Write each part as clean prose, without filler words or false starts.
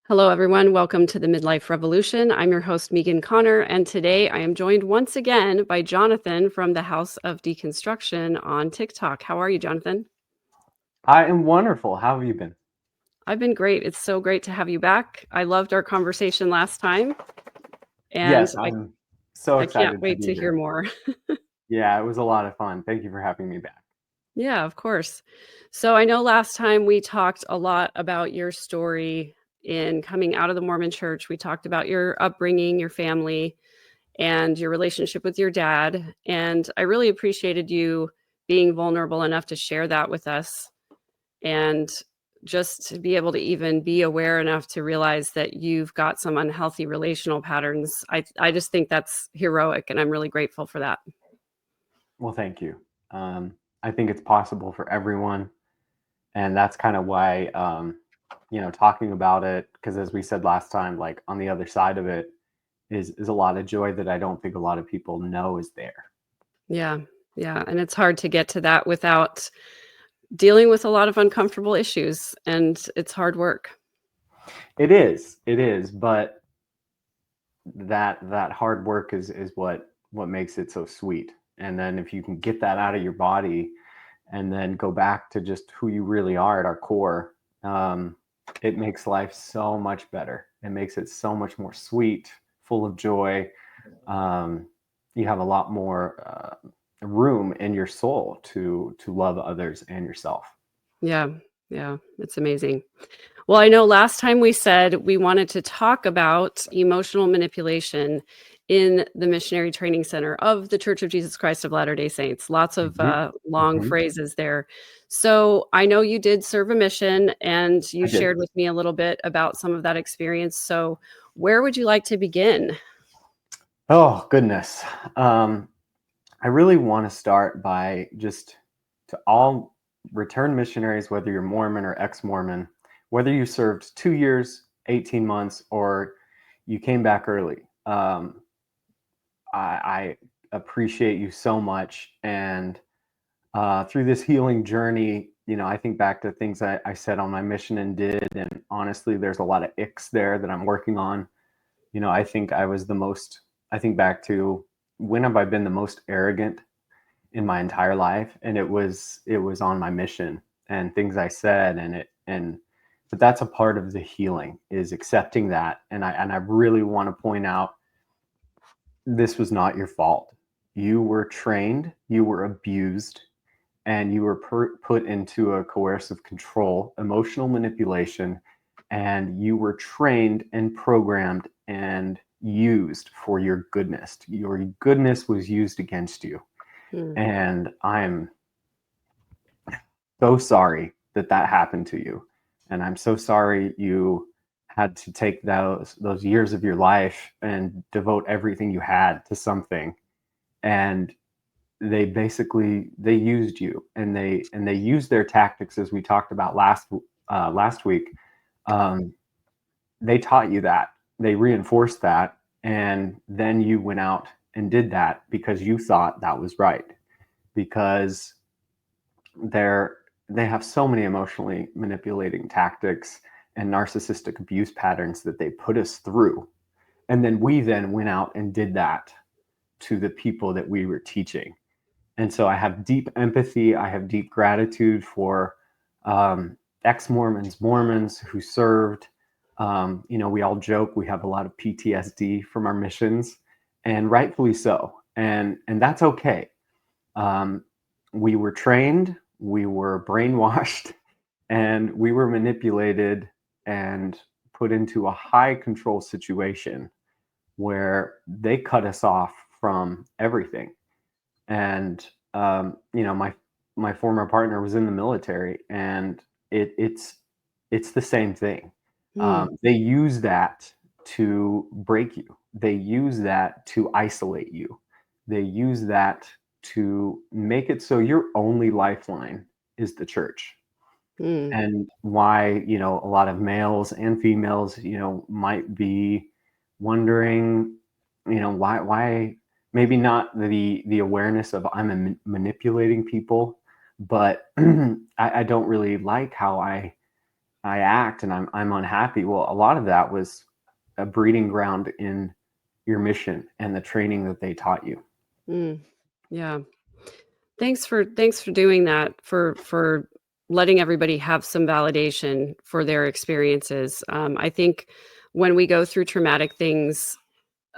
Hello, everyone. Welcome to the Midlife Revolution. I'm your host, Megan Connor, and today I am joined once again by Jonathan from the House of Deconstruction on TikTok. How are you, Jonathan? I am wonderful. How have you been? I've been great. It's so great to have you back. I loved our conversation last time, and Yes, I'm so I can't excited to wait be to hear here. more. Yeah, it was a lot of fun. Thank you for having me back. Yeah, of course. So I know last time we talked a lot about your story in coming out of the Mormon church. We talked about your upbringing, your family, and your relationship with your dad. And I really appreciated you being vulnerable enough to share that with us and just to be able to even be aware enough to realize that you've got some unhealthy relational patterns. I just think that's heroic, and I'm really grateful for that. Well, thank you. I think it's possible for everyone, and that's kind of why talking about it, because as we said last time, like on the other side of it is a lot of joy that I don't think a lot of people know is there. Yeah. Yeah. And it's hard to get to that without dealing with a lot of uncomfortable issues, and it's hard work. It is, but that hard work is what makes it so sweet. And then if you can get that out of your body and then go back to just who you really are at our core, it makes life so much better. It makes it so much more sweet, full of joy. You have a lot more room in your soul to love others and yourself. Yeah. Yeah. It's amazing. Well, I know last time we said we wanted to talk about emotional manipulation in the Missionary Training Center of the Church of Jesus Christ of Latter-day Saints. Lots of Hmm. long Hmm. phrases there. So I know you did serve a mission, and you I did. shared with me a little bit about some of that experience. So where would you like to begin? Oh, goodness. I really want to start by just to all return missionaries, whether you're Mormon or ex-Mormon, whether you served 2 years, 18 months, or you came back early. I appreciate you so much. And through this healing journey, I think back to things I said on my mission and did. And honestly, there's a lot of icks there that I'm working on. I think I think back to when have I been the most arrogant in my entire life, and it was on my mission and things I said, but that's a part of the healing, is accepting that. And I really want to point out, this was not your fault. You were trained, you were abused, and you were put into a coercive control, emotional manipulation, and you were trained and programmed and used for your goodness. Your goodness was used against you. Hmm. And I'm so sorry that that happened to you. And I'm so sorry you had to take those years of your life and devote everything you had to something. And they used you, and they used their tactics, as we talked about last week. Um, they taught you that, they reinforced that, and then you went out and did that because you thought that was right, because they're they have so many emotionally manipulating tactics and narcissistic abuse patterns that they put us through, and then we then went out and did that to the people that we were teaching. And so I have deep empathy, I have deep gratitude for ex-Mormons, Mormons who served. We all joke we have a lot of PTSD from our missions, and rightfully so. And that's okay. Um, we were trained, we were brainwashed, and we were manipulated and put into a high control situation where they cut us off from everything. And my former partner was in the military, and it's the same thing. Hmm. They use that to break you. They use that to isolate you. They use that to make it so your only lifeline is the church. Hmm. And why, a lot of males and females, might be wondering, why maybe not the awareness of I'm manipulating people, but I don't really like how I act and I'm unhappy. Well, a lot of that was a breeding ground in your mission and the training that they taught you. Yeah. Thanks for doing that, for letting everybody have some validation for their experiences. I think when we go through traumatic things,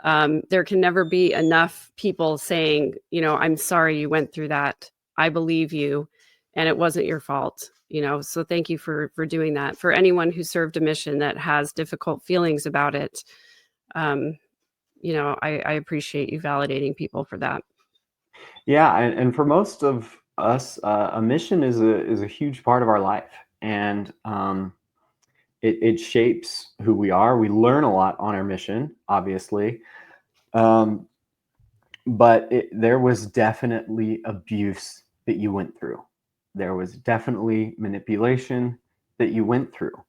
there can never be enough people saying, I'm sorry you went through that. I believe you, and it wasn't your fault. So thank you for doing that. For anyone who served a mission that has difficult feelings about it, I appreciate you validating people for that. Yeah, and for most of us, a mission is a huge part of our life, and it shapes who we are. We learn a lot on our mission, obviously, but there was definitely abuse that you went through. There was definitely manipulation that you went through,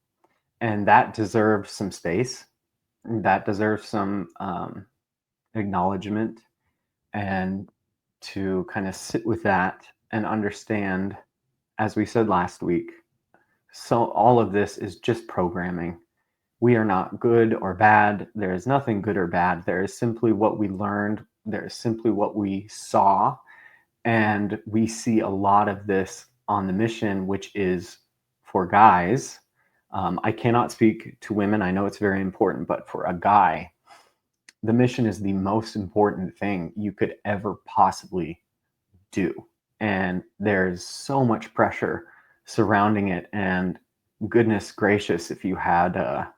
and that deserves some space. That deserves some acknowledgement, and to kind of sit with that and understand, as we said last week, so all of this is just programming. We are not good or bad. There is nothing good or bad. There is simply what we learned. There is simply what we saw. And we see a lot of this on the mission, which is for guys. I cannot speak to women. I know it's very important, but for a guy, the mission is the most important thing you could ever possibly do. And there's so much pressure surrounding it. And goodness gracious, if you had an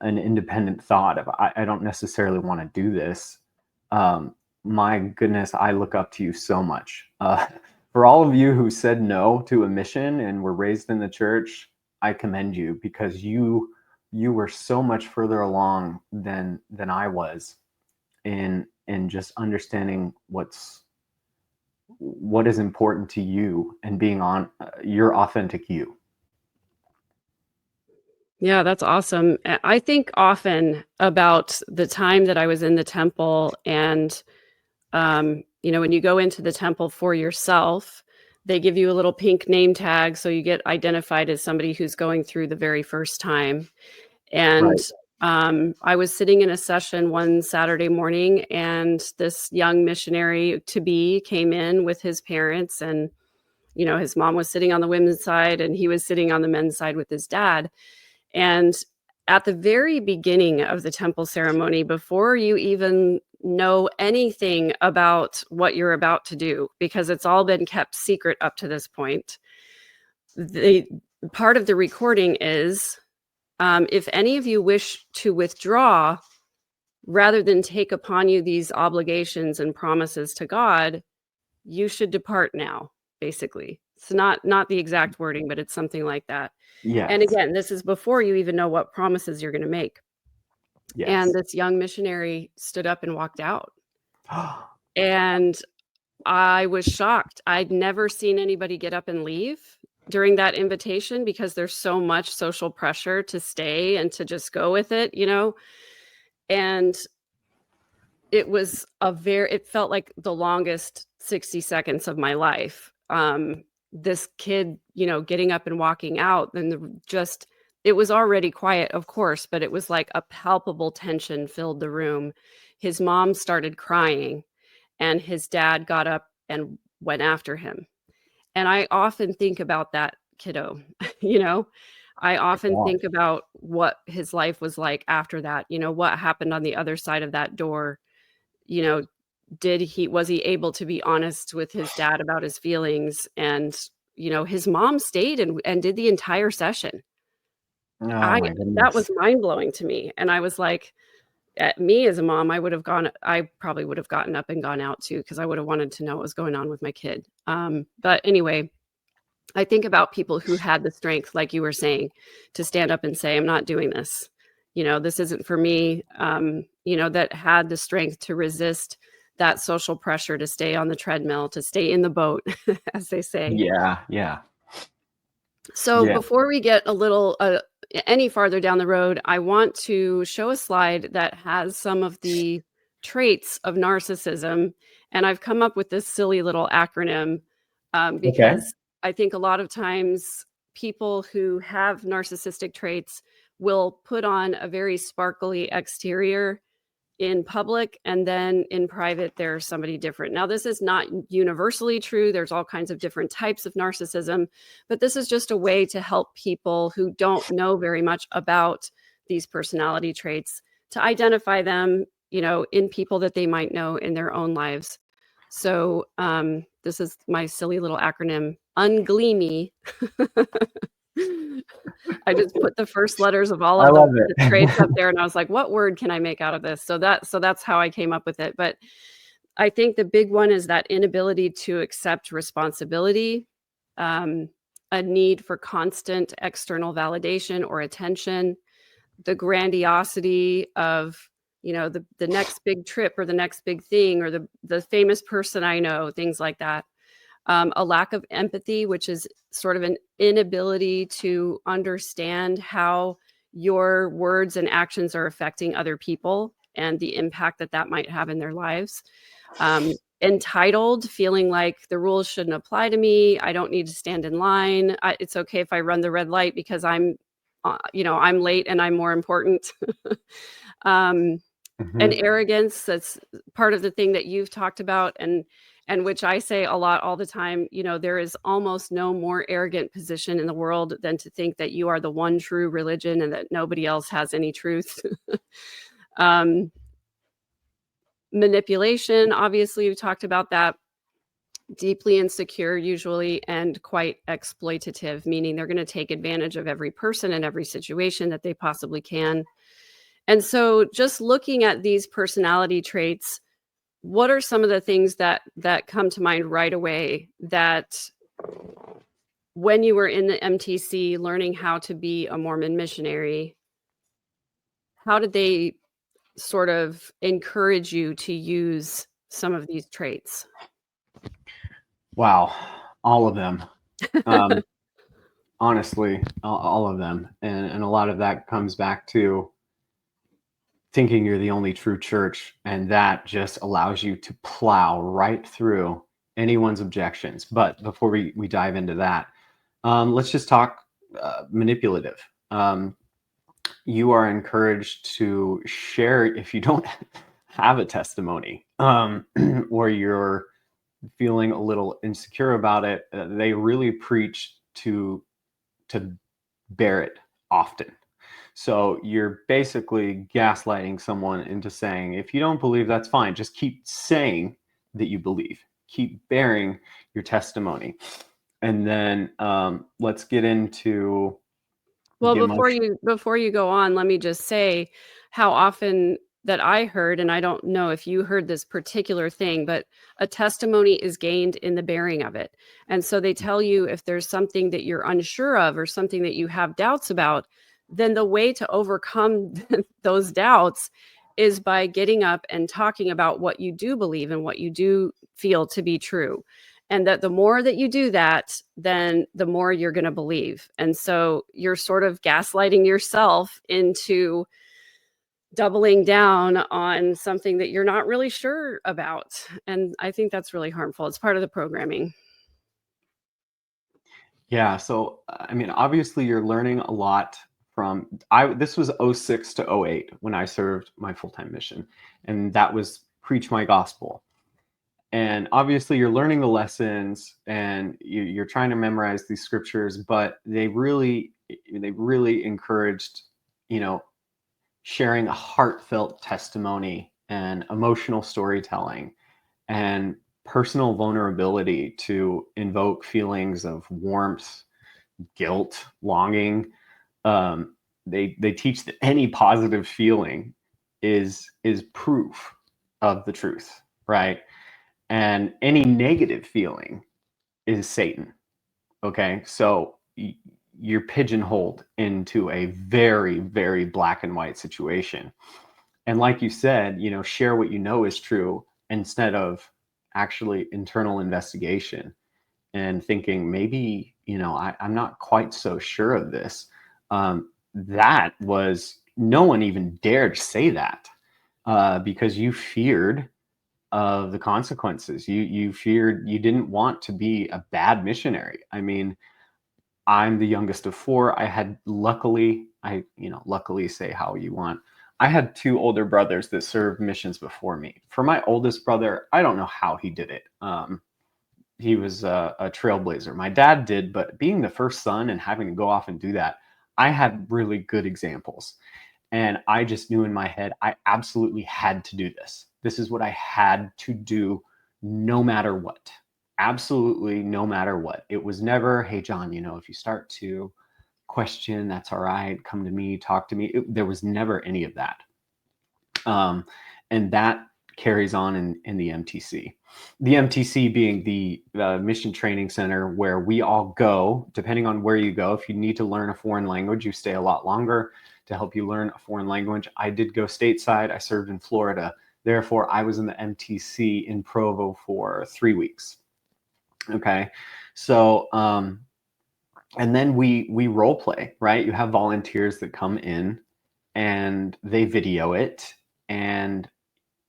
independent thought of, I don't necessarily want to do this, my goodness, I look up to you so much. For all of you who said no to a mission and were raised in the church, I commend you, because you were so much further along than I was in just understanding what is important to you and being on your authentic you. Yeah, that's awesome. I think often about the time that I was in the temple, and when you go into the temple for yourself, they give you a little pink name tag, so you get identified as somebody who's going through the very first time. And I was sitting in a session one Saturday morning, and this young missionary to be came in with his parents, and his mom was sitting on the women's side and he was sitting on the men's side with his dad. And at the very beginning of the temple ceremony, before you even know anything about what you're about to do, because it's all been kept secret up to this point, the part of the recording is, if any of you wish to withdraw, rather than take upon you these obligations and promises to God, you should depart now, basically. It's not the exact wording, but it's something like that. Yes. And again, this is before you even know what promises you're going to make. Yes. And this young missionary stood up and walked out. And I was shocked. I'd never seen anybody get up and leave during that invitation, because there's so much social pressure to stay and to just go with it, And it was it felt like the longest 60 seconds of my life. This kid, getting up and walking out, and it was already quiet, of course, but it was like a palpable tension filled the room. His mom started crying, and his dad got up and went after him. And I often think about that kiddo, I often think about what his life was like after that, what happened on the other side of that door. Was he able to be honest with his dad about his feelings? And, his mom stayed and did the entire session. Oh my goodness. That was mind blowing to me. And I was like, me as a mom, I probably would have gotten up and gone out too, because I would have wanted to know what was going on with my kid. But anyway, I think about people who had the strength, like you were saying, to stand up and say, I'm not doing this. This isn't for me. That had the strength to resist that social pressure, to stay on the treadmill, to stay in the boat, as they say. Yeah. So before we get a little any farther down the road, I want to show a slide that has some of the traits of narcissism. And I've come up with this silly little acronym because I think a lot of times people who have narcissistic traits will put on a very sparkly exterior in public, and then in private, they're somebody different. Now, this is not universally true. There's all kinds of different types of narcissism, but this is just a way to help people who don't know very much about these personality traits to identify them, in people that they might know in their own lives. So this is my silly little acronym, UNGLEAMY. I just put the first letters of all of the traits up there, and I was like, what word can I make out of this? So that's how I came up with it. But I think the big one is that inability to accept responsibility, a need for constant external validation or attention, the grandiosity of, the next big trip or the next big thing or the famous person I know, things like that. A lack of empathy, which is sort of an inability to understand how your words and actions are affecting other people and the impact that might have in their lives. Entitled, feeling like the rules shouldn't apply to me. I don't need to stand in line. It's okay if I run the red light because I'm late and I'm more important. And arrogance, that's part of the thing that you've talked about, and which I say a lot all the time. There is almost no more arrogant position in the world than to think that you are the one true religion and that nobody else has any truth. Manipulation, obviously, we talked about that. Deeply insecure, usually, and quite exploitative, meaning they're going to take advantage of every person and every situation that they possibly can. And so just looking at these personality traits, what are some of the things that come to mind right away that when you were in the MTC learning how to be a Mormon missionary, how did they sort of encourage you to use some of these traits? Wow, all of them. Honestly, all of them. And a lot of that comes back to thinking you're the only true church, and that just allows you to plow right through anyone's objections. But before we dive into that, let's just talk manipulative. You are encouraged to share if you don't have a testimony, or you're feeling a little insecure about it. They really preach to bear it often. So you're basically gaslighting someone into saying, if you don't believe, that's fine. Just keep saying that you believe. Keep bearing your testimony. And then let's get into. Well, before you go on, let me just say how often that I heard, and I don't know if you heard this particular thing, but a testimony is gained in the bearing of it. And so they tell you if there's something that you're unsure of or something that you have doubts about, then the way to overcome those doubts is by getting up and talking about what you do believe and what you do feel to be true. And that the more that you do that, then the more you're going to believe. And so you're sort of gaslighting yourself into doubling down on something that you're not really sure about. And I think that's really harmful. It's part of the programming. Yeah. So, I mean, obviously you're learning a lot from, this was 06 to 08 when I served my full-time mission, and that was preach my gospel. And obviously you're learning the lessons and you're trying to memorize these scriptures, but they really encouraged, sharing a heartfelt testimony and emotional storytelling and personal vulnerability to invoke feelings of warmth, guilt, longing. They teach that any positive feeling is proof of the truth, right? And any negative feeling is Satan. Okay, so you're pigeonholed into a very, very black and white situation. And like you said, share what you know is true instead of actually internal investigation and thinking maybe, I'm not quite so sure of this. That was, no one even dared say that because you feared of the consequences. You feared, you didn't want to be a bad missionary. I mean, I'm the youngest of four. I had luckily say how you want. I had two older brothers that served missions before me. For my oldest brother, I don't know how he did it. He was a trailblazer. My dad did, but being the first son and having to go off and do that, I had really good examples. And I just knew in my head, I absolutely had to do this. This is what I had to do no matter what. Absolutely no matter what. It was never, hey, John, if you start to question, that's all right. Come to me, talk to me. There was never any of that. And that carries on in the MTC. The MTC being the Mission Training Center, where we all go, depending on where you go. If you need to learn a foreign language, you stay a lot longer to help you learn a foreign language. I did go stateside. I served in Florida. Therefore, I was in the MTC in Provo for 3 weeks. Okay. So, and then we role play, right? You have volunteers that come in and they video it, and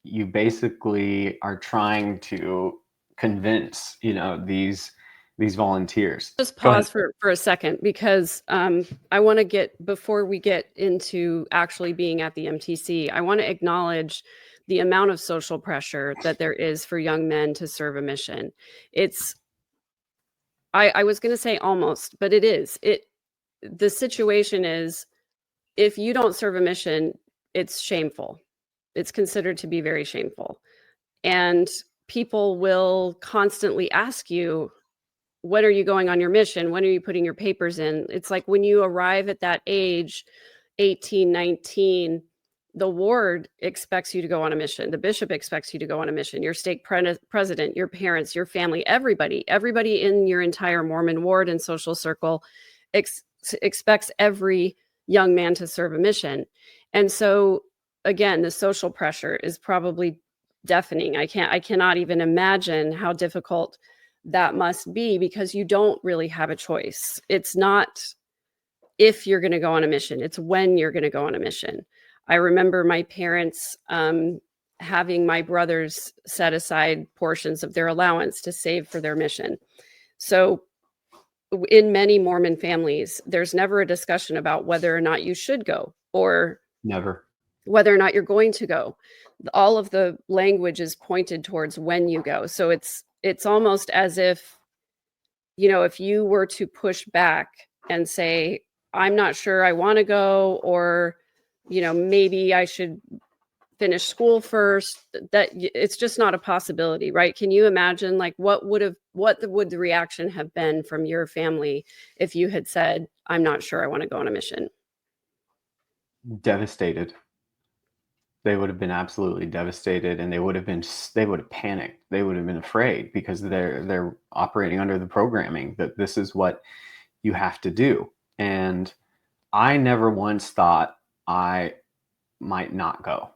you basically are trying to convince, these volunteers. Just pause for a second, because I want to before we get into actually being at the MTC, I want to acknowledge the amount of social pressure that there is for young men to serve a mission. I was going to say almost, but it is. The situation is, if you don't serve a mission, it's shameful. It's considered to be very shameful. And people will constantly ask you, when are you going on your mission? When are you putting your papers in? It's like when you arrive at that age, 18, 19, the ward expects you to go on a mission. The bishop expects you to go on a mission. Your stake president, your parents, your family, everybody in your entire Mormon ward and social circle expects every young man to serve a mission. And so, again, the social pressure is probably deafening. I cannot even imagine how difficult that must be, because you don't really have a choice. It's not if you're going to go on a mission, it's when you're going to go on a mission. I remember my parents having my brothers set aside portions of their allowance to save for their mission. So in many Mormon families, there's never a discussion about whether or not you should go, or Never. whether or not you're going to go. All of the language is pointed towards when you go. So it's almost as if, if you were to push back and say, I'm not sure I want to go, or, maybe I should finish school first, that it's just not a possibility, right? Can you imagine, like, what would the reaction have been from your family if you had said, I'm not sure I want to go on a mission? Devastated. They would have been absolutely devastated, and they would have panicked. They would have been afraid, because they're operating under the programming that this is what you have to do. And I never once thought I might not go.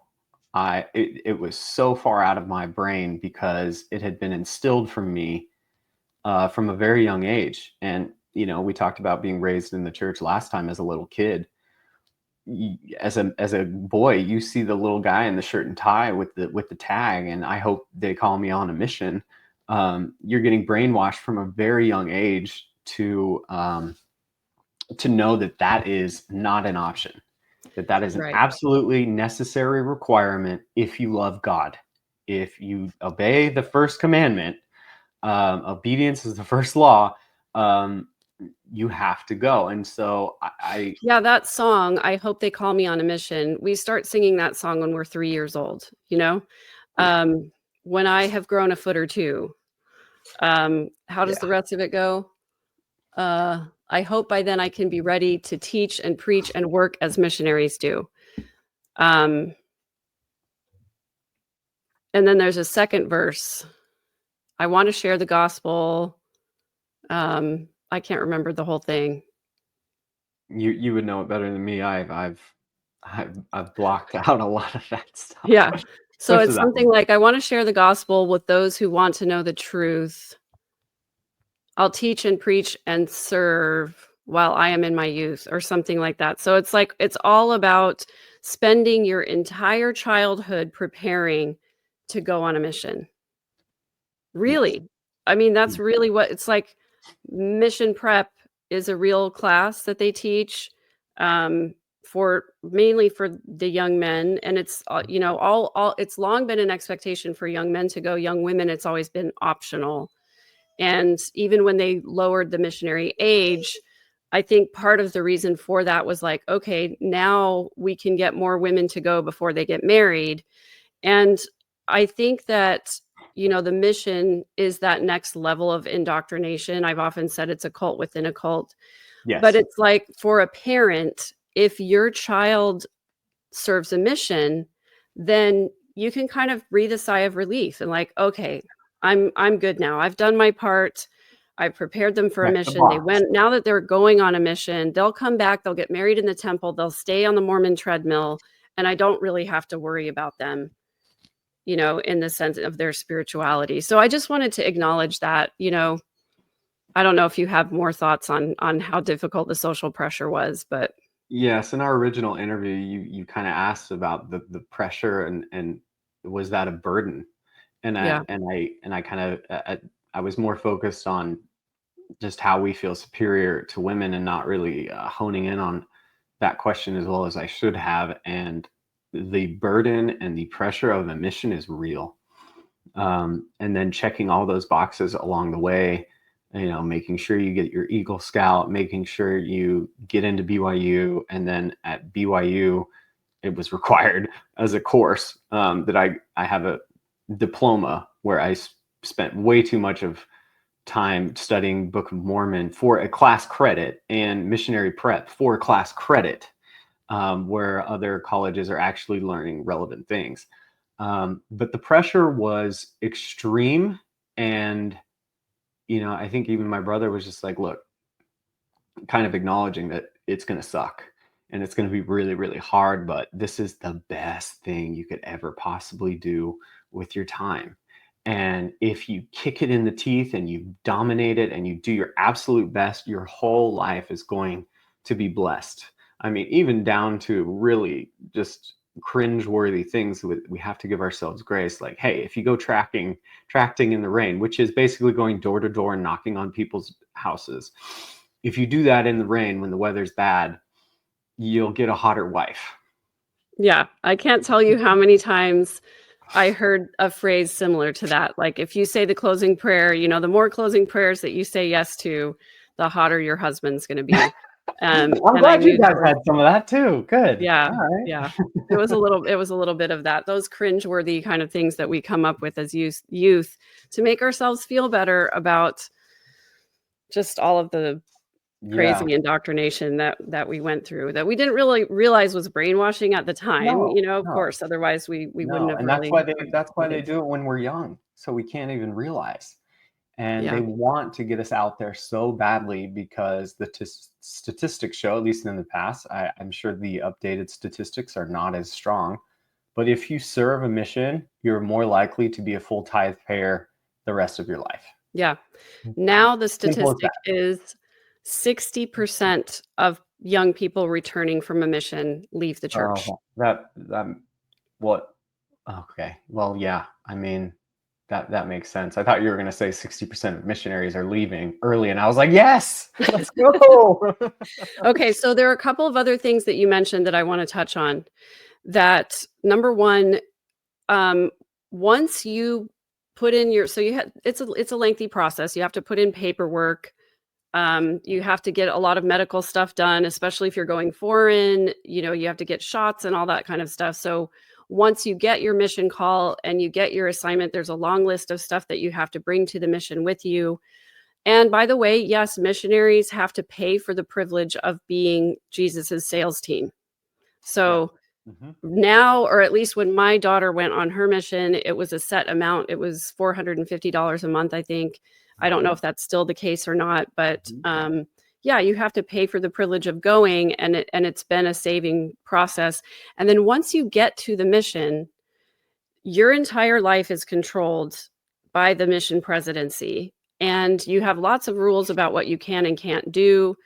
It was so far out of my brain, because it had been instilled from me from a very young age. And we talked about being raised in the church last time. As a little kid, as a boy, you see the little guy in the shirt and tie with the tag, and I hope they call me on a mission. You're getting brainwashed from a very young age to know that is not an option, that is an Right. absolutely necessary requirement if you love God. If you obey the first commandment, obedience is the first law. You have to go. And so yeah, that song, I hope they call me on a mission, we start singing that song when we're 3 years old. When I have grown a foot or two, how does the rest of it go? I hope by then I can be ready to teach and preach and work as missionaries do. And then there's a second verse. I want to share the gospel. I can't remember the whole thing. You would know it better than me. I've blocked out a lot of that stuff. Yeah. So it's something like, I want to share the gospel with those who want to know the truth. I'll teach and preach and serve while I am in my youth, or something like that. So it's like, it's all about spending your entire childhood preparing to go on a mission. Really. Yes. I mean, that's really what it's like. Mission prep is a real class that they teach, for mainly for the young men. And it's, it's long been an expectation for young men to go. Young women, it's always been optional. And even when they lowered the missionary age, I think part of the reason for that was like, okay, now we can get more women to go before they get married. And I think that, the mission is that next level of indoctrination. I've often said it's a cult within a cult. Yes. But it's like, for a parent, if your child serves a mission, then you can kind of breathe a sigh of relief and like, okay, I'm good now. I've done my part. I prepared them for a mission. They went, now that they're going on a mission, they'll come back, they'll get married in the temple, they'll stay on the Mormon treadmill, and I don't really have to worry about them, in the sense of their spirituality. So I just wanted to acknowledge that, I don't know if you have more thoughts on how difficult the social pressure was, but yes, in our original interview, you kind of asked about the pressure and was that a burden? And yeah. I kind of I was more focused on just how we feel superior to women and not really honing in on that question as well as I should have. And the burden and the pressure of a mission is real. And then checking all those boxes along the way, making sure you get your Eagle Scout, making sure you get into BYU. And then at BYU, it was required as a course that I have a diploma where I spent way too much of time studying Book of Mormon for a class credit and missionary prep for a class credit, where other colleges are actually learning relevant things. But the pressure was extreme. And, I think even my brother was just like, look, kind of acknowledging that it's going to suck and it's going to be really, really hard, but this is the best thing you could ever possibly do with your time. And if you kick it in the teeth and you dominate it and you do your absolute best, your whole life is going to be blessed. I mean, even down to really just cringe-worthy things, we have to give ourselves grace. Like, hey, if you go tracting in the rain, which is basically going door to door and knocking on people's houses, if you do that in the rain when the weather's bad, you'll get a hotter wife. Yeah, I can't tell you how many times I heard a phrase similar to that. Like, if you say the closing prayer, the more closing prayers that you say yes to, the hotter your husband's going to be. I'm glad you guys had some of that too. Good. Yeah. All right. Yeah. It was a little bit of that. Those cringeworthy kind of things that we come up with as youth to make ourselves feel better about just all of the crazy indoctrination that we went through that we didn't really realize was brainwashing at the time. Of course, otherwise we wouldn't have. And that's why they do it when we're young, so we can't even realize. And they want to get us out there so badly because the statistics show, at least in the past, I'm sure the updated statistics are not as strong, but if you serve a mission, you're more likely to be a full tithe payer the rest of your life. Yeah. Now the statistic is 60% of young people returning from a mission leave the church. Okay. Well, yeah. I mean, that makes sense. I thought you were going to say 60% of missionaries are leaving early, and I was like, yes, let's go. Okay, so there are a couple of other things that you mentioned that I want to touch on. That number one, once you put in it's a lengthy process. You have to put in paperwork. You have to get a lot of medical stuff done, especially if you're going foreign. You have to get shots and all that kind of stuff. So once you get your mission call and you get your assignment, there's a long list of stuff that you have to bring to the mission with you. And by the way, yes, missionaries have to pay for the privilege of being Jesus's sales team. So now, or at least when my daughter went on her mission, it was a set amount. It was $450 a month, I think. I don't know if that's still the case or not, but you have to pay for the privilege of going, and it's been a saving process. And then once you get to the mission, your entire life is controlled by the mission presidency, and you have lots of rules about what you can and can't do,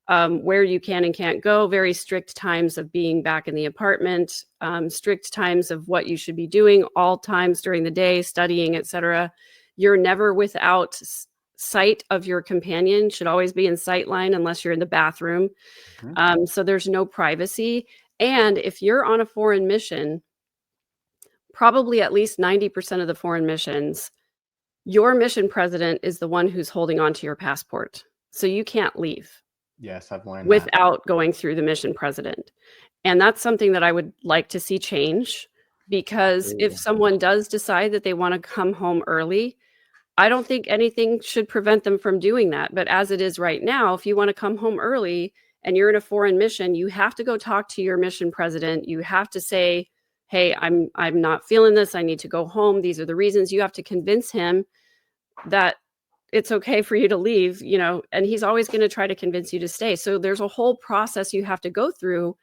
where you can and can't go, very strict times of being back in the apartment, strict times of what you should be doing all times during the day, studying, etc. You're never without sight of your companion should always be in sight line unless you're in the bathroom. So there's no privacy. And if you're on a foreign mission, probably at least 90% of the foreign missions, your mission president is the one who's holding on to your passport. So you can't leave. Yes, I've learned without going through the mission president. And that's something that I would like to see change, because if someone does decide that they want to come home early, I don't think anything should prevent them from doing that. But as it is right now, if you want to come home early and you're in a foreign mission, you have to go talk to your mission president. You have to say, hey, I'm not feeling this. I need to go home. These are the reasons. You have to convince him that it's okay for you to leave, and he's always going to try to convince you to stay. So there's a whole process you have to go through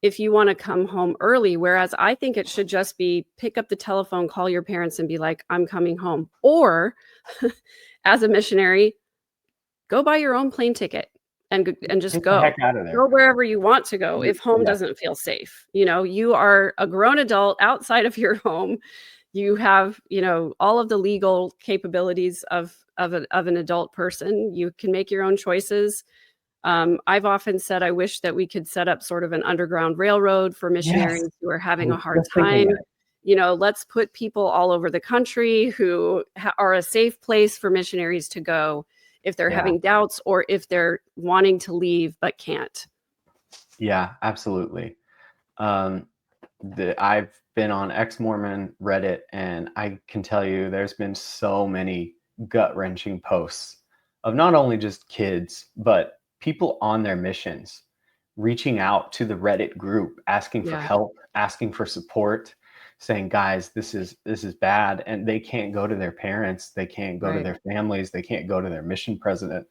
if you want to come home early. Whereas I think it should just be pick up the telephone, call your parents and be like, I'm coming home. Or as a missionary, go buy your own plane ticket and just Get go. the heck out of there. Go wherever you want to go if home Yeah. doesn't feel safe. You are a grown adult outside of your home. You have, all of the legal capabilities of an adult person. You can make your own choices. I've often said I wish that we could set up sort of an underground railroad for missionaries who are having a hard time. Let's put people all over the country who are a safe place for missionaries to go if they're having doubts or if they're wanting to leave but can't. Yeah, absolutely. I've been on ex-Mormon Reddit, and I can tell you there's been so many gut-wrenching posts of not only just kids, but people on their missions reaching out to the Reddit group, asking for help, asking for support, saying, guys, this is bad. And they can't go to their parents. They can't go to their families. They can't go to their mission president.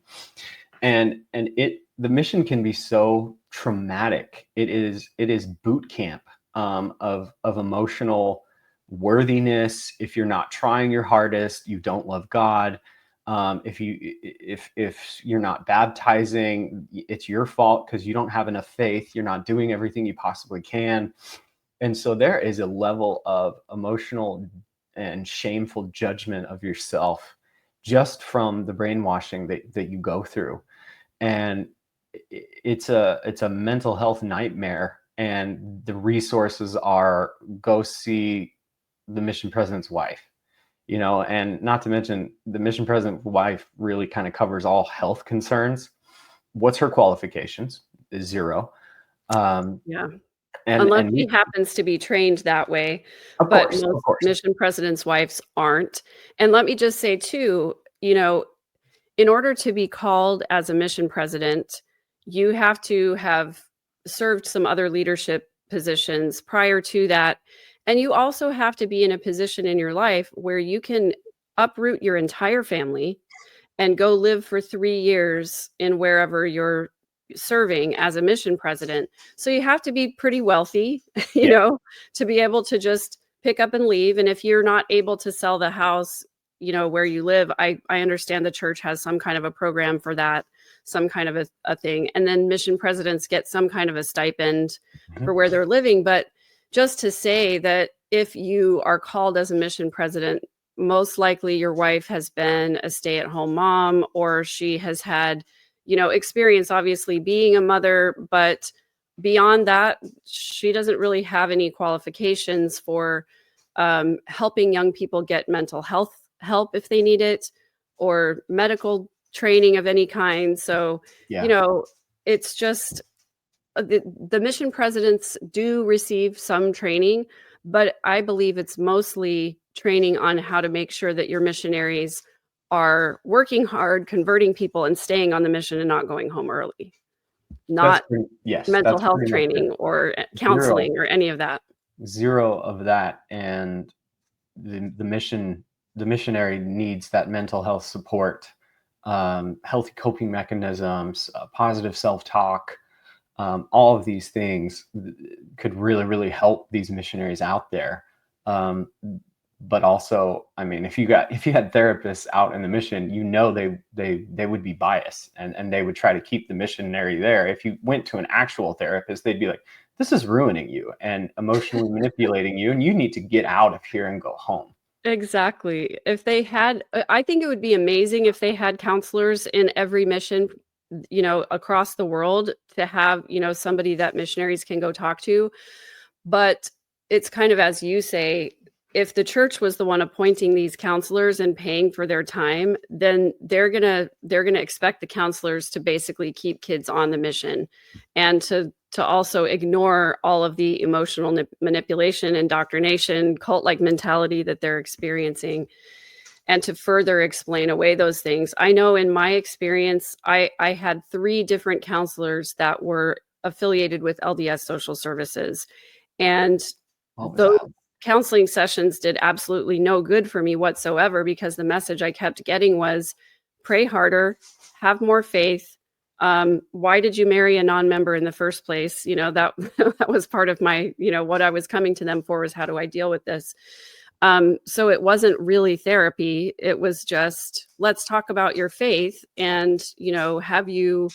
And the mission can be so traumatic. It is boot camp of emotional worthiness. If you're not trying your hardest, you don't love God. If you're not baptizing, it's your fault because you don't have enough faith. You're not doing everything you possibly can. And so there is a level of emotional and shameful judgment of yourself just from the brainwashing that you go through. And it's a mental health nightmare. And the resources are go see the mission president's wife, and not to mention the mission president's wife really kind of covers all health concerns. What's her qualifications? Is 0. Unless he happens to be trained that way. But most mission presidents' wives aren't. And let me just say too, in order to be called as a mission president, you have to have served some other leadership positions prior to that. And you also have to be in a position in your life where you can uproot your entire family and go live for 3 years in wherever you're serving as a mission president. So you have to be pretty wealthy, to be able to just pick up and leave. And if you're not able to sell the house, where you live, I understand the church has some kind of a program for that, some kind of a thing. And then mission presidents get some kind of a stipend for where they're living. But just to say that if you are called as a mission president, most likely your wife has been a stay-at-home mom, or she has had, experience obviously being a mother, but beyond that, she doesn't really have any qualifications for helping young people get mental health help if they need it, or medical training of any kind. So, it's just the mission presidents do receive some training, but I believe it's mostly training on how to make sure that your missionaries are working hard, converting people, and staying on the mission and not going home early. Not mental health training or counseling or any of that. 0 of that. And the missionary needs that mental health support, healthy coping mechanisms, positive self-talk. All of these things could really, really help these missionaries out there. But also, I mean, if you had therapists out in the mission, they would be biased and they would try to keep the missionary there. If you went to an actual therapist, they'd be like, this is ruining you and emotionally manipulating you, and you need to get out of here and go home. Exactly. If they had, I think it would be amazing if they had counselors in every mission, across the world, to have, somebody that missionaries can go talk to. But it's kind of, as you say, if the church was the one appointing these counselors and paying for their time, then they're gonna expect the counselors to basically keep kids on the mission, and to also ignore all of the emotional manipulation, indoctrination, cult-like mentality that they're experiencing, and to further explain away those things. I know in my experience, I had 3 different counselors that were affiliated with LDS Social Services, and Oh those yeah. counseling sessions did absolutely no good for me whatsoever, because the message I kept getting was, pray harder, have more faith. Why did you marry a non-member in the first place? That that was part of my, what I was coming to them for, was how do I deal with this? So it wasn't really therapy. It was just, let's talk about your faith, and, have you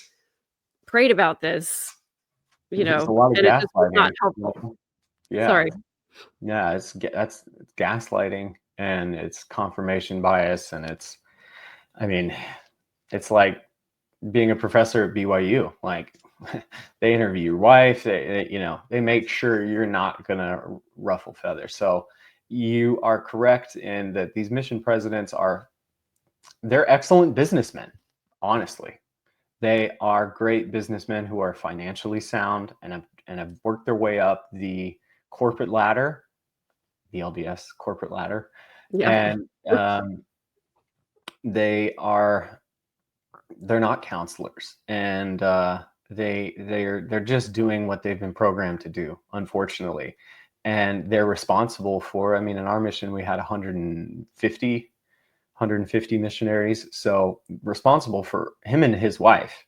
prayed about this? There's a lot of And it just was not gaslighting. helpful. Yeah. Sorry. Yeah, it's gaslighting, and it's confirmation bias, and I mean, it's like being a professor at BYU. Like, they interview your wife, they make sure you're not gonna ruffle feathers. So you are correct in that these mission presidents they're excellent businessmen. Honestly, they are great businessmen who are financially sound and have worked their way up the corporate ladder, the LDS corporate ladder, Yeah. and they are they're not counselors, and they're just doing what they've been programmed to do, unfortunately, and they're responsible for. I mean, in our mission, we had 150 missionaries, so responsible for him and his wife.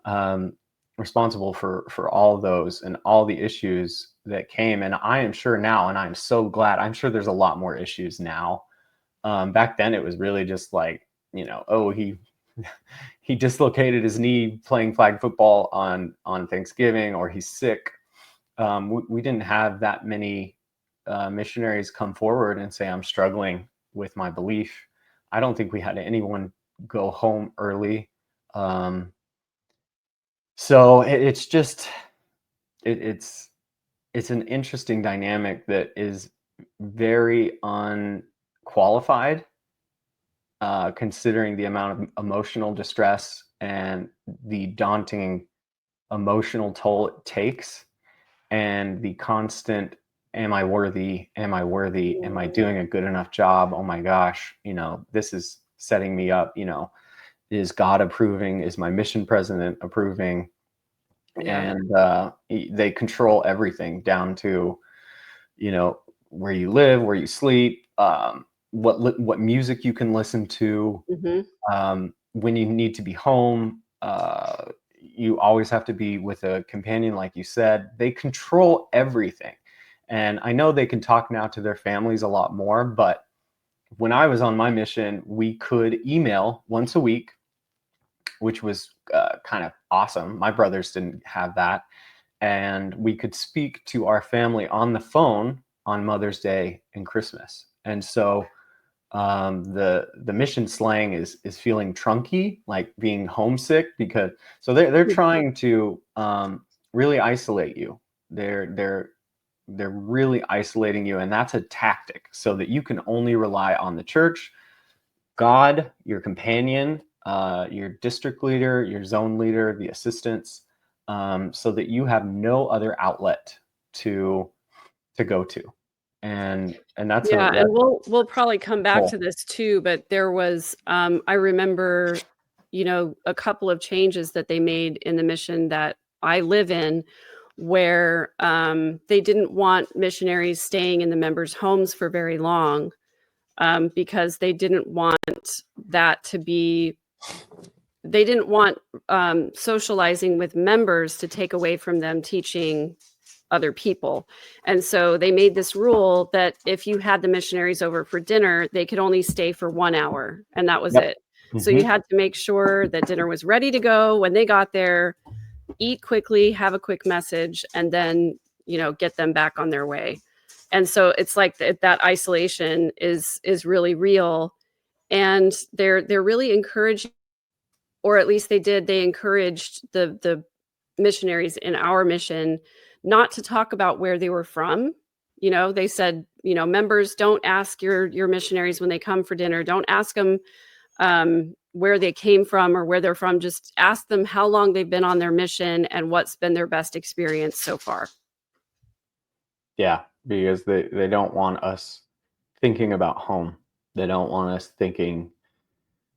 Um, Responsible for all those and all the issues that came, and I am sure now, and I'm so glad, I'm sure there's a lot more issues now. Back then it was really just like, oh, he dislocated his knee playing flag football on Thanksgiving, or he's sick. We didn't have that many missionaries come forward and say, I'm struggling with my belief. I don't think we had anyone go home early. So it's just it's an interesting dynamic that is very unqualified, considering the amount of emotional distress and the daunting emotional toll it takes, and the constant, am I worthy? Am I worthy? Am I doing a good enough job? Oh my gosh, this is setting me up. Is God approving? Is my mission president approving? Yeah. And they control everything down to, where you live, where you sleep, what music you can listen to, Mhm. when you need to be home. You always have to be with a companion, like you said. They control everything. And I know they can talk now to their families a lot more, but when I was on my mission, we could email once a week, which was kind of awesome. My brothers didn't have that. And we could speak to our family on the phone on Mother's Day and Christmas. And so the mission slang is feeling trunky, like being homesick, because so they're trying to really isolate you. They're really isolating you, and that's a tactic so that you can only rely on the church, God, your companion, your district leader, your zone leader, the assistants, so that you have no other outlet to go to. And that's Yeah, and that's we'll probably come back cool. to this too, but there was, I remember, a couple of changes that they made in the mission that I live in, where they didn't want missionaries staying in the members' homes for very long, because they didn't want that to be, they didn't want socializing with members to take away from them teaching other people. And so they made this rule that if you had the missionaries over for dinner, they could only stay for 1 hour, and that was Yep. it. So you Hmm. had to make sure that dinner was ready to go when they got there, eat quickly, have a quick message, and then, get them back on their way. And so it's like that isolation is really real. And they're really encouraging, or at least they encouraged the missionaries in our mission not to talk about where they were from. They said, members, don't ask your missionaries when they come for dinner, don't ask them where they came from or where they're from. Just ask them how long they've been on their mission and what's been their best experience so far. Yeah, because they don't want us thinking about home. They don't want us thinking,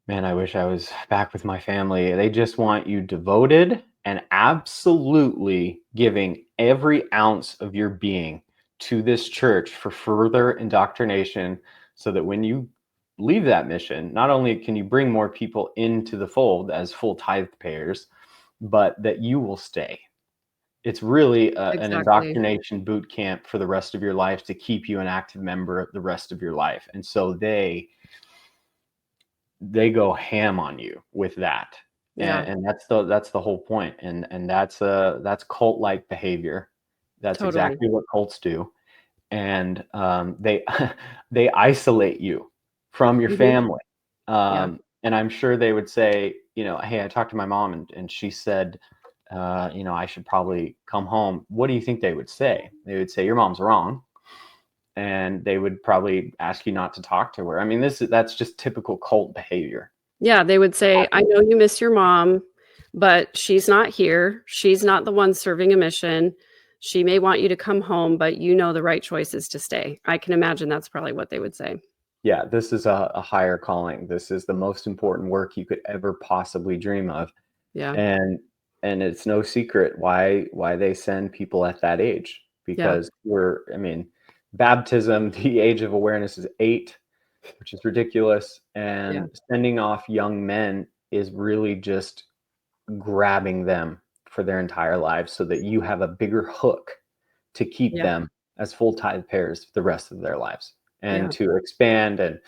man, I wish I was back with my family. They just want you devoted and absolutely giving every ounce of your being to this church for further indoctrination, so that when you leave that mission, not only can you bring more people into the fold as full tithe payers, but that you will stay. It's really an Exactly. indoctrination boot camp for the rest of your life to keep you an active member the rest of your life. And so they go ham on you with that. Yeah. And that's the whole point. And that's cult-like behavior. That's Totally. exactly what cults do. And they they isolate you from your Mhm. family. Yeah. And I'm sure they would say, hey, I talked to my mom and she said, I should probably come home. What do you think they would say? They would say, your mom's wrong. And they would probably ask you not to talk to her. I mean, that's just typical cult behavior. Yeah, they would say, I know you miss your mom, but she's not here. She's not the one serving a mission. She may want you to come home, but the right choice is to stay. I can imagine that's probably what they would say. Yeah, this is a higher calling. This is the most important work you could ever possibly dream of. Yeah. And it's no secret why they send people at that age, Yeah. because baptism, the age of awareness is 8, which is ridiculous. Yeah. And sending off young men is really just grabbing them for their entire lives, so that you have a bigger hook to keep Yeah. them as full tithe payers for the rest of their lives, and Yeah. to expand and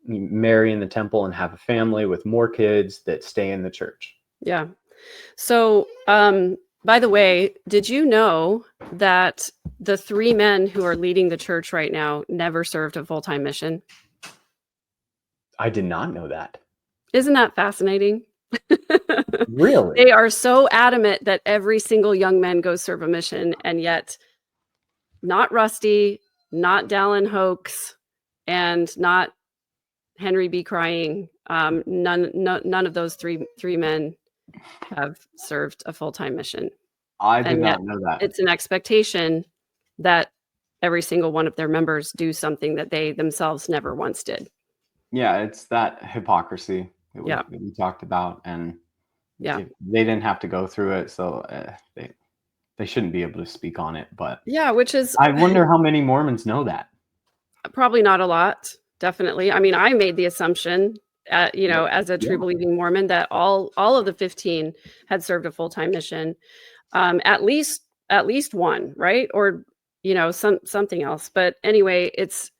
marry in the temple and have a family with more kids that stay in the church. Yeah. So, by the way, did you know that the 3 men who are leading the church right now never served a full-time mission? I did not know that. Isn't that fascinating? Really? They are so adamant that every single young man go serve a mission, and yet not Rusty, not Dallin Hoax, and not Henry B. Crying. None of those three men have served a full-time mission. I did And yet not know that. it's an expectation that every single one of their members do something that they themselves never once did. Yeah, it's that hypocrisy that Yeah. we talked about, and Yeah. they didn't have to go through it, so they shouldn't be able to speak on it. But Yeah, which is I wonder how many Mormons know that. probably not a lot, definitely. I mean, I made the assumption, as a true Yeah. believing Mormon, that all of the 15 had served a full-time mission, at least one, right? Or, something else. But anyway, it's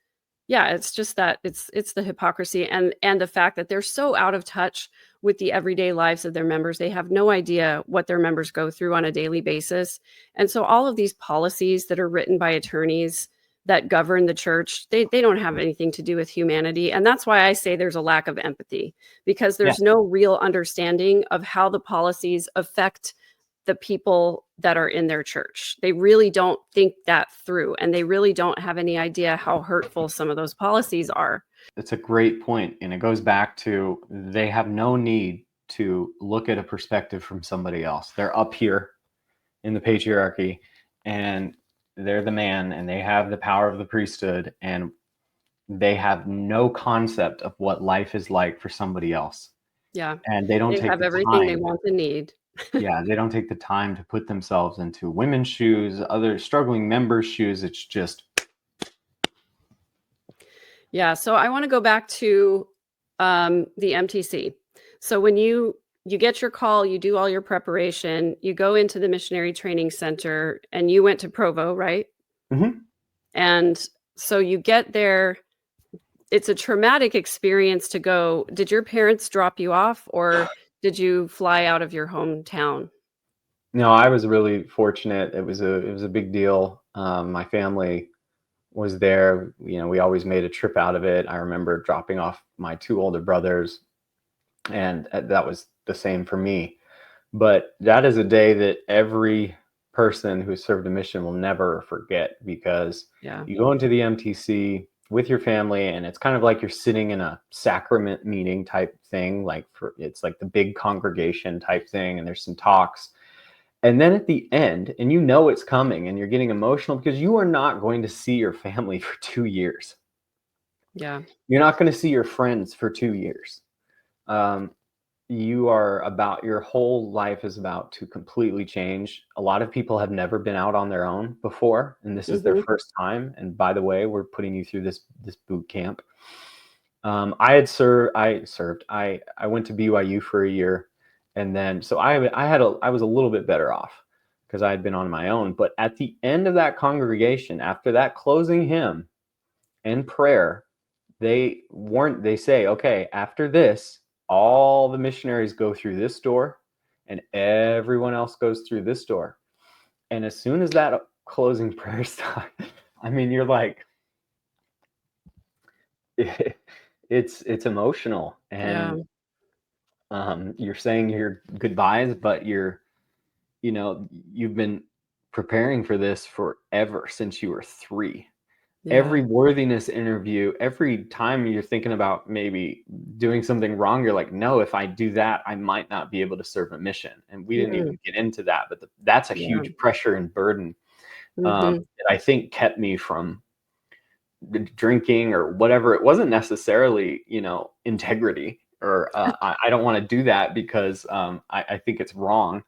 just that it's the hypocrisy and the fact that they're so out of touch with the everyday lives of their members. They have no idea what their members go through on a daily basis. And so all of these policies that are written by attorneys that govern the church, they don't have anything to do with humanity. And that's why I say there's a lack of empathy, because there's no real understanding of how the policies affect the people that are in their church. They really don't think that through, and they really don't have any idea how hurtful some of those policies are. It's a great point, and it goes back to, they have no need to look at a perspective from somebody else. They're up here in the patriarchy, and they're the man, and they have the power of the priesthood, and they have no concept of what life is like for somebody else. Yeah. And they don't They take have the everything they time. want and need. Yeah, they don't take the time to put themselves into women's shoes, other struggling members' shoes. It's just, Yeah. So I want to go back to the MTC. So when you get your call, you do all your preparation, you go into the Missionary Training Center, and you went to Provo, right? Mhm. And so you get there. It's a traumatic experience to go. Did your parents drop you off, or did you fly out of your hometown? No, I was really fortunate. It was a big deal. My family was there. We always made a trip out of it. I remember dropping off my 2 older brothers, and that was the same for me. But that is a day that every person who served a mission will never forget, because you go into the MTC with your family, and it's kind of like you're sitting in a sacrament meeting type thing. It's like the big congregation type thing, and there's some talks. And then at the end, and it's coming, and you're getting emotional because you are not going to see your family for 2 years. Yeah. You're not going to see your friends for 2 years. Your whole life is about to completely change. A lot of people have never been out on their own before, and this is their first time. And by the way, we're putting you through this boot camp. I went to BYU for a year, and then so I was a little bit better off because I had been on my own. But at the end of that congregation, after that closing hymn and prayer, they say, okay, after this, all the missionaries go through this door, and everyone else goes through this door. And as soon as that closing prayer stops, I mean, you're like, it's emotional, and you're saying your goodbyes, but you've been preparing for this forever, since you were 3. Every worthiness interview, every time you're thinking about maybe doing something wrong, you're like, no, if I do that, I might not be able to serve a mission. And we didn't even get into that, but that's a huge pressure and burden that I think kept me from drinking or whatever. It wasn't necessarily, integrity, or I don't want to do that because I think it's wrong.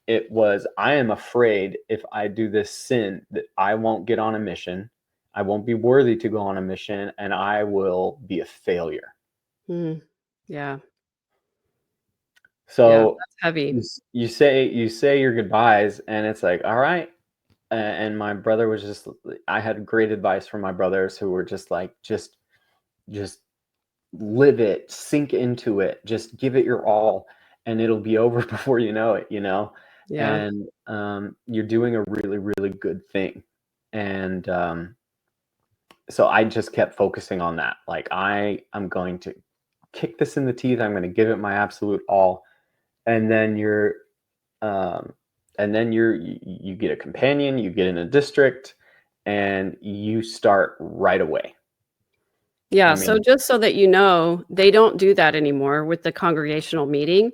It was, I am afraid if I do this sin that I won't get on a mission. I won't be worthy to go on a mission, and I will be a failure. Yeah. So that's heavy. You say your goodbyes, and it's like, all right. And my brother was I had great advice from my brothers, who were just like, just live it, sink into it, just give it your all, and it'll be over before you know it, Yeah. And you're doing a really, really good thing. And so I just kept focusing on that. Like, I'm going to kick this in the teeth. I'm going to give it my absolute all. And then you get a companion, you get in a district, and you start right away. Yeah. So just so that they don't do that anymore with the congregational meeting.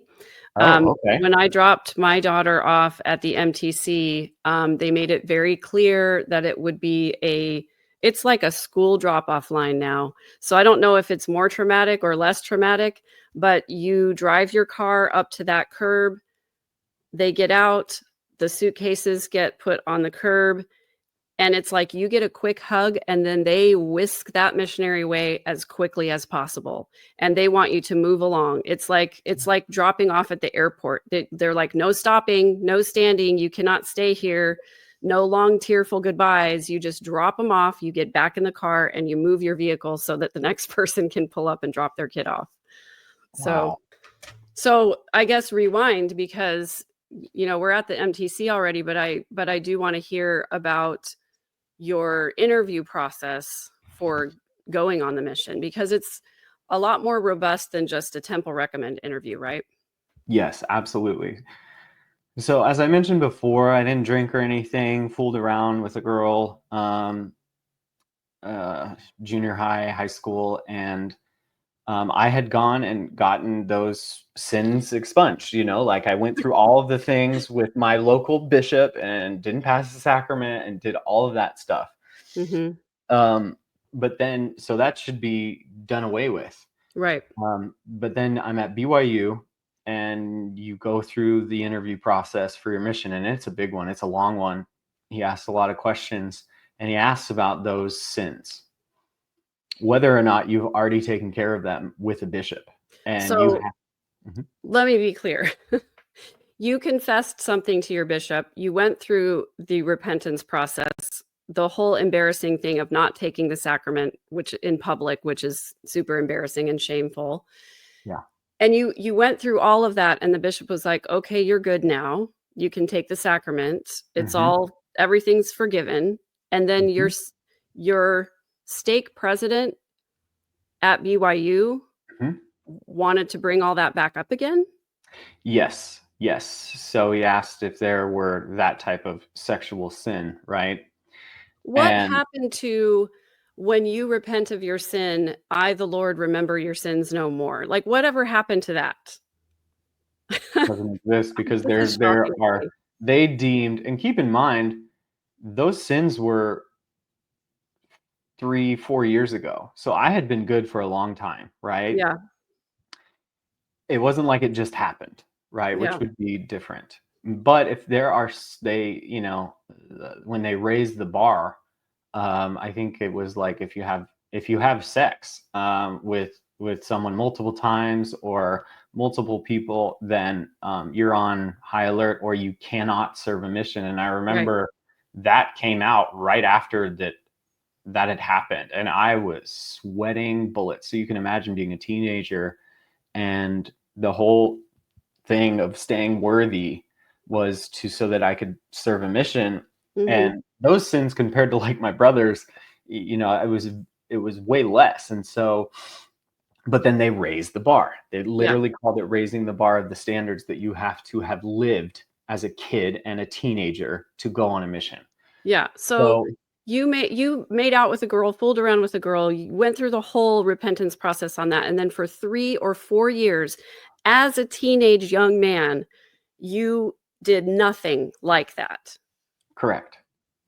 Okay. When I dropped my daughter off at the MTC, they made it very clear that it would be it's like a school drop-off line now. So I don't know if it's more traumatic or less traumatic, but you drive your car up to that curb, they get out, the suitcases get put on the curb, and it's like you get a quick hug, and then they whisk that missionary away as quickly as possible. And they want you to move along. It's like dropping off at the airport. They're like, no stopping, no standing. You cannot stay here. No long tearful goodbyes. You just drop them off. You get back in the car and you move your vehicle so that the next person can pull up and drop their kid off. Wow. So I guess rewind, because we're at the MTC already, but I do want to hear about your interview process for going on the mission, because it's a lot more robust than just a temple recommend interview, right? Yes, absolutely. So as I mentioned before, I didn't drink or anything, fooled around with a girl, junior high school, and I had gone and gotten those sins expunged. Like, I went through all of the things with my local bishop and didn't pass the sacrament and did all of that stuff. But then, so that should be done away with. Right. But then I'm at BYU, and you go through the interview process for your mission, and it's a big one. It's a long one. He asks a lot of questions, and he asks about those sins, whether or not you've already taken care of them with a bishop. And so let me be clear. You confessed something to your bishop. You went through the repentance process, the whole embarrassing thing of not taking the sacrament, which in public, which is super embarrassing and shameful. Yeah. And you went through all of that, and the bishop was like, okay, you're good now. You can take the sacrament. It's everything's forgiven. And then your stake president at BYU Mhm. wanted to bring all that back up again? Yes. So he asked if there were that type of sexual sin, right? What And happened to when you repent of your sin, I, the Lord, remember your sins no more? Like, whatever happened to that? doesn't exist because This is there shocking to are me. they deemed, and keep in mind, those sins were 3, 4 years ago. So I had been good for a long time, right? Yeah, It wasn't like it just happened, right? Which yeah, would be different. But if there are, when they raise the bar, I think it was like if you have sex with someone multiple times or multiple people, then you're on high alert or you cannot serve a mission. And I right. remember that came out right after that had happened, and I was sweating bullets. So you can imagine being a teenager, and the whole thing of staying worthy was to so that I could serve a mission. Mhm. And those sins compared to like my brothers, it was way less. And so, but then they raised the bar. They Yeah, literally called it raising the bar of the standards that you have to have lived as a kid and a teenager to go on a mission. yeah. So So you made out with a girl, fooled around with a girl, you went through the whole repentance process on that, and then for 3 or 4 years, as a teenage young man, you did nothing like that. correct.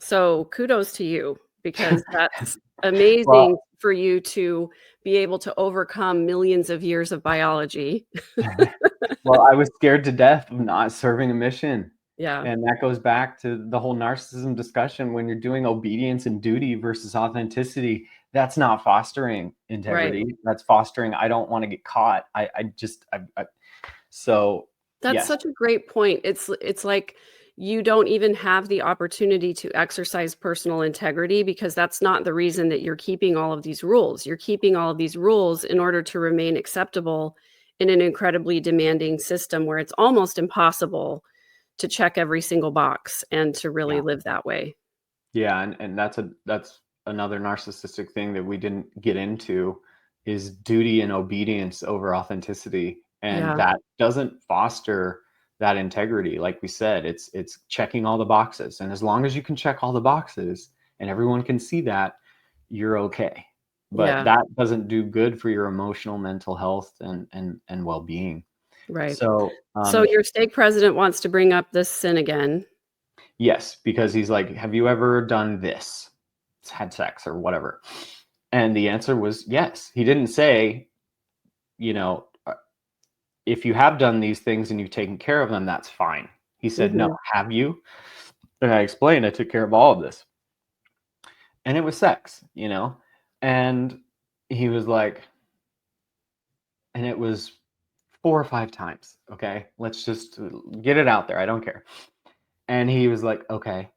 So kudos to you because that's Well, amazing for you to be able to overcome millions of years of biology. well, I was scared to death of not serving a mission. Yeah, And that goes back to the whole narcissism discussion. When you're doing obedience and duty versus authenticity, that's not fostering right. integrity. That's fostering, I don't want to get caught. So That's yes, such a great point. It's like you don't even have the opportunity to exercise personal integrity because that's not the reason that you're keeping all of these rules. You're keeping all of these rules in order to remain acceptable in an incredibly demanding system where it's almost impossible to check every single box and to really yeah. live that way. Yeah, and that's another narcissistic thing that we didn't get into is duty and obedience over authenticity. And Yeah, that doesn't foster that integrity. Like we said, it's checking all the boxes. And as long as you can check all the boxes and everyone can see that, you're okay. But yeah, that doesn't do good for your emotional mental health and well-being. right. So So your stake president wants to bring up this sin again. yes, because he's like, have you ever done this? Had sex or whatever. And the answer was yes. He didn't say, you know, if you have done these things and you've taken care of them, that's fine. He said, no, Mhm. have you? And I explained, I took care of all of this. And it was sex. And he was like, and it was 4 or 5 times. Okay. Let's just get it out there. I don't care. And he was like, okay,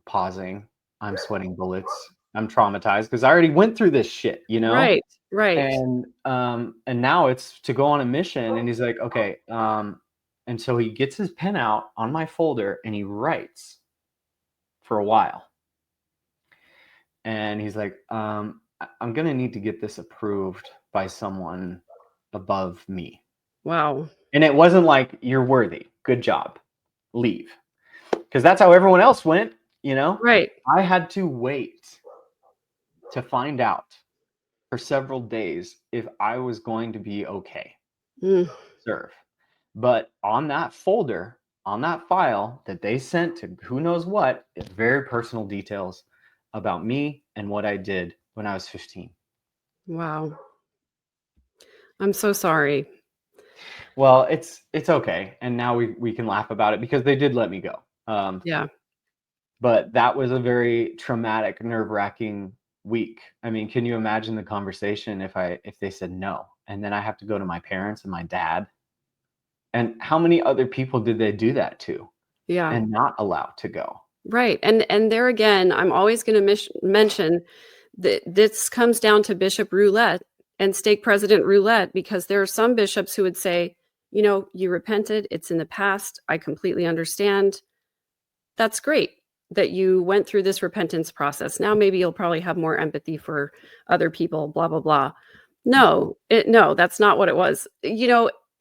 pausing. I'm sweating bullets. I'm traumatized because I already went through this shit. Right, right. And now it's to go on a mission, and he's like, okay, and so he gets his pen out on my folder and he writes for a while, and he's like, I'm gonna need to get this approved by someone above me. Wow. And it wasn't like, you're worthy, good job, leave, because that's how everyone else went. Right. I had to wait to find out for several days if I was going to be okay Mm, serve. But on that folder, on that file that they sent to who knows what, it's very personal details about me and what I did when I was 15. wow. I'm so sorry. Well, it's okay. And now we can laugh about it because they did let me go. Yeah. But that was a very traumatic, nerve-wracking week. I mean, can you imagine the conversation if they said no? And then I have to go to my parents and my dad. And how many other people did they do that to Yeah. and not allow to go? Right. And there again, I'm always going to mention that this comes down to Bishop Roulette and Stake President Roulette because there are some bishops who would say, you know, you repented, it's in the past. I completely understand. That's great. that you went through this repentance process. Now maybe you'll probably have more empathy for other people, blah, blah, blah. No, that's not what it was.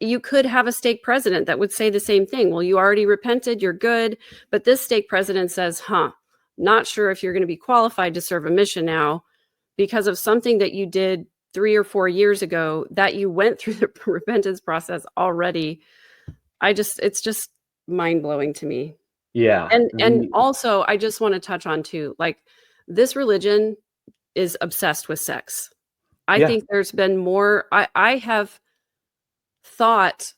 You could have a stake president that would say the same thing. Well, you already repented, you're good. But this stake president says, not sure if you're going to be qualified to serve a mission now because of something that you did 3 or 4 years ago that you went through the repentance process already. It's just mind-blowing to me. Yeah. And also, I just want to touch on too, like, this religion is obsessed with sex. I think there's been more. I have thought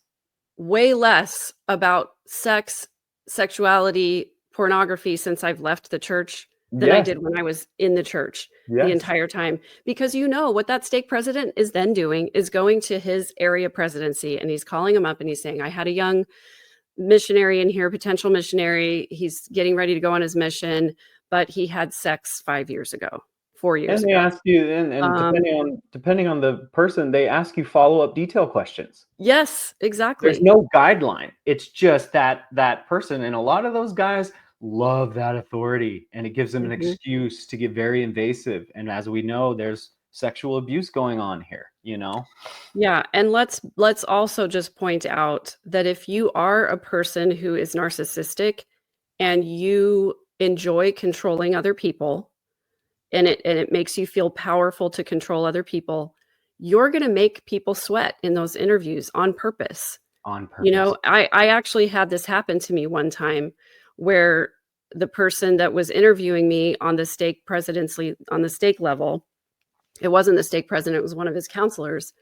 way less about sex, sexuality, pornography since I've left the church than I did when I was in the church the entire time. Because what that stake president is then doing is going to his area presidency, and he's calling him up and he's saying, I had a young missionary in here, potential missionary. He's getting ready to go on his mission, but he had sex 5 years ago, 4 years and they ago. ask you, and depending on the person, they ask you follow-up detail questions. Yes, exactly. There's no guideline. It's just that person, and a lot of those guys love that authority, and it gives them an excuse to get very invasive. And as we know, there's sexual abuse going on here, Yeah, and let's also just point out that if you are a person who is narcissistic and you enjoy controlling other people, and it makes you feel powerful to control other people, you're going to make people sweat in those interviews on purpose. I actually had this happen to me one time where the person that was interviewing me on the stake level, it wasn't the stake president, it was one of his counselors,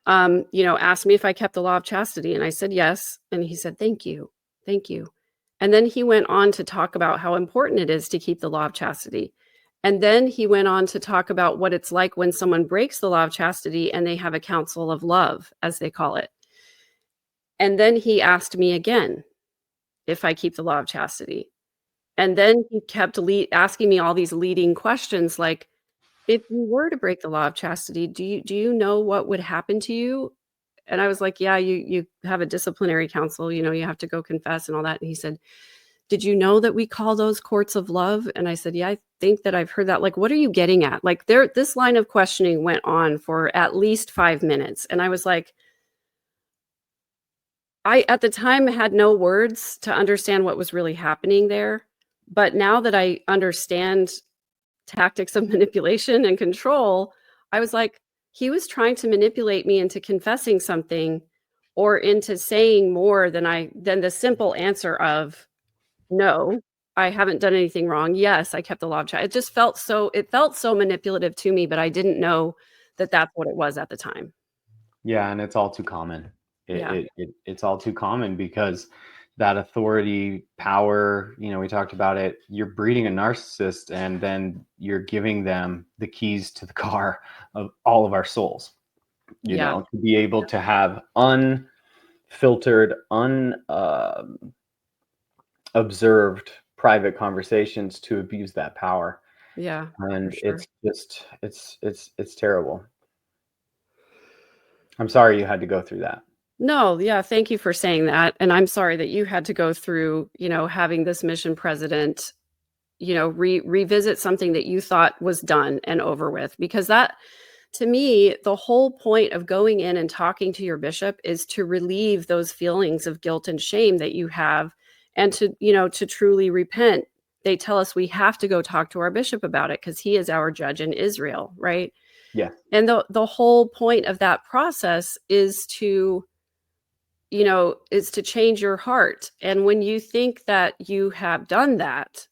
asked me if I kept the law of chastity. And I said, yes. And he said, thank you. Thank you. And then he went on to talk about how important it is to keep the law of chastity. And then he went on to talk about what it's like when someone breaks the law of chastity and they have a council of love, as they call it. And then he asked me again if I keep the law of chastity. And then he kept asking me all these leading questions like, if you were to break the law of chastity, do you know what would happen to you? And I was like, yeah, you have a disciplinary council, you have to go confess and all that. And he said, did you know that we call those courts of love? And I said, yeah, I think that I've heard that. Like, what are you getting at? Like, this line of questioning went on for at least 5 minutes. And I was like, I, at the time, had no words to understand what was really happening there. But now that I understand tactics of manipulation and control, I was like, he was trying to manipulate me into confessing something or into saying more than the simple answer of, no, I haven't done anything wrong. Yes, I kept the law of chastity. It felt so manipulative to me, but I didn't know that that's what it was at the time. Yeah, and it's all too common. Yeah. It's all too common because that authority, power, we talked about it. You're breeding a narcissist, and then you're giving them the keys to the car of all of our souls. To be able to have unfiltered, observed private conversations to abuse that power. Yeah. And for sure. it's terrible. I'm sorry you had to go through that. No, yeah, thank you for saying that. And I'm sorry that you had to go through, having this mission president, revisit something that you thought was done and over with. Because that, to me, the whole point of going in and talking to your bishop is to relieve those feelings of guilt and shame that you have, and to truly repent. They tell us we have to go talk to our bishop about it because he is our judge in Israel, right? Yeah. And the whole point of that process is to change your heart. And when you think that you have done that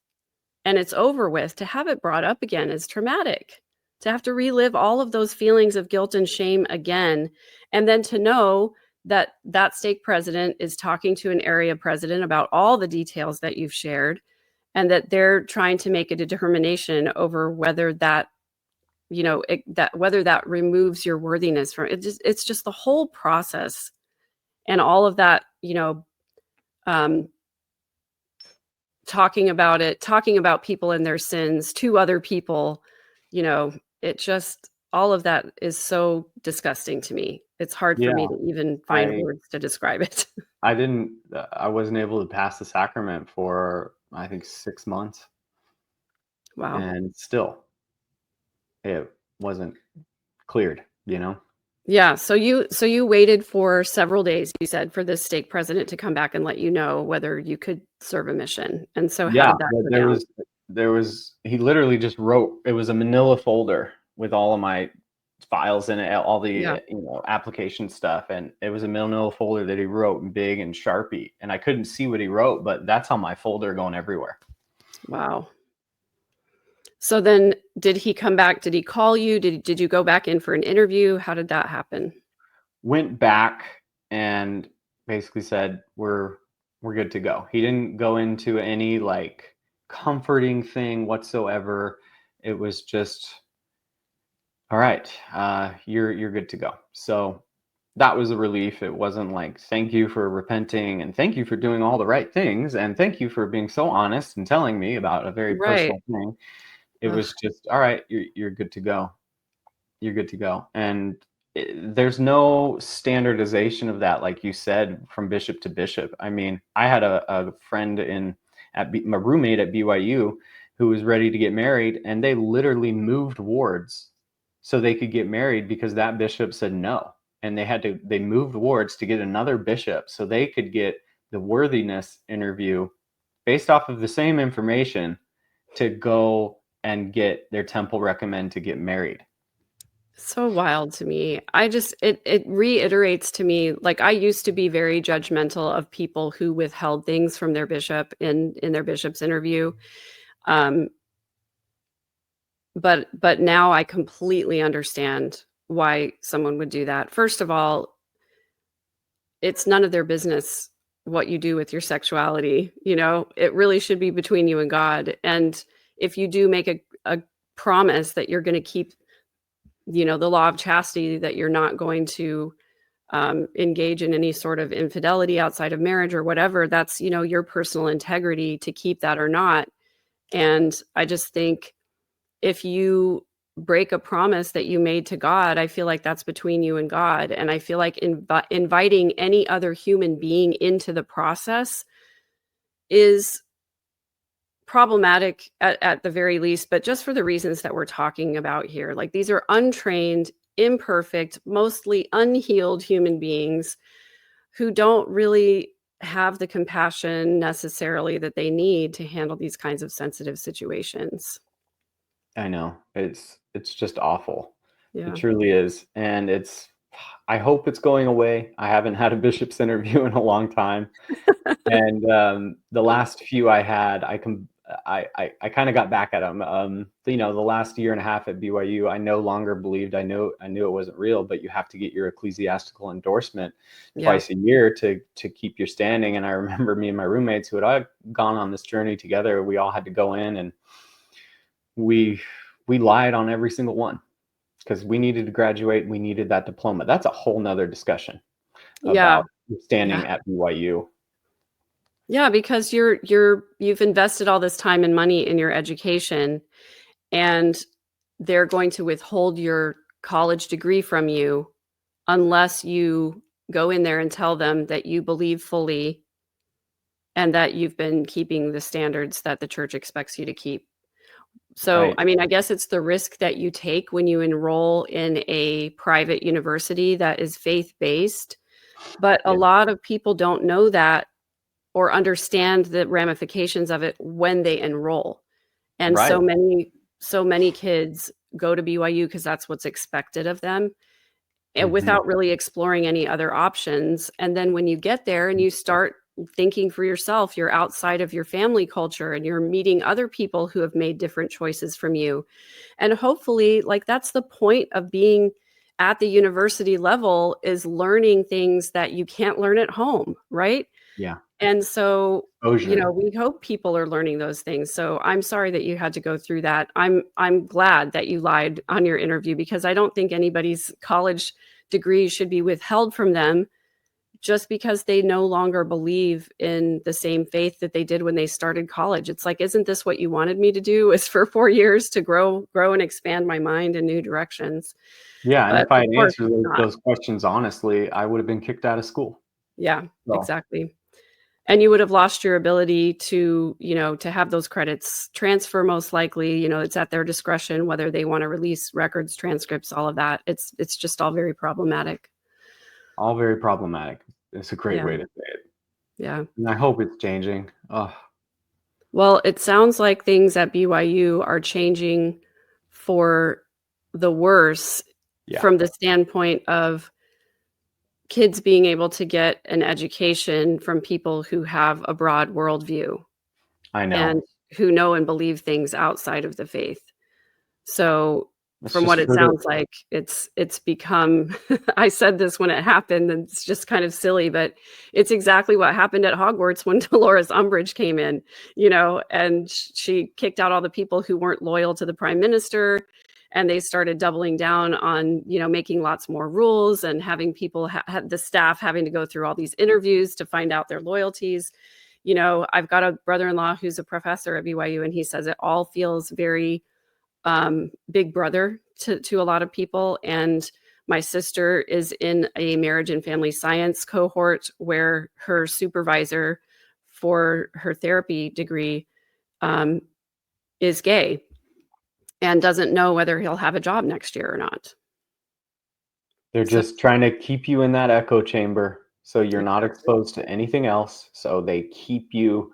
and it's over with, to have it brought up again is traumatic. To have to relive all of those feelings of guilt and shame again, and then to know that that stake president is talking to an area president about all the details that you've shared, and that they're trying to make a determination over whether that whether that removes your worthiness from it. It's just the whole process. And all of that, talking about people and their sins to other people, all of that is so disgusting to me. It's hard for me to even find words to describe it. I wasn't able to pass the sacrament for I think 6 months, Wow. and still it wasn't cleared, you know? Yeah. So you waited for several days, you said, for this stake president to come back and let you know whether you could serve a mission. And so how Yeah, did that but go down? there was he literally just wrote, it was a manila folder with all of my files in it, all the Yeah. application stuff, and it was a manila folder that he wrote in big and Sharpie, and I couldn't see what he wrote, but that's on my folder going everywhere. Wow. So then did he come back? Did he call you? Did you go back in for an interview? How did that happen? Went back and basically said we're good to go. He didn't go into any like comforting thing whatsoever. It was just, all right, you're good to go. So that was a relief. It wasn't like, thank you for repenting and thank you for doing all the right things and thank you for being so honest and telling me about a very Right. personal thing. It Ugh. was just, all right, you're good to go. You're good to go. And there's no standardization of that, like you said, from bishop to bishop. I mean, I had a friend my roommate at BYU who was ready to get married, and they literally moved wards so they could get married because that bishop said no. And they moved wards to get another bishop so they could get the worthiness interview based off of the same information to go and get their temple recommend to get married. So wild to me. It reiterates to me, like, I used to be very judgmental of people who withheld things from their bishop in their bishop's interview. Um, but now I completely understand why someone would do that. First of all, it's none of their business what you do with your sexuality, you know? It really should be between you and God. And if you do make a promise that you're gonna keep, the law of chastity, that you're not going to engage in any sort of infidelity outside of marriage or whatever, that's, your personal integrity to keep that or not. And I just think if you break a promise that you made to God, I feel like that's between you and God. And I feel like inviting any other human being into the process is problematic at the very least, but just for the reasons that we're talking about here. Like, these are untrained, imperfect, mostly unhealed human beings who don't really have the compassion necessarily that they need to handle these kinds of sensitive situations. I know. It's just awful. It Yeah. truly is. And I hope it's going away. I haven't had a bishop's interview in a long time. And the last few I had, I kind of got back at them. The last year and a half at BYU, I no longer believed. I knew it wasn't real, but you have to get your ecclesiastical endorsement Yeah. twice a year to keep your standing. And I remember me and my roommates who had all gone on this journey together. We all had to go in, and we lied on every single one because we needed to graduate. We needed that diploma. That's a whole nother discussion Yeah. about Yeah. standing at BYU. Yeah, because you've invested all this time and money in your education, and they're going to withhold your college degree from you unless you go in there and tell them that you believe fully and that you've been keeping the standards that the church expects you to keep. So, Right. I mean, I guess it's the risk that you take when you enroll in a private university that is faith-based, but a Yeah. lot of people don't know that or understand the ramifications of it when they enroll. And Right. so many kids go to BYU because that's what's expected of them, and Mhm. without really exploring any other options. And then when you get there and you start thinking for yourself, you're outside of your family culture and you're meeting other people who have made different choices from you. And hopefully, like, that's the point of being at the university level, is learning things that you can't learn at home, right? Yeah. And so, Exposure. we hope people are learning those things. So I'm sorry that you had to go through that. I'm glad that you lied on your interview, because I don't think anybody's college degree should be withheld from them just because they no longer believe in the same faith that they did when they started college. It's like, isn't this what you wanted me to do? Is for 4 years to grow and expand my mind in new directions. Yeah, and But if I of had course answered it's not. those questions honestly, I would have been kicked out of school. Yeah, So, exactly. And you would have lost your ability to, to have those credits transfer most likely. It's at their discretion whether they want to release records, transcripts, all of that. It's just all very problematic. All very problematic. It's a great way to say it. Yeah. And I hope it's changing. Oh. Well, it sounds like things at BYU are changing for the worse from the standpoint of kids being able to get an education from people who have a broad worldview. I know. And who know and believe things outside of the faith. So from what it true. sounds like, it's become, I said this when it happened, and it's just kind of silly, but it's exactly what happened at Hogwarts when Dolores Umbridge came in, and she kicked out all the people who weren't loyal to the prime minister. And they started doubling down on, making lots more rules and having people, the staff having to go through all these interviews to find out their loyalties. I've got a brother-in-law who's a professor at BYU, and he says it all feels very big brother to a lot of people. And my sister is in a marriage and family science cohort where her supervisor for her therapy degree is gay and doesn't know whether he'll have a job next year or not. They're just trying to keep you in that echo chamber so you're not exposed to anything else. So they keep you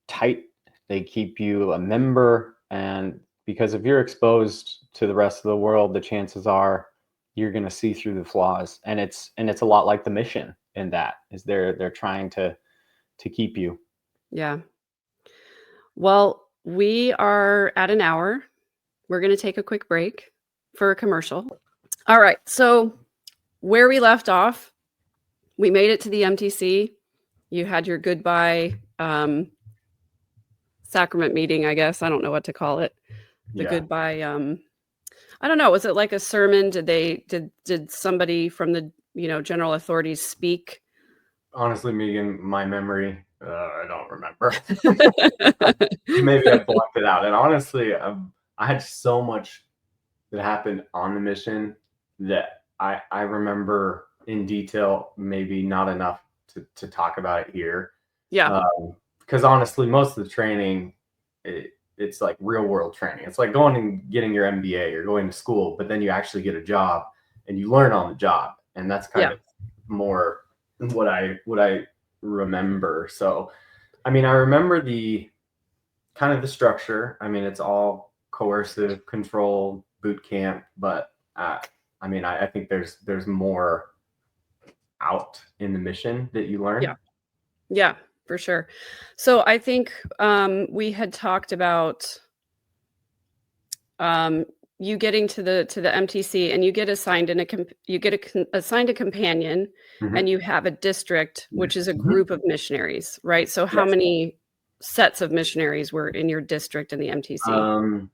tight, they keep you a member, and because if you're exposed to the rest of the world, the chances are you're going to see through the flaws. And it's a lot like the mission in that is they're trying to keep you. Yeah. Well, we are at an hour. We're going to take a quick break for a commercial. All right. So where we left off, we made it to the MTC. You had your goodbye sacrament meeting, I guess. I don't know what to call it. The goodbye. I don't know. Was it like a sermon? Did somebody from the general authorities speak? Honestly, Megan, my memory, I don't remember. Maybe I blocked it out. And honestly, I had so much that happened on the mission that I remember in detail, maybe not enough to talk about it here. Yeah. Because honestly, most of the training, it's like real world training. It's like going and getting your MBA or going to school, but then you actually get a job and you learn on the job. And that's kind of more what I remember. So, I mean, I remember the kind of the structure. I mean, it's all coercive, controlled, boot camp, but I mean, I think there's more out in the mission that you learn. Yeah, for sure. So I think we had talked about you getting to the MTC, and you get assigned assigned a companion, and you have a district, which is a group of missionaries, right? So how many sets of missionaries were in your district in the MTC?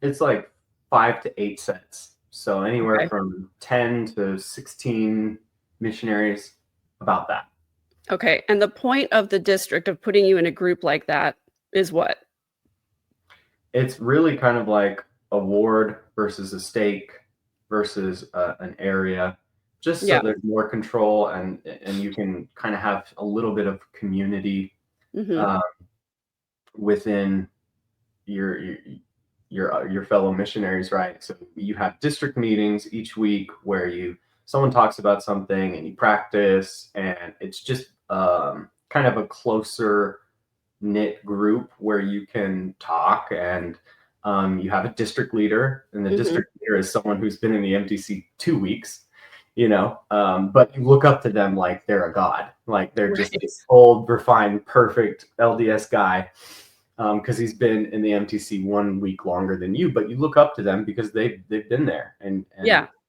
It's like 5 to 8 sets. So anywhere from 10 to 16 missionaries, about that. Okay. And the point of the district of putting you in a group like that is what? It's really kind of like a ward versus a stake versus an area, just so there's more control and you can kind of have a little bit of community within your fellow missionaries, right? So you have district meetings each week where someone talks about something and you practice, and it's just kind of a closer knit group where you can talk, and you have a district leader, and the district leader is someone who's been in the MTC 2 weeks, but you look up to them like they're a god, like they're just this old, refined, perfect LDS guy. Because he's been in the MTC 1 week longer than you, but you look up to them because they've been there, and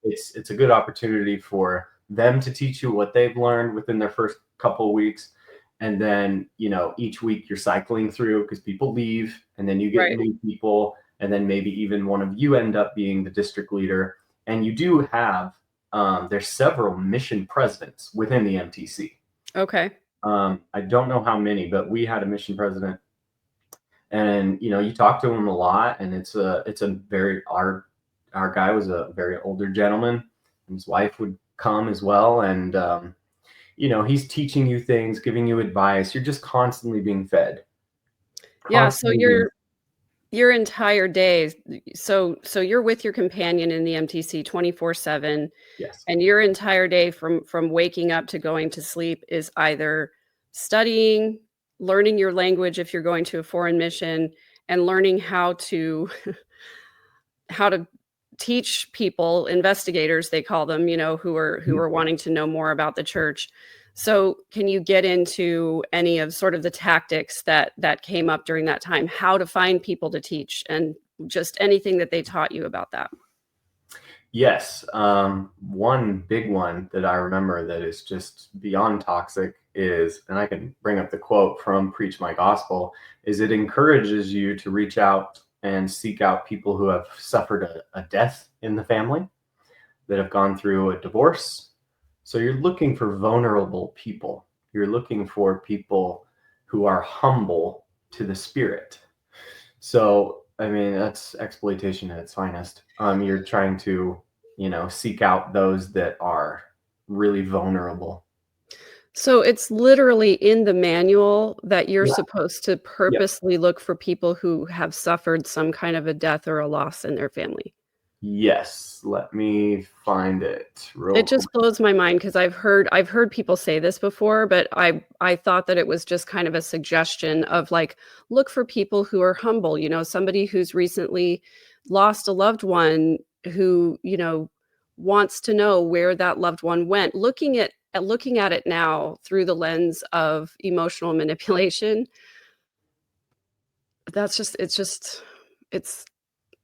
it's a good opportunity for them to teach you what they've learned within their first couple of weeks, and then each week you're cycling through because people leave, and then you get new people, and then maybe even one of you end up being the district leader, and you do have there's several mission presidents within the MTC. Okay. I don't know how many, but we had a mission president. And you talk to him a lot, and it's a very our guy was a very older gentleman, and his wife would come as well, and he's teaching you things, giving you advice. You're just constantly being fed. Yeah, so Constantly being, your entire day, so you're with your companion in the MTC 24/7, yes. and your entire day from waking up to going to sleep is either studying, learning your language if you're going to a foreign mission, and learning how to teach people, investigators they call them, who are wanting to know more about the church. So can you get into any of sort of the tactics that came up during that time, how to find people to teach, and just anything that they taught you about that? Yes. One big one that I remember that is just beyond toxic is, and I can bring up the quote from Preach My Gospel, is it encourages you to reach out and seek out people who have suffered a death in the family, that have gone through a divorce. So you're looking for vulnerable people. You're looking for people who are humble to the spirit. So, I mean, that's exploitation at its finest. You're trying to, seek out those that are really vulnerable. So it's literally in the manual that you're Yeah. supposed to Yep. purposely look for people who have suffered some kind of a death or a loss in their family. Yes. Let me find it real It quick. just blows my mind because I've heard people say this before, but I thought that it was just kind of a suggestion of, like, look for people who are humble, somebody who's recently lost a loved one who, wants to know where that loved one went. Looking at it now through the lens of emotional manipulation, it's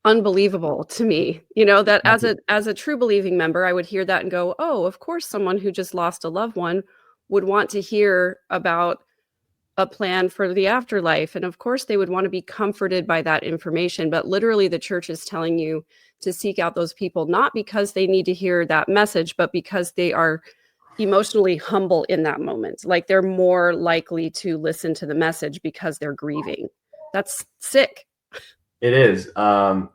unbelievable to me, that as a true believing member, I would hear that and go, "Oh, of course someone who just lost a loved one would want to hear about a plan for the afterlife, and of course they would want to be comforted by that information." But literally the church is telling you to seek out those people, not because they need to hear that message, but because they are emotionally humble in that moment. Like, they're more likely to listen to the message because they're grieving. That's sick. It is.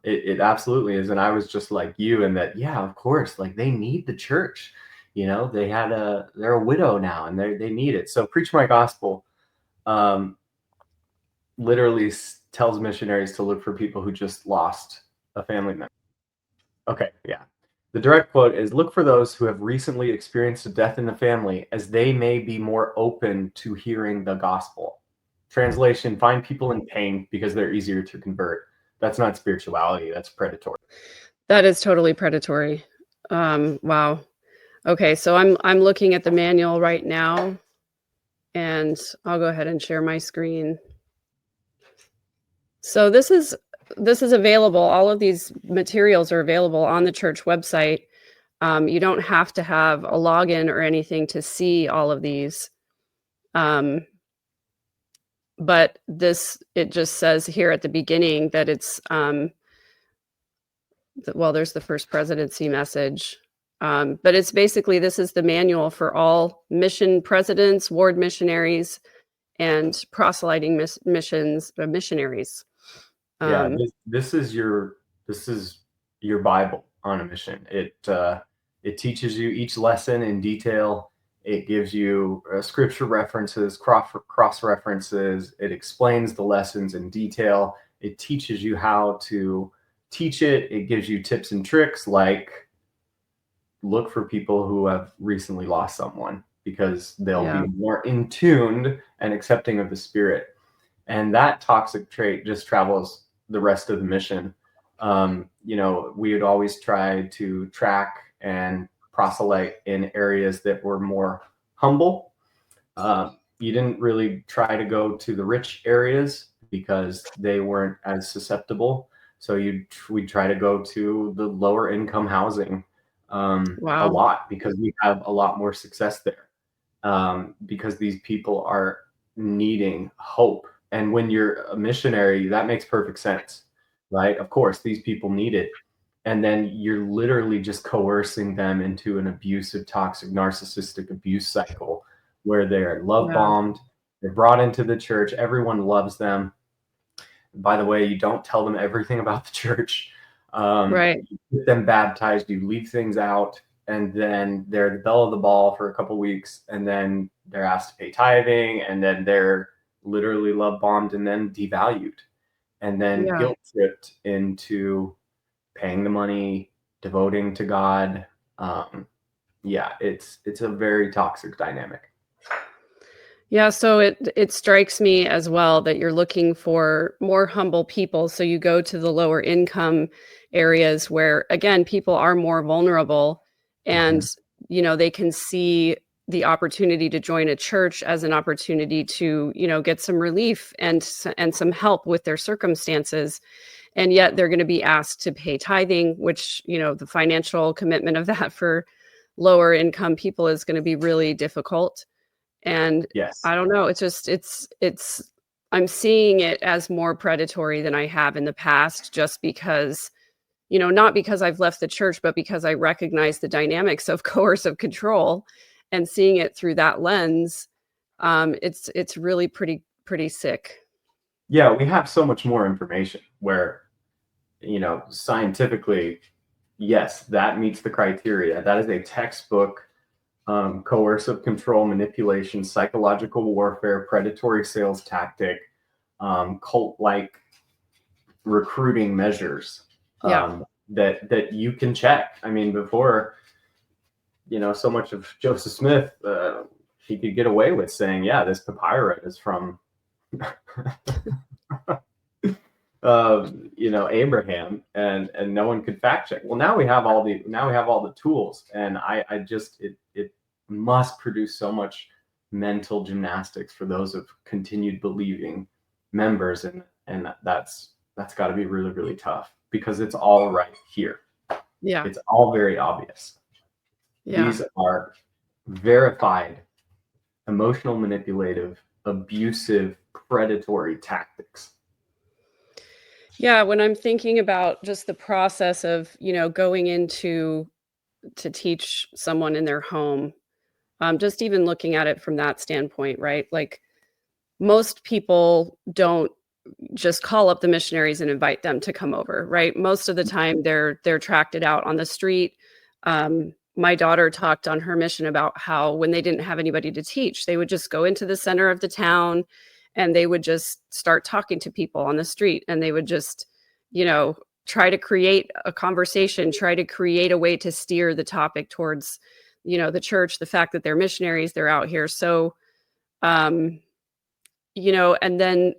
It absolutely is. And I was just like you in that, yeah, of course, like they need the church. They're a widow now and they need it. So Preach My Gospel um, literally tells missionaries to look for people who just lost a family member. Okay, yeah. The direct quote is, look for those who have recently experienced a death in the family, as they may be more open to hearing the gospel. Translation, find people in pain because they're easier to convert. That's not spirituality, that's predatory. That is totally predatory. Wow. Okay, so I'm looking at the manual right now, and I'll go ahead and share my screen. So this is available. All of these materials are available on the church website. You don't have to have a login or anything to see all of these. But it just says here at the beginning that it's well, there's the first presidency message. But it's basically, this is the manual for all mission presidents, ward missionaries, and proselyting missionaries. Yeah, this is your Bible on a mission. It teaches you each lesson in detail. It gives you scripture references, cross references. It explains the lessons in detail. It teaches you how to teach it. It gives you tips and tricks like look for people who have recently lost someone because they'll Yeah. be more in tuned and accepting of the spirit. And that toxic trait just travels the rest of the mission. We would always try to track and proselyte in areas that were more humble. You didn't really try to go to the rich areas because they weren't as susceptible. So we'd try to go to the lower income housing a Wow. lot because we have a lot more success there. Because these people are needing hope. And when you're a missionary, that makes perfect sense, right? Of course, these people need it. And then you're literally just coercing them into an abusive, toxic, narcissistic abuse cycle where they're love Yeah. bombed, they're brought into the church, everyone loves them. By the way, you don't tell them everything about the church. Right. You get them baptized, you leave things out. and then they're the belle of the ball for a couple weeks, and then they're asked to pay tithing, and then they're literally love bombed and then devalued, and then Yeah. guilt tripped into paying the money, devoting to God. Yeah, it's a very toxic dynamic. Yeah, so it strikes me as well that you're looking for more humble people. So you go to the lower income areas where, again, people are more vulnerable, and Mhm. they can see the opportunity to join a church as an opportunity to get some relief and some help with their circumstances. And yet they're going to be asked to pay tithing, which the financial commitment of that for lower income people is going to be really difficult. And Yes. I don't know, it's just it's I'm seeing it as more predatory than I have in the past, just because, not because I've left the church, but because I recognize the dynamics of coercive control, and seeing it through that lens, it's really pretty sick. Yeah, we have so much more information where, scientifically, yes, that meets the criteria. That is a textbook coercive control, manipulation, psychological warfare, predatory sales tactic, cult-like recruiting measures, Yeah. that you can check. I mean, before, so much of Joseph Smith, he could get away with saying, "Yeah, this papyrus is from." Abraham, and no one could fact check. Well, now we have all the tools, and I just it must produce so much mental gymnastics for those of continued believing members, and that's got to be really, really tough, because it's all right here. Yeah. It's all very obvious. Yeah. These are verified emotional, manipulative, abusive, predatory tactics. Yeah, when I'm thinking about just the process of, going into to teach someone in their home, just even looking at it from that standpoint, right? Like, most people don't just call up the missionaries and invite them to come over, right? Most of the time they're tracted out on the street. My daughter talked on her mission about how when they didn't have anybody to teach, they would just go into the center of the town and they would just start talking to people on the street, and they would just, try to create a conversation, try to create a way to steer the topic towards, the church, the fact that they're missionaries, they're out here. So, um, and then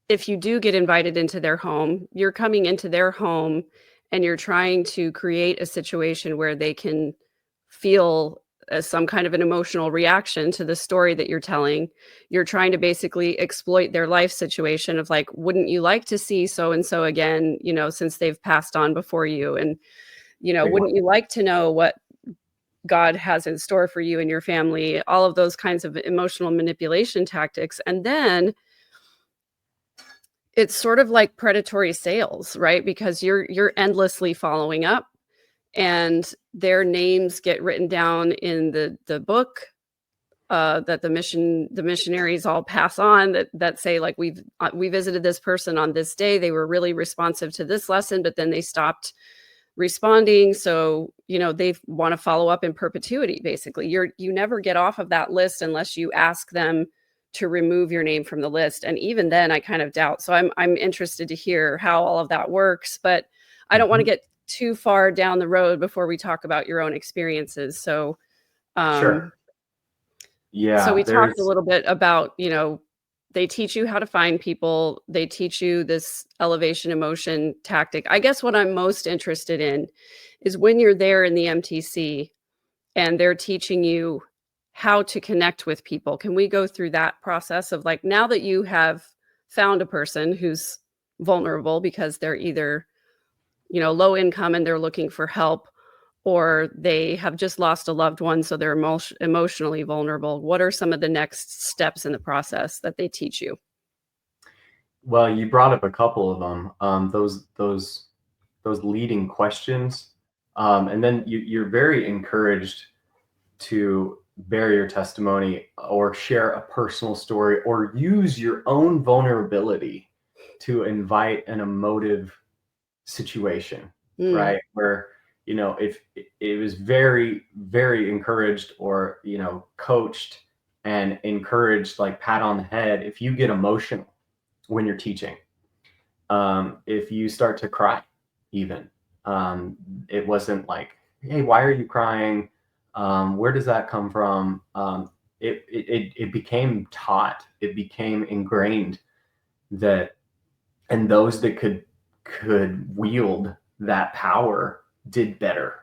if you do get invited into their home, you're coming into their home and you're trying to create a situation where they can feel some kind of an emotional reaction to the story that you're telling. You're trying to basically exploit their life situation of like, wouldn't you like to see so and so again, since they've passed on before you? And, Big one. wouldn't you like to know what God has in store for you and your family? All of those kinds of emotional manipulation tactics. And then it's sort of like predatory sales, right? Because you're endlessly following up, and their names get written down in the book, that the missionaries all pass on, that say like, we visited this person on this day. They were really responsive to this lesson, but then they stopped responding. So, they want to follow up in perpetuity. Basically, you never get off of that list unless you ask them to remove your name from the list. And even then, I kind of doubt. So I'm interested to hear how all of that works, but I don't want to Mhm. get too far down the road before we talk about your own experiences. So, Sure. um, so Yeah, we talked a there's little bit about, they teach you how to find people. They teach you this elevation emotion tactic. I guess what I'm most interested in is when you're there in the MTC and they're teaching you how to connect with people. Can we go through that process of like, now that you have found a person who's vulnerable because they're either, low income and they're looking for help, or they have just lost a loved one, so they're emotionally vulnerable. What are some of the next steps in the process that they teach you? Well, you brought up a couple of them. Those leading questions, and then you're very encouraged to bear your testimony or share a personal story or use your own vulnerability to invite an emotive situation, Mm, right? Where if it was very, very encouraged, or, coached and encouraged, like pat on the head, if you get emotional when you're teaching, if you start to cry, even, it wasn't like, hey, why are you crying? Where does that come from? It became taught, it became ingrained that, and those that could wield that power did better.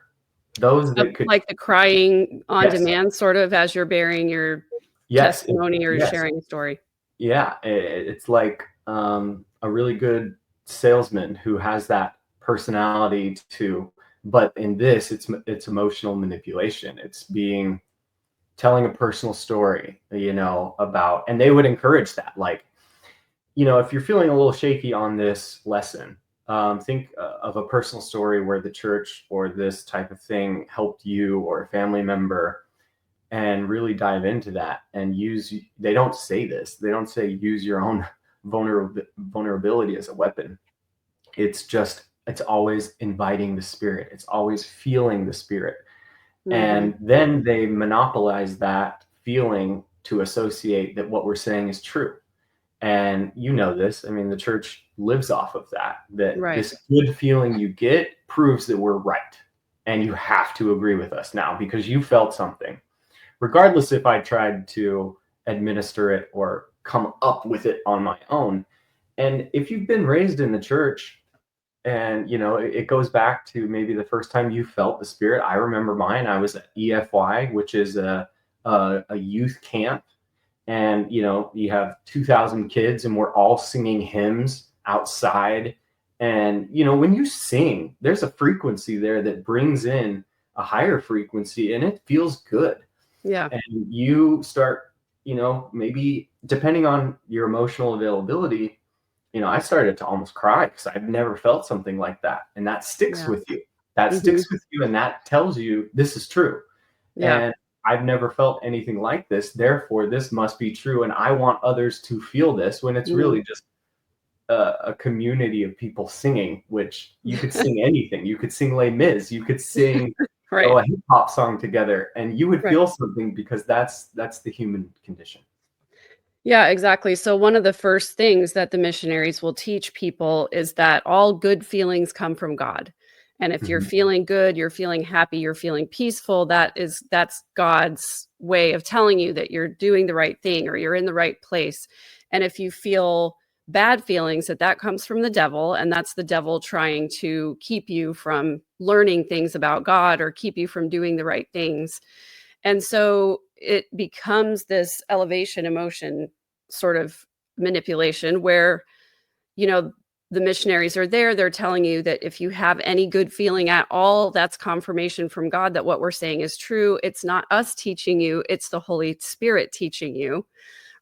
Those that could, Like the crying on yes, demand, sort of, as you're bearing your yes, testimony or yes, sharing a story. yeah. It's like a really good salesman who has that personality too. But in this, it's emotional manipulation. It's telling a personal story, about, and they would encourage that. Like, if you're feeling a little shaky on this lesson, think of a personal story where the church or this type of thing helped you or a family member, and really dive into that and they don't say this. They don't say use your own vulnerability as a weapon. It's always inviting the Spirit. It's always feeling the Spirit. And then they monopolize that feeling to associate that what we're saying is true. And this, I mean, the church lives off of that Right. this good feeling you get proves that we're right. And you have to agree with us now because you felt something, regardless if I tried to administer it or come up with it on my own. And if you've been raised in the church, and it goes back to maybe the first time you felt the Spirit. I remember mine. I was at EFY, which is a youth camp, and you have 2,000 kids, and we're all singing hymns outside. And when you sing, there's a frequency there that brings in a higher frequency, and it feels good. Yeah. And you start, maybe depending on your emotional availability, I started to almost cry because I've never felt something like that. And that sticks with you. That sticks with you, and that tells you this is true. Yeah. And I've never felt anything like this. Therefore, this must be true. And I want others to feel this, when it's really just a community of people singing, which you could sing anything. You could sing Les Mis. You could sing Right. a hip hop song together, and you would Right. feel something, because that's the human condition. Yeah, exactly. So one of the first things that the missionaries will teach people is that all good feelings come from God. And if you're Mhm. feeling good, you're feeling happy, you're feeling peaceful, that's God's way of telling you that you're doing the right thing or you're in the right place. And if you feel bad feelings, that comes from the devil, and that's the devil trying to keep you from learning things about God or keep you from doing the right things. And so it becomes this elevation emotion sort of manipulation where, you know, the missionaries are there. They're telling you that if you have any good feeling at all, that's confirmation from God that what we're saying is true. It's not us teaching you, it's the Holy Spirit teaching you.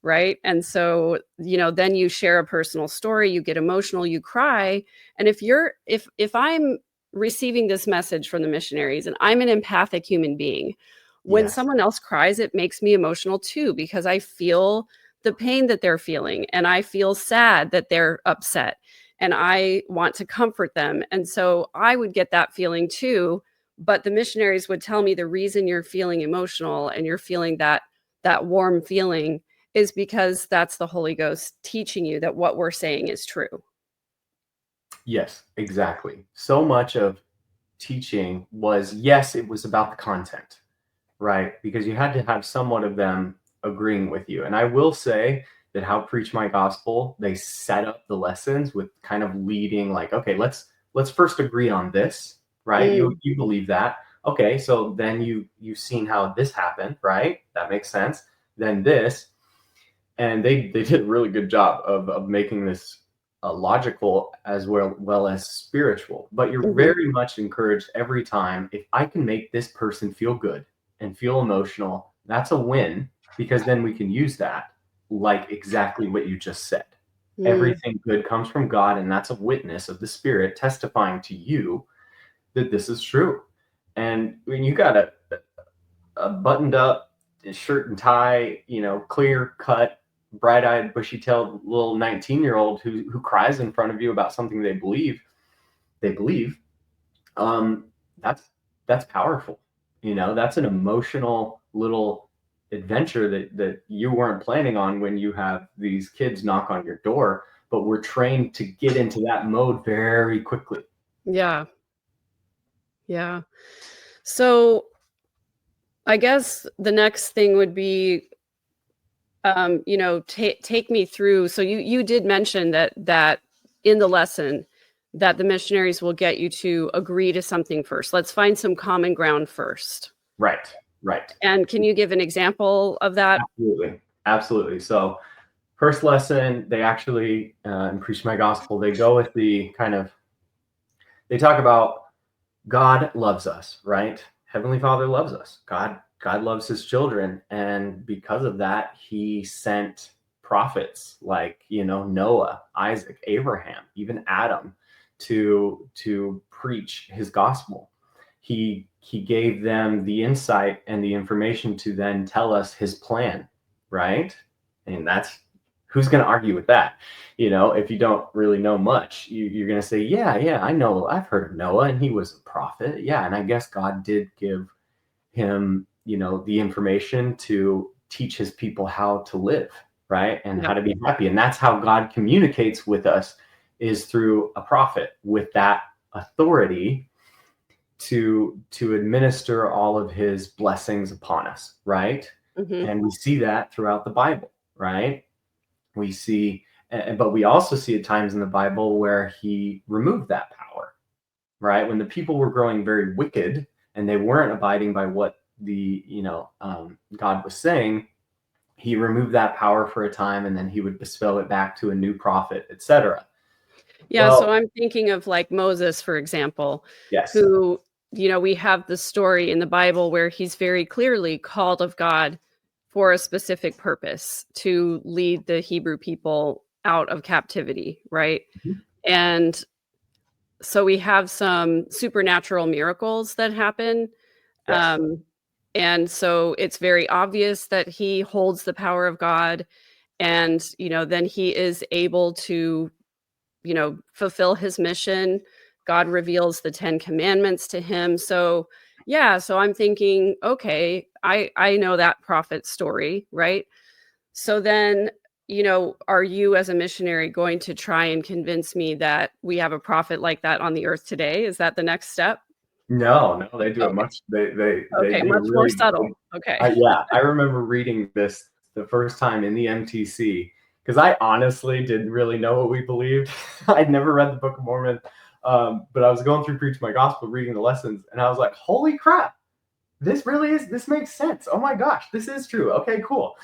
Right. And so, then you share a personal story, you get emotional, you cry. And if I'm receiving this message from the missionaries and I'm an empathic human being, when Yes. someone else cries, it makes me emotional too, because I feel the pain that they're feeling and I feel sad that they're upset and I want to comfort them. And so I would get that feeling too. But the missionaries would tell me the reason you're feeling emotional and you're feeling that warm feeling is because that's the Holy Ghost teaching you that what we're saying is true. Yes, exactly. So much of teaching was, yes, it was about the content, right? Because you had to have somewhat of them agreeing with you. And I will say that how Preach My Gospel, they set up the lessons with kind of leading, like, okay, let's first agree on this, right? You believe that. Okay, so then you've seen how this happened, right? That makes sense. Then this. And they did a really good job of making this logical as well as spiritual. But you're Mhm. very much encouraged every time, if I can make this person feel good and feel emotional, that's a win, because then we can use that, like exactly what you just said. Mm. Everything good comes from God, and that's a witness of the Spirit testifying to you that this is true. And when you got a buttoned up shirt and tie, clear cut, bright eyed, bushy tailed little 19-year-old who cries in front of you about something they believe, um, that's powerful. That's an emotional little adventure that you weren't planning on when you have these kids knock on your door, but we're trained to get into that mode very quickly. Yeah. Yeah. So I guess the next thing would be, take me through. So you did mention that in the lesson that the missionaries will get you to agree to something first. Let's find some common ground first. Right. And can you give an example of that? Absolutely. So first lesson, they actually in Preach My Gospel, they go with the kind of, they talk about God loves us, right? Heavenly Father loves us. God loves his children. And because of that, he sent prophets like, Noah, Isaac, Abraham, even Adam to preach his gospel. He gave them the insight and the information to then tell us his plan, right? And that's, who's going to argue with that? If you don't really know much, you're going to say, yeah, I know, I've heard of Noah and he was a prophet. Yeah. And I guess God did give him, the information to teach his people how to live, right? And how to be happy. And that's how God communicates with us, is through a prophet with that authority to administer all of his blessings upon us, right? Mm-hmm. And we see that throughout the Bible, right? We see, but we also see at times in the Bible where he removed that power, right? When the people were growing very wicked and they weren't abiding by what the God was saying, he removed that power for a time, and then he would bestow it back to a new prophet, etc. Yeah, so I'm thinking of like Moses, for example, Yes. who, we have the story in the Bible where he's very clearly called of God for a specific purpose, to lead the Hebrew people out of captivity, right? Mhm. And so we have some supernatural miracles that happen. Yes. And so it's very obvious that he holds the power of God, and, then he is able to, fulfill his mission. God reveals the 10 commandments to him. So, yeah, so I'm thinking, okay, I know that prophet story, right? So then, are you as a missionary going to try and convince me that we have a prophet like that on the earth today? Is that the next step? No, they do it Okay. much. They Okay, do much more really good. subtle. Okay. Yeah, I remember reading this the first time in the MTC, because I honestly didn't really know what we believed. I'd never read the Book of Mormon, but I was going through Preach My Gospel, reading the lessons, and I was like, "Holy crap! This makes sense. Oh my gosh, this is true. Okay, cool."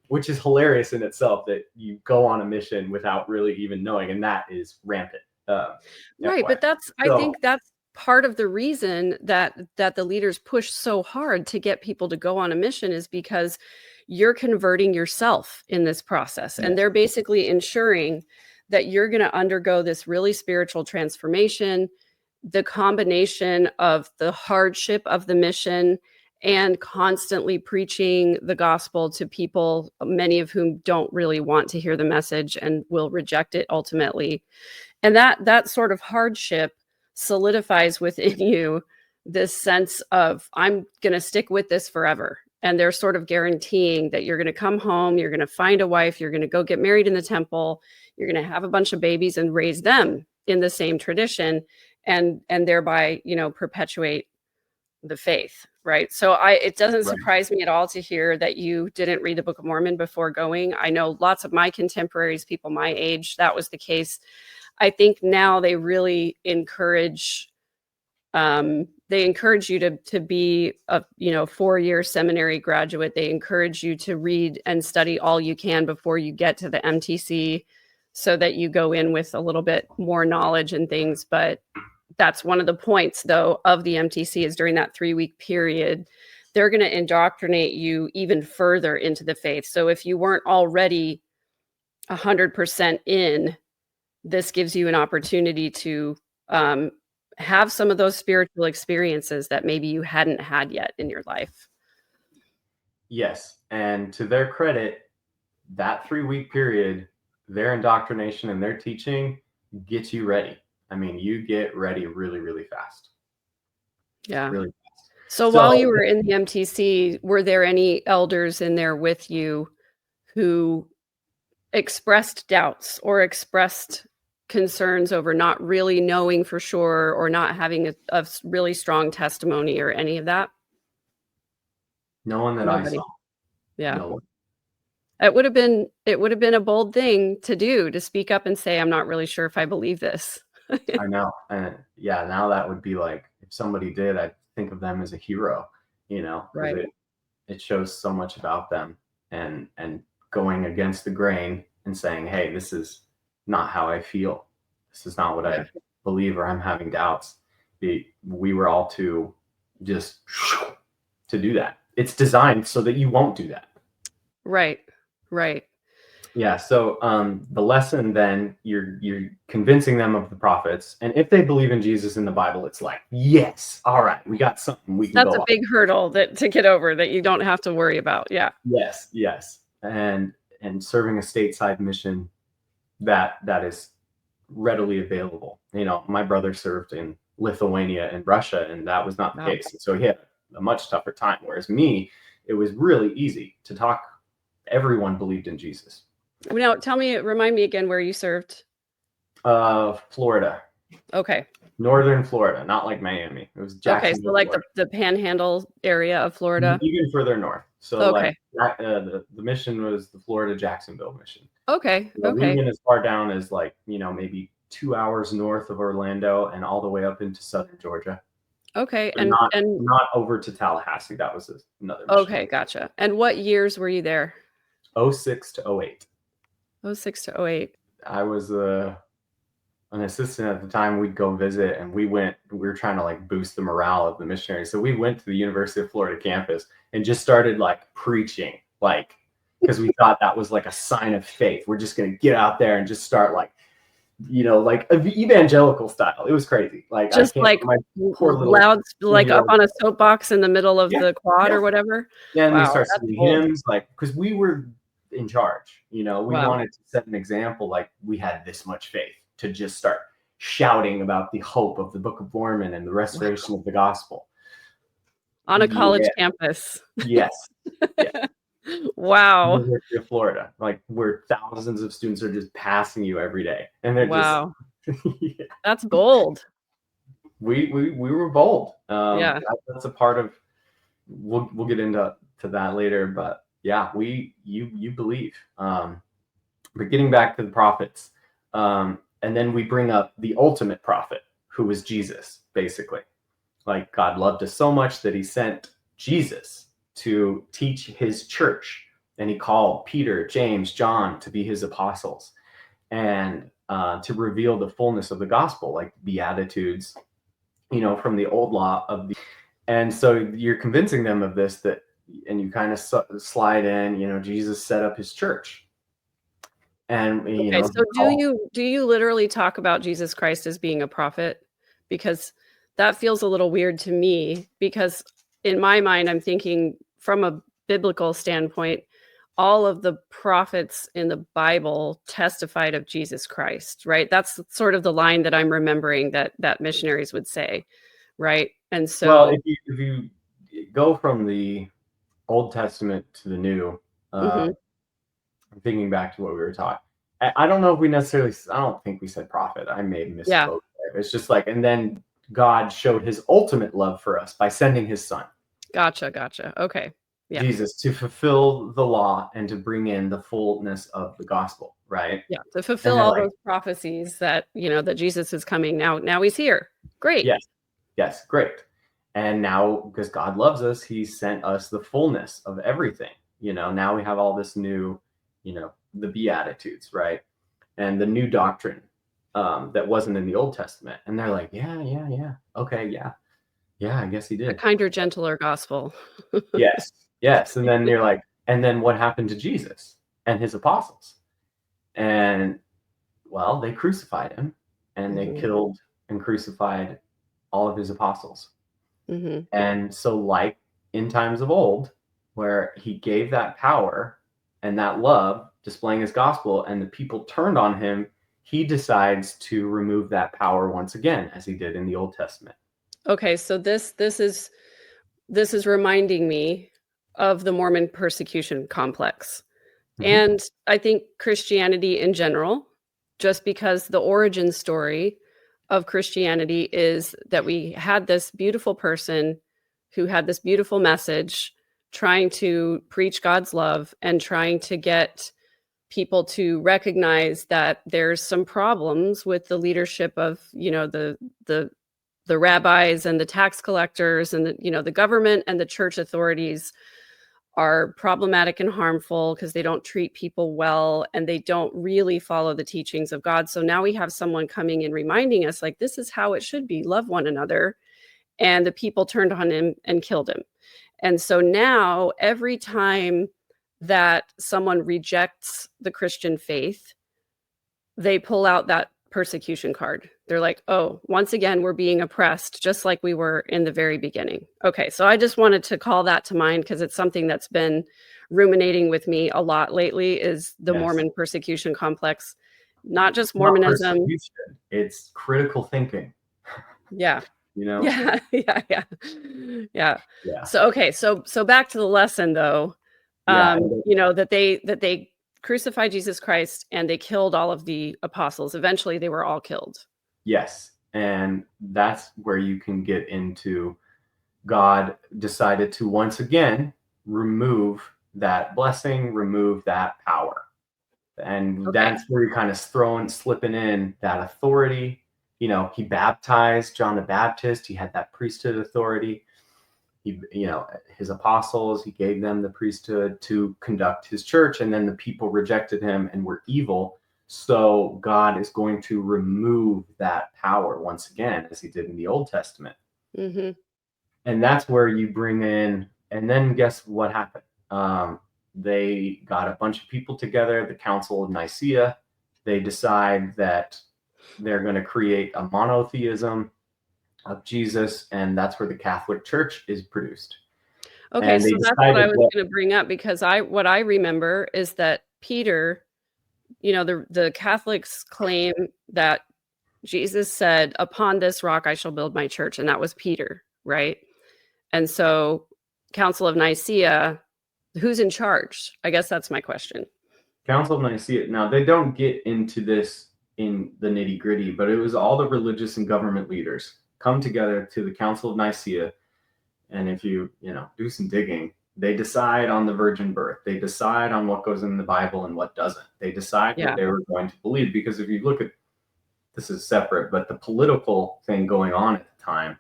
Which is hilarious in itself, that you go on a mission without really even knowing, and that is rampant. Right, FYI. but I So think that's part of the reason that the leaders push so hard to get people to go on a mission, is because you're converting yourself in this process, and yes, they're basically ensuring that you're going to undergo this really spiritual transformation, the combination of the hardship of the mission and constantly preaching the gospel to people, many of whom don't really want to hear the message and will reject it ultimately. And that sort of hardship solidifies within you this sense of, I'm going to stick with this forever. And they're sort of guaranteeing that you're going to come home, you're going to find a wife, you're going to go get married in the temple, you're going to have a bunch of babies and raise them in the same tradition, and thereby, perpetuate the faith, right? So it doesn't right. surprise me at all to hear that you didn't read the Book of Mormon before going. I know lots of my contemporaries, people my age, that was the case. I think now they really encourage you to be a 4-year seminary graduate. They encourage you to read and study all you can before you get to the MTC, so that you go in with a little bit more knowledge and things. But that's one of the points, though, of the MTC, is during that 3-week period, they're going to indoctrinate you even further into the faith. So if you weren't already 100% in, this gives you an opportunity to have some of those spiritual experiences that maybe you hadn't had yet in your life. Yes, and to their credit, that 3-week period, their indoctrination and their teaching gets you ready. I mean, you get ready really, really fast. Yeah. really. So while you were in the MTC, were there any elders in there with you who expressed doubts or expressed concerns over not really knowing for sure or not having a really strong testimony or any of that? No one that Nobody. I saw. Yeah. No one. It would have been a bold thing to do, to speak up and say, I'm not really sure if I believe this. I know. And yeah, now that would be like, if somebody did, I'd think of them as a hero, because Right. it shows so much about them, and going against the grain and saying, hey, this is not how I feel. This is not what Yeah. I believe, or I'm having doubts. We were all to just to do that. It's designed so that you won't do that. Right. Right. Yeah. So the lesson then, you're convincing them of the prophets, and if they believe in Jesus in the Bible, it's like, yes, all right, we got something we can That's go a on. big hurdle to get over that you don't have to worry about. Yeah. Yes, and serving a stateside mission that is readily available. My brother served in Lithuania and Russia, and that was not the Wow. case. So he had a much tougher time. Whereas me, it was really easy to talk. Everyone believed in Jesus. Now, remind me again where you served. Florida. Okay. Northern Florida, not like Miami. It was Okay, Jacksonville, so like Florida. the Panhandle area of Florida. Even further north. So Okay. like the mission was the Florida Jacksonville mission. Okay. We Okay. went as far down as maybe 2 hours north of Orlando and all the way up into southern Georgia. Okay. But not over to Tallahassee. That was another mission. Okay, gotcha. And what years were you there? 06 to 08. 06 to 08. I was an assistant at the time. We'd go visit, and we were trying to boost the morale of the missionaries. So we went to the University of Florida campus and just started preaching, because we thought that was a sign of faith. We're just going to get out there and just start evangelical style. It was crazy. Just my poor little loud, up on a soapbox in the middle of the quad or whatever. Yeah, and wow, we started singing hymns, because we were in charge. We wanted to set an example. We had this much faith to just start shouting about the hope of the Book of Mormon and the restoration of the gospel on a college campus. Yes. Yeah. Wow. University of Florida, where thousands of students are just passing you every day, and they're wow. just yeah. That's bold. We were bold. Yeah, that's a part of. We'll get into that later, but yeah, you believe. But getting back to the prophets, and then we bring up the ultimate prophet, who was Jesus, basically. God loved us so much that he sent Jesus to teach his church, and he called Peter, James, John to be his apostles, and to reveal the fullness of the gospel, like Beatitudes, from the old law and so you're convincing them of this, and you kind of slide in, Jesus set up his church. And okay, so do you literally talk about Jesus Christ as being a prophet? Because that feels a little weird to me, because in my mind, I'm thinking from a biblical standpoint, all of the prophets in the Bible testified of Jesus Christ, right? That's sort of the line that I'm remembering that missionaries would say, right? And so, well, if you go from the Old Testament to the New, I'm thinking back to what we were talking. I don't know if we necessarily. I don't think we said prophet. I may have misspoke there. It's just and then God showed his ultimate love for us by sending his son. Gotcha. Okay. Yeah. Jesus, to fulfill the law and to bring in the fullness of the gospel, right? Yeah, to fulfill all those prophecies that, that Jesus is coming now. Now he's here. Great. Yes, great. And now, because God loves us, he sent us the fullness of everything. Now we have all this new, the Beatitudes, right? And the new doctrine that wasn't in the Old Testament. And they're like, yeah. Okay, yeah, I guess he did. A kinder, gentler gospel. Yes. And then you're like, and then what happened to Jesus and his apostles? And well, they crucified him, and they killed and crucified all of his apostles. And so in times of old, where he gave that power and that love, displaying his gospel, and the people turned on him, he decides to remove that power once again, as he did in the Old Testament. Okay, so this is reminding me of the Mormon persecution complex. Mhm. And I think Christianity in general, just because the origin story of Christianity is that we had this beautiful person who had this beautiful message trying to preach God's love and trying to get people to recognize that there's some problems with the leadership of, the the rabbis and the tax collectors and the government and the church authorities are problematic and harmful because they don't treat people well and they don't really follow the teachings of God. So now we have someone coming and reminding us, like, this is how it should be: love one another. And the people turned on him and killed him. And so now every time that someone rejects the Christian faith, they pull out that persecution card. They're like, oh, once again, we're being oppressed, just like we were in the very beginning. Okay, so I just wanted to call that to mind because it's something that's been ruminating with me a lot lately, is the Yes. Mormon persecution complex. Not just Not Mormonism. persecution, it's critical thinking. Yeah. You know? Yeah, yeah, yeah. Yeah. Yeah. So back to the lesson though. Yeah. That they crucified Jesus Christ and they killed all of the apostles. Eventually they were all killed. Yes. And that's where you can get into God decided to once again remove that blessing, remove that power. And Okay. that's where you're kind of slipping in that authority. He baptized John the Baptist. He had that priesthood authority. His apostles, he gave them the priesthood to conduct his church. And then the people rejected him and were evil. So God is going to remove that power once again, as he did in the Old Testament. Mm-hmm. And that's where you bring in, and then guess what happened? They got a bunch of people together, the Council of Nicaea. They decide that they're going to create a monotheism of Jesus, and that's where the Catholic Church is produced. Okay, And they so that's what I decided was going to bring up, because what I remember is that Peter, the Catholics claim that Jesus said, "Upon this rock I shall build my church," and that was Peter, right? And so, Council of Nicaea, who's in charge? I guess that's my question. Council of Nicaea. Now, they don't get into this in the nitty gritty, but it was all the religious and government leaders come together to the Council of Nicaea. And if you do some digging, they decide on the virgin birth. They decide on what goes in the Bible and what doesn't. They decide what they were going to believe. Because if you look at, this is separate, but the political thing going on at the time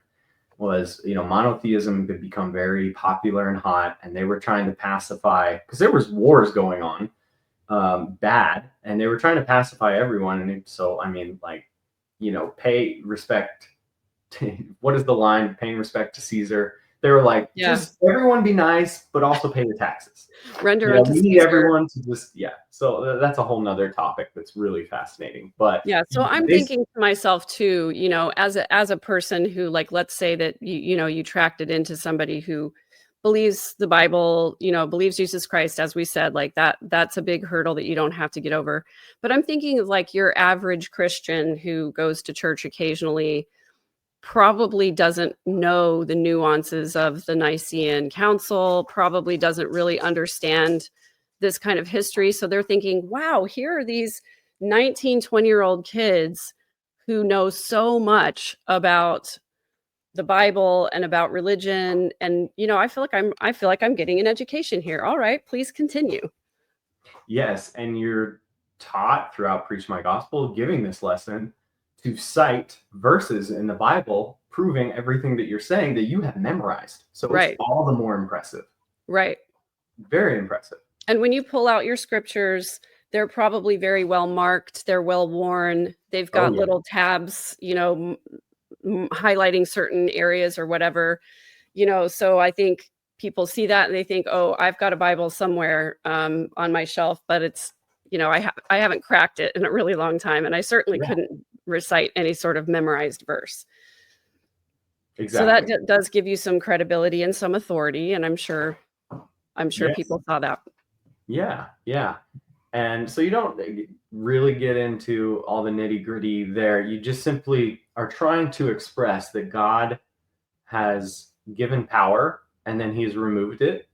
was, monotheism had become very popular and hot, and they were trying to pacify, because there was wars going on, bad, and they were trying to pacify everyone. And so, pay respect to, what is the line? Paying respect to Caesar. They were like, just everyone be nice, but also pay the taxes. Render unto we need Caesar. everyone to just, So that's a whole nother topic that's really fascinating. But so I'm thinking to myself too, as a person who, like, let's say that you tracked it into somebody who believes the Bible, believes Jesus Christ, as we said, like that's a big hurdle that you don't have to get over. But I'm thinking of, like, your average Christian who goes to church occasionally probably doesn't know the nuances of the Nicene Council, probably doesn't really understand this kind of history. So they're thinking, wow, here are these 19, 20-year-old kids who know so much about the Bible and about religion. And, I feel like I'm getting an education here. All right, please continue. Yes, and you're taught throughout Preach My Gospel, giving this lesson, to cite verses in the Bible proving everything that you're saying that you have memorized. So it's all the more impressive. Right. Very impressive. And when you pull out your scriptures, they're probably very well marked. They're well worn. They've got little tabs, highlighting certain areas or whatever, so I think people see that and they think, oh, I've got a Bible somewhere on my shelf, but it's, I haven't cracked it in a really long time. And I certainly couldn't recite any sort of memorized verse. Exactly. So that does give you some credibility and some authority. And I'm sure people saw that. Yeah. Yeah. And so you don't really get into all the nitty gritty there. You just simply are trying to express that God has given power and then he's removed it.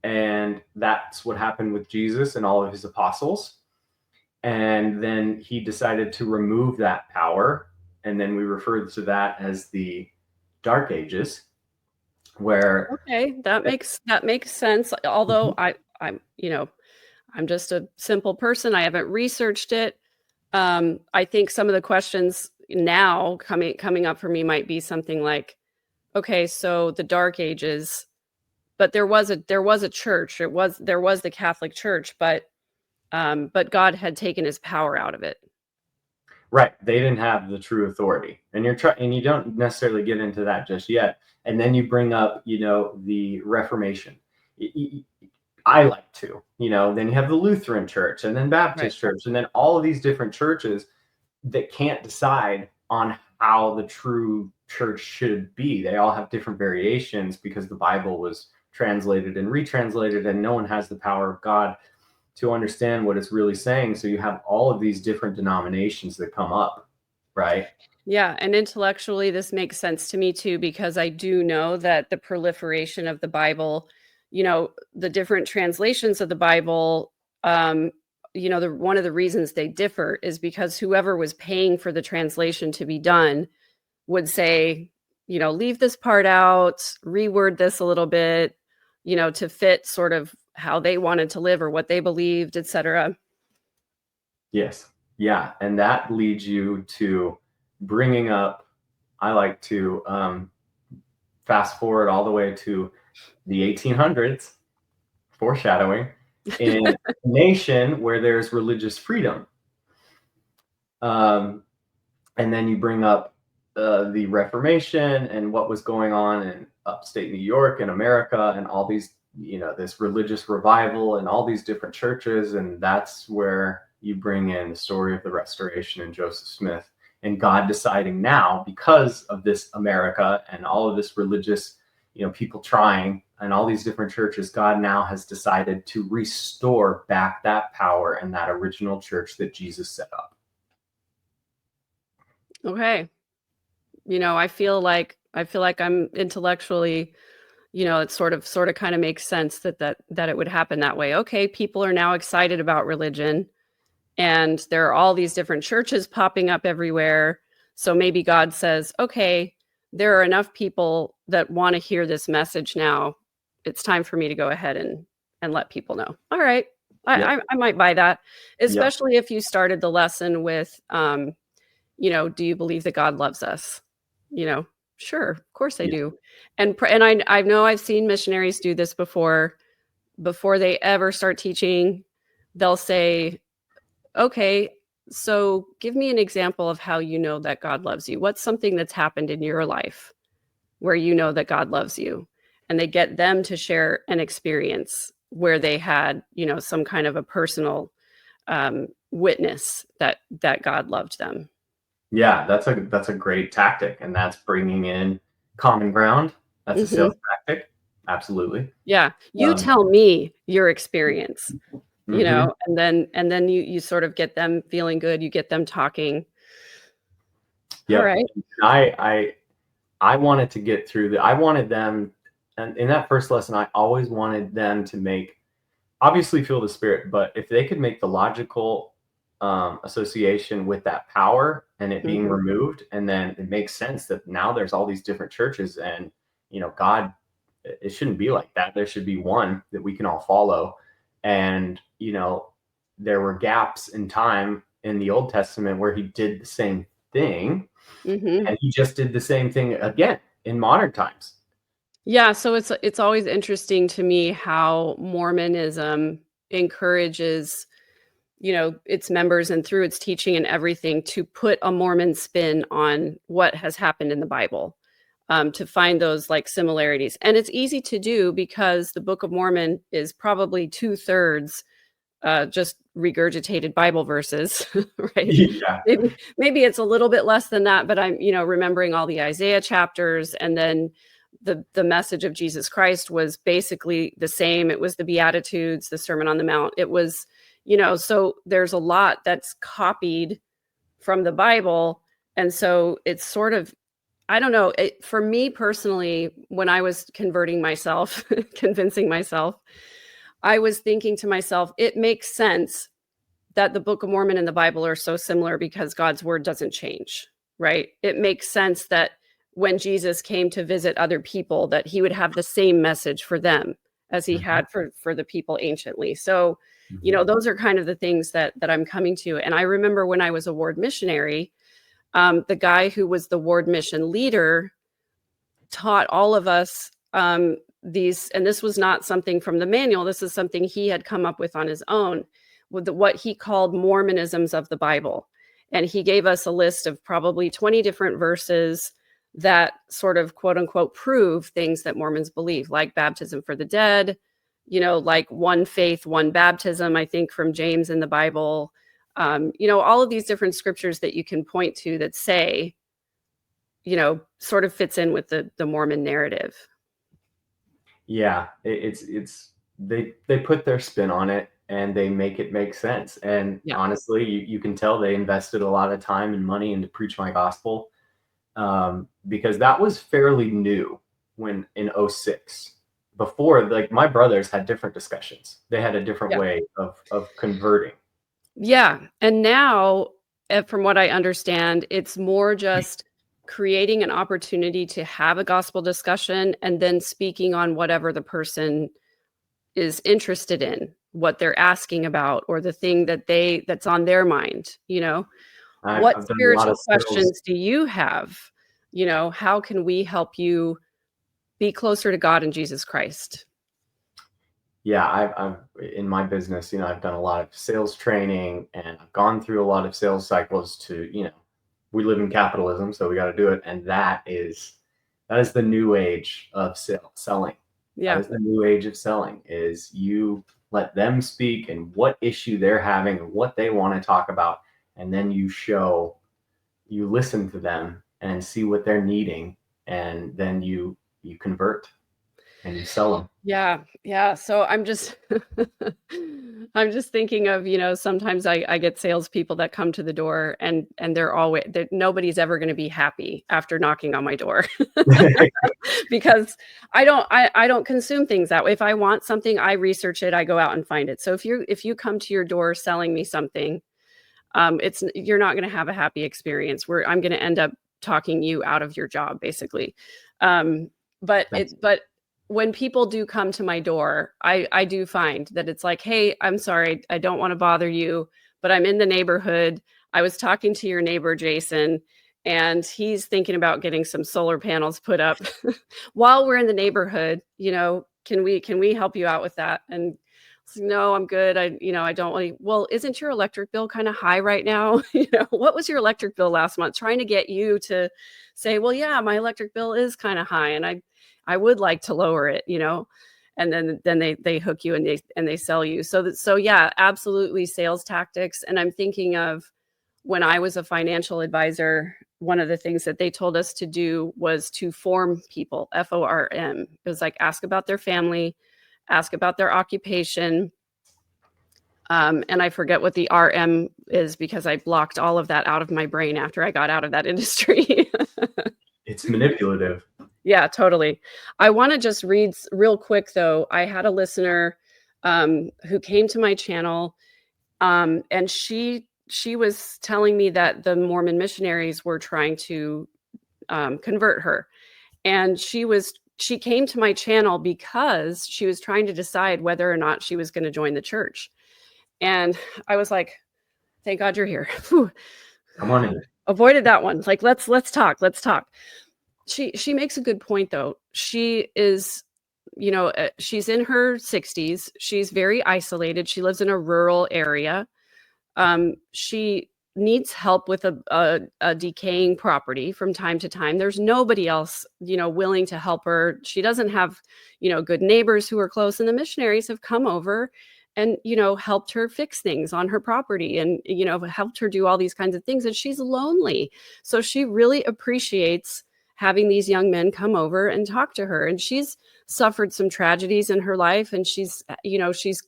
And that's what happened with Jesus and all of his apostles. And then he decided to remove that power. And then we referred to that as the Dark Ages, where Okay, that makes sense. Although I'm I'm just a simple person. I haven't researched it. I think some of the questions now coming up for me might be something like, okay, so the Dark Ages, but there was a church. There was the Catholic Church, but God had taken his power out of it. right, they didn't have the true authority, and and you don't necessarily get into that just yet. And then you bring up, the Reformation. I like to, then you have the Lutheran Church, and then Baptist Church, and then all of these different churches that can't decide on how the true church should be. They all have different variations because the Bible was translated and retranslated, and no one has the power of God to understand what it's really saying. So you have all of these different denominations that come up, right? Yeah, and intellectually, this makes sense to me too, because I do know that the proliferation of the Bible, the different translations of the Bible, one of the reasons they differ is because whoever was paying for the translation to be done would say, leave this part out, reword this a little bit, to fit sort of how they wanted to live or what they believed, etc. Yes. Yeah. And that leads you to bringing up, I like to fast forward all the way to the 1800s, foreshadowing, in a nation where there's religious freedom. And then you bring up the Reformation and what was going on in upstate New York and America and all these, this religious revival and all these different churches. And that's where you bring in the story of the Restoration and Joseph Smith and God deciding now, because of this America and all of this religious, people trying and all these different churches, God now has decided to restore back that power and that original church that Jesus set up. Okay. I feel like I'm intellectually, it sort of kind of makes sense that it would happen that way. Okay, people are now excited about religion, and there are all these different churches popping up everywhere. So maybe God says, okay, there are enough people that want to hear this message now. It's time for me to go ahead and let people know. All right. I might buy that, especially if you started the lesson with, do you believe that God loves us? Sure, of course I do. And I know I've seen missionaries do this before they ever start teaching. They'll say, okay, so give me an example of how you know that God loves you. What's something that's happened in your life where you know that God loves you? And they get them to share an experience where they had, some kind of a personal witness that God loved them. Yeah, that's a great tactic, and that's bringing in common ground. That's a sales tactic. Absolutely. Yeah, you tell me your experience, and then you sort of get them feeling good. You get them talking. Yeah. All right. I wanted to get through I wanted them, and in that first lesson, I always wanted them to obviously feel the Spirit, but if they could make the logical association with that power and it being removed, and then it makes sense that now there's all these different churches, and God, it shouldn't be like that. There should be one that we can all follow. And there were gaps in time in the Old Testament where he did the same thing, and he just did the same thing again in modern times. Yeah, so it's always interesting to me how Mormonism encourages its members, and through its teaching and everything, to put a Mormon spin on what has happened in the Bible, to find those like similarities. And it's easy to do because the Book of Mormon is probably 2/3 just regurgitated Bible verses, right? Yeah. Maybe it's a little bit less than that, but I'm, remembering all the Isaiah chapters, and then the message of Jesus Christ was basically the same. It was the Beatitudes, the Sermon on the Mount. It was, so there's a lot that's copied from the Bible. And so it's sort of I don't know. For me personally, when I was converting myself, convincing myself, I was thinking to myself, it makes sense that the Book of Mormon and the Bible are so similar because God's word doesn't change, right? It makes sense that when Jesus came to visit other people, that he would have the same message for them as he had for the people anciently. So, those are kind of the things that I'm coming to. And I remember when I was a ward missionary, the guy who was the ward mission leader taught all of us these, and this was not something from the manual. This is something he had come up with on his own, with what he called Mormonisms of the Bible. And he gave us a list of probably 20 different verses that sort of quote unquote prove things that Mormons believe, like baptism for the dead, like one faith, one baptism, I think from James in the Bible, all of these different scriptures that you can point to that say, sort of fits in with the Mormon narrative. Yeah, they put their spin on it and they make it make sense. And honestly, you can tell they invested a lot of time and money into Preach My Gospel, because that was fairly new when in 06. Before, like, my brothers had different discussions. They had a different way of converting. Yeah. And now, from what I understand, it's more just creating an opportunity to have a gospel discussion and then speaking on whatever the person is interested in, what they're asking about, or the thing that's on their mind. What I've done a lot spiritual of sales. questions do you have? How can we help you be closer to God and Jesus Christ? Yeah, I've in my business, I've done a lot of sales training and I've gone through a lot of sales cycles to, we live in capitalism, so we got to do it. And that is the new age of selling. Yeah. That is the new age of selling, is you let them speak and what issue they're having and what they want to talk about. And then you listen to them and see what they're needing. And then you convert and you sell them. Yeah. So I'm just, I'm just thinking of, sometimes I get salespeople that come to the door and they're always, nobody's ever going to be happy after knocking on my door because I don't consume things that way. If I want something, I research it, I go out and find it. So if you come to your door selling me something, you're not going to have a happy experience where I'm going to end up talking you out of your job, basically. But when people do come to my door, I do find that it's like, hey, I'm sorry, I don't want to bother you, but I'm in the neighborhood. I was talking to your neighbor, Jason, and he's thinking about getting some solar panels put up while we're in the neighborhood. Can we help you out with that? And no, I'm good. I don't want to. Well, isn't your electric bill kind of high right now? What was your electric bill last month? Trying to get you to say, well, yeah, my electric bill is kind of high and I would like to lower it, and then they hook you and they sell you. So yeah, absolutely sales tactics. And I'm thinking of when I was a financial advisor, one of the things that they told us to do was to form people, FORM. It was like, ask about their family, ask about their occupation. And I forget what the RM is because I blocked all of that out of my brain after I got out of that industry. It's manipulative. Yeah, totally. I want to just read real quick, though. I had a listener who came to my channel, and she was telling me that the Mormon missionaries were trying to convert her. And she came to my channel because she was trying to decide whether or not she was going to join the church. And I was like, thank God you're here. Come on in. Avoided that one. Like, let's talk. She makes a good point, though. She is, she's in her 60s. She's very isolated. She lives in a rural area. She needs help with a decaying property from time to time. There's nobody else, willing to help her. She doesn't have, good neighbors who are close. And the missionaries have come over and, helped her fix things on her property and, helped her do all these kinds of things. And she's lonely. So she really appreciates having these young men come over and talk to her. And she's suffered some tragedies in her life. And she's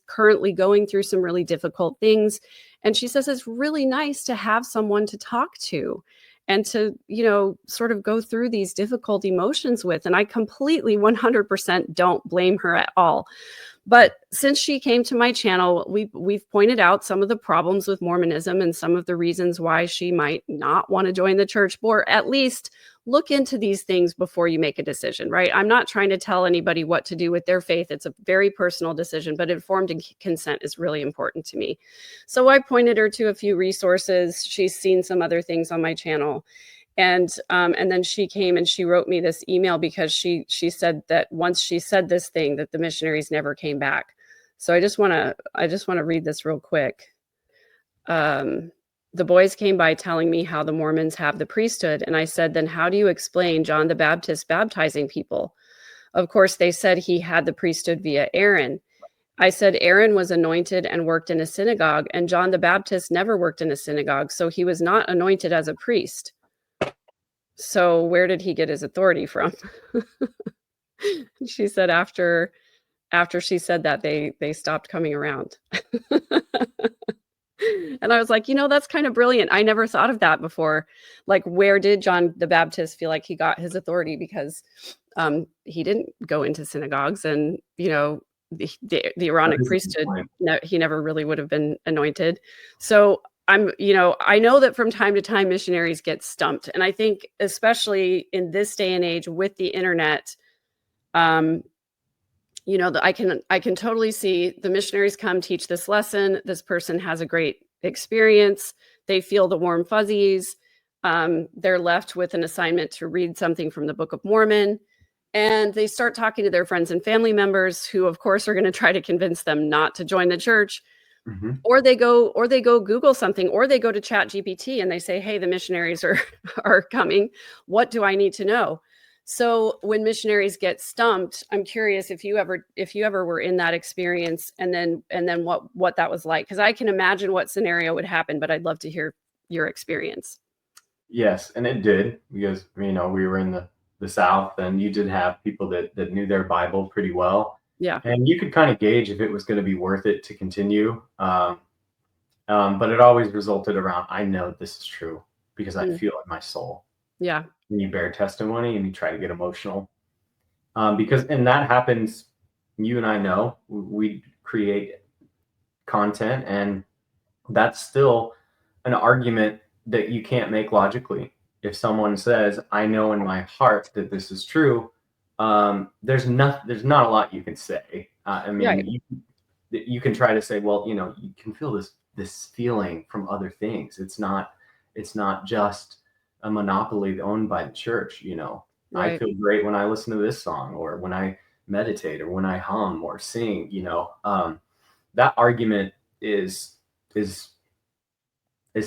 currently going through some really difficult things. And she says it's really nice to have someone to talk to. and to, sort of go through these difficult emotions with. And I completely 100% don't blame her at all. But since she came to my channel, we've pointed out some of the problems with Mormonism and some of the reasons why she might not want to join the church, or at least look into these things before you make a decision, right? I'm not trying to tell anybody what to do with their faith. It's a very personal decision, but informed consent is really important to me. So I pointed her to a few resources. She's seen some other things on my channel. And then she came and she wrote me this email because she said that once she said this thing, that the missionaries never came back. So I just want to read this real quick. The boys came by telling me how the Mormons have the priesthood, and I said, then how do you explain John the Baptist baptizing people? Of course, they said he had the priesthood via Aaron. I said Aaron was anointed and worked in a synagogue, and John the Baptist never worked in a synagogue, so he was not anointed as a priest. So where did he get his authority from? She said after she said that, they stopped coming around. And I was like, that's kind of brilliant. I never thought of that before. Like, where did John the Baptist feel like he got his authority? Because he didn't go into synagogues, and the Aaronic priesthood, he never really would have been anointed. So I know that from time to time missionaries get stumped. And I think especially in this day and age with the internet, I can totally see the missionaries come teach this lesson. This person has a great experience. They feel the warm fuzzies. They're left with an assignment to read something from the Book of Mormon. And they start talking to their friends and family members who, of course, are going to try to convince them not to join the church. Mm-hmm. Or they go Google something, or they go to ChatGPT and they say, hey, the missionaries are coming. What do I need to know? So when missionaries get stumped, I'm curious if you ever were in that experience, and then what that was like, because I can imagine what scenario would happen, but I'd love to hear your experience. Yes, and it did, because we were in the South, and you did have people that knew their Bible pretty well. Yeah. And you could kind of gauge if it was going to be worth it to continue. But it always resulted around, I know this is true because I feel it in my soul. Yeah. And you bear testimony and you try to get emotional. And that happens, you and I know, we create content, and that's still an argument that you can't make logically. If someone says, I know in my heart that this is true, there's not a lot you can say. You can try to say, well, you can feel this feeling from other things. It's not just a monopoly owned by the church. Right. I feel great when I listen to this song, or when I meditate, or when I hum or sing. That argument is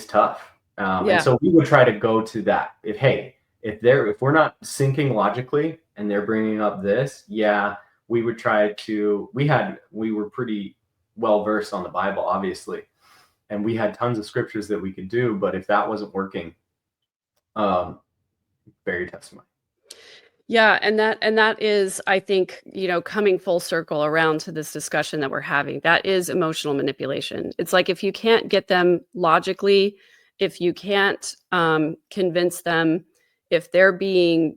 tough. And so we would try to go to that. If we're not syncing logically and they're bringing up this, we would try to. We were pretty well versed on the Bible, obviously, and we had tons of scriptures that we could do. But if that wasn't working, bear your testimony. Yeah, and that is, I think, coming full circle around to this discussion that we're having. That is emotional manipulation. It's like, if you can't get them logically, if you can't convince them, if they're being,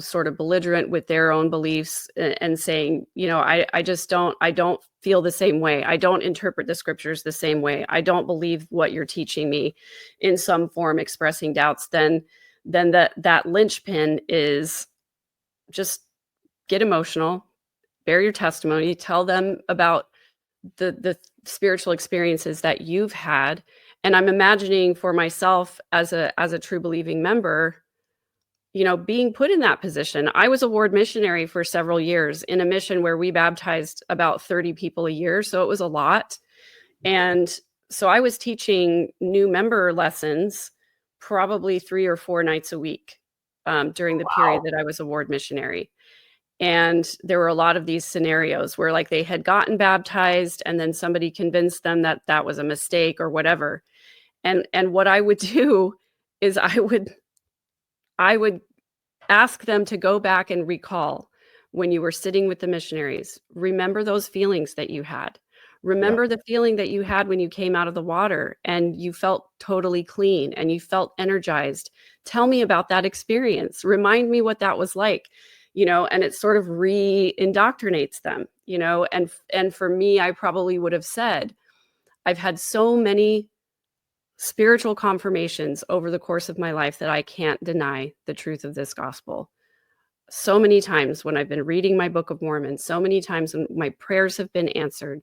sort of belligerent with their own beliefs and saying, I don't feel the same way. I don't interpret the scriptures the same way. I don't believe what you're teaching me, in some form expressing doubts, then that linchpin is just get emotional, bear your testimony, tell them about the spiritual experiences that you've had. And I'm imagining for myself as a true believing member, being put in that position. I was a ward missionary for several years in a mission where we baptized about 30 people a year. So it was a lot. And so I was teaching new member lessons probably 3 or 4 nights a week during the period that I was a ward missionary. And there were a lot of these scenarios where, like, they had gotten baptized and then somebody convinced them that that was a mistake or whatever. And what I would do is I would ask them to go back and recall, when you were sitting with the missionaries, remember those feelings that you had. Remember the feeling that you had when you came out of the water and you felt totally clean and you felt energized. Tell me about that experience. Remind me what that was like, and it sort of re-indoctrinates them, and for me, I probably would have said, I've had so many spiritual confirmations over the course of my life that I can't deny the truth of this gospel. So many times when I've been reading my Book of Mormon, so many times when my prayers have been answered,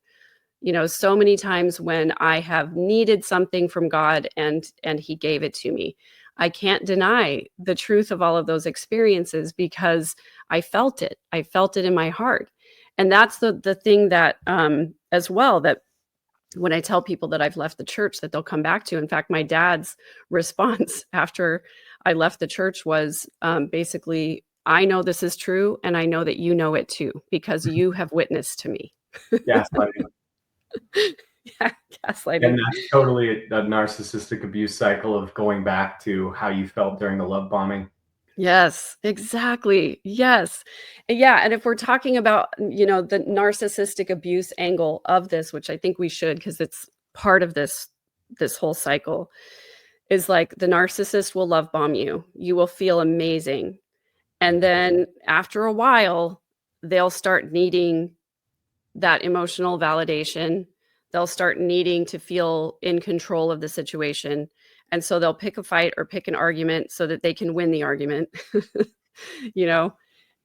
so many times when I have needed something from God and he gave it to me. I can't deny the truth of all of those experiences because I felt it. I felt it in my heart. And that's the thing that as well, that when I tell people that I've left the church, that they'll come back to. In fact, my dad's response after I left the church was basically, I know this is true, and I know that you know it too, because you have witnessed to me. Gaslighting. Yeah, gaslighting. And that's totally a narcissistic abuse cycle of going back to how you felt during the love bombing. Yes, exactly. Yes. Yeah. And if we're talking about, the narcissistic abuse angle of this, which I think we should, because it's part of this whole cycle, is like the narcissist will love bomb you. You will feel amazing. And then after a while, they'll start needing that emotional validation. They'll start needing to feel in control of the situation. And so they'll pick a fight or pick an argument so that they can win the argument,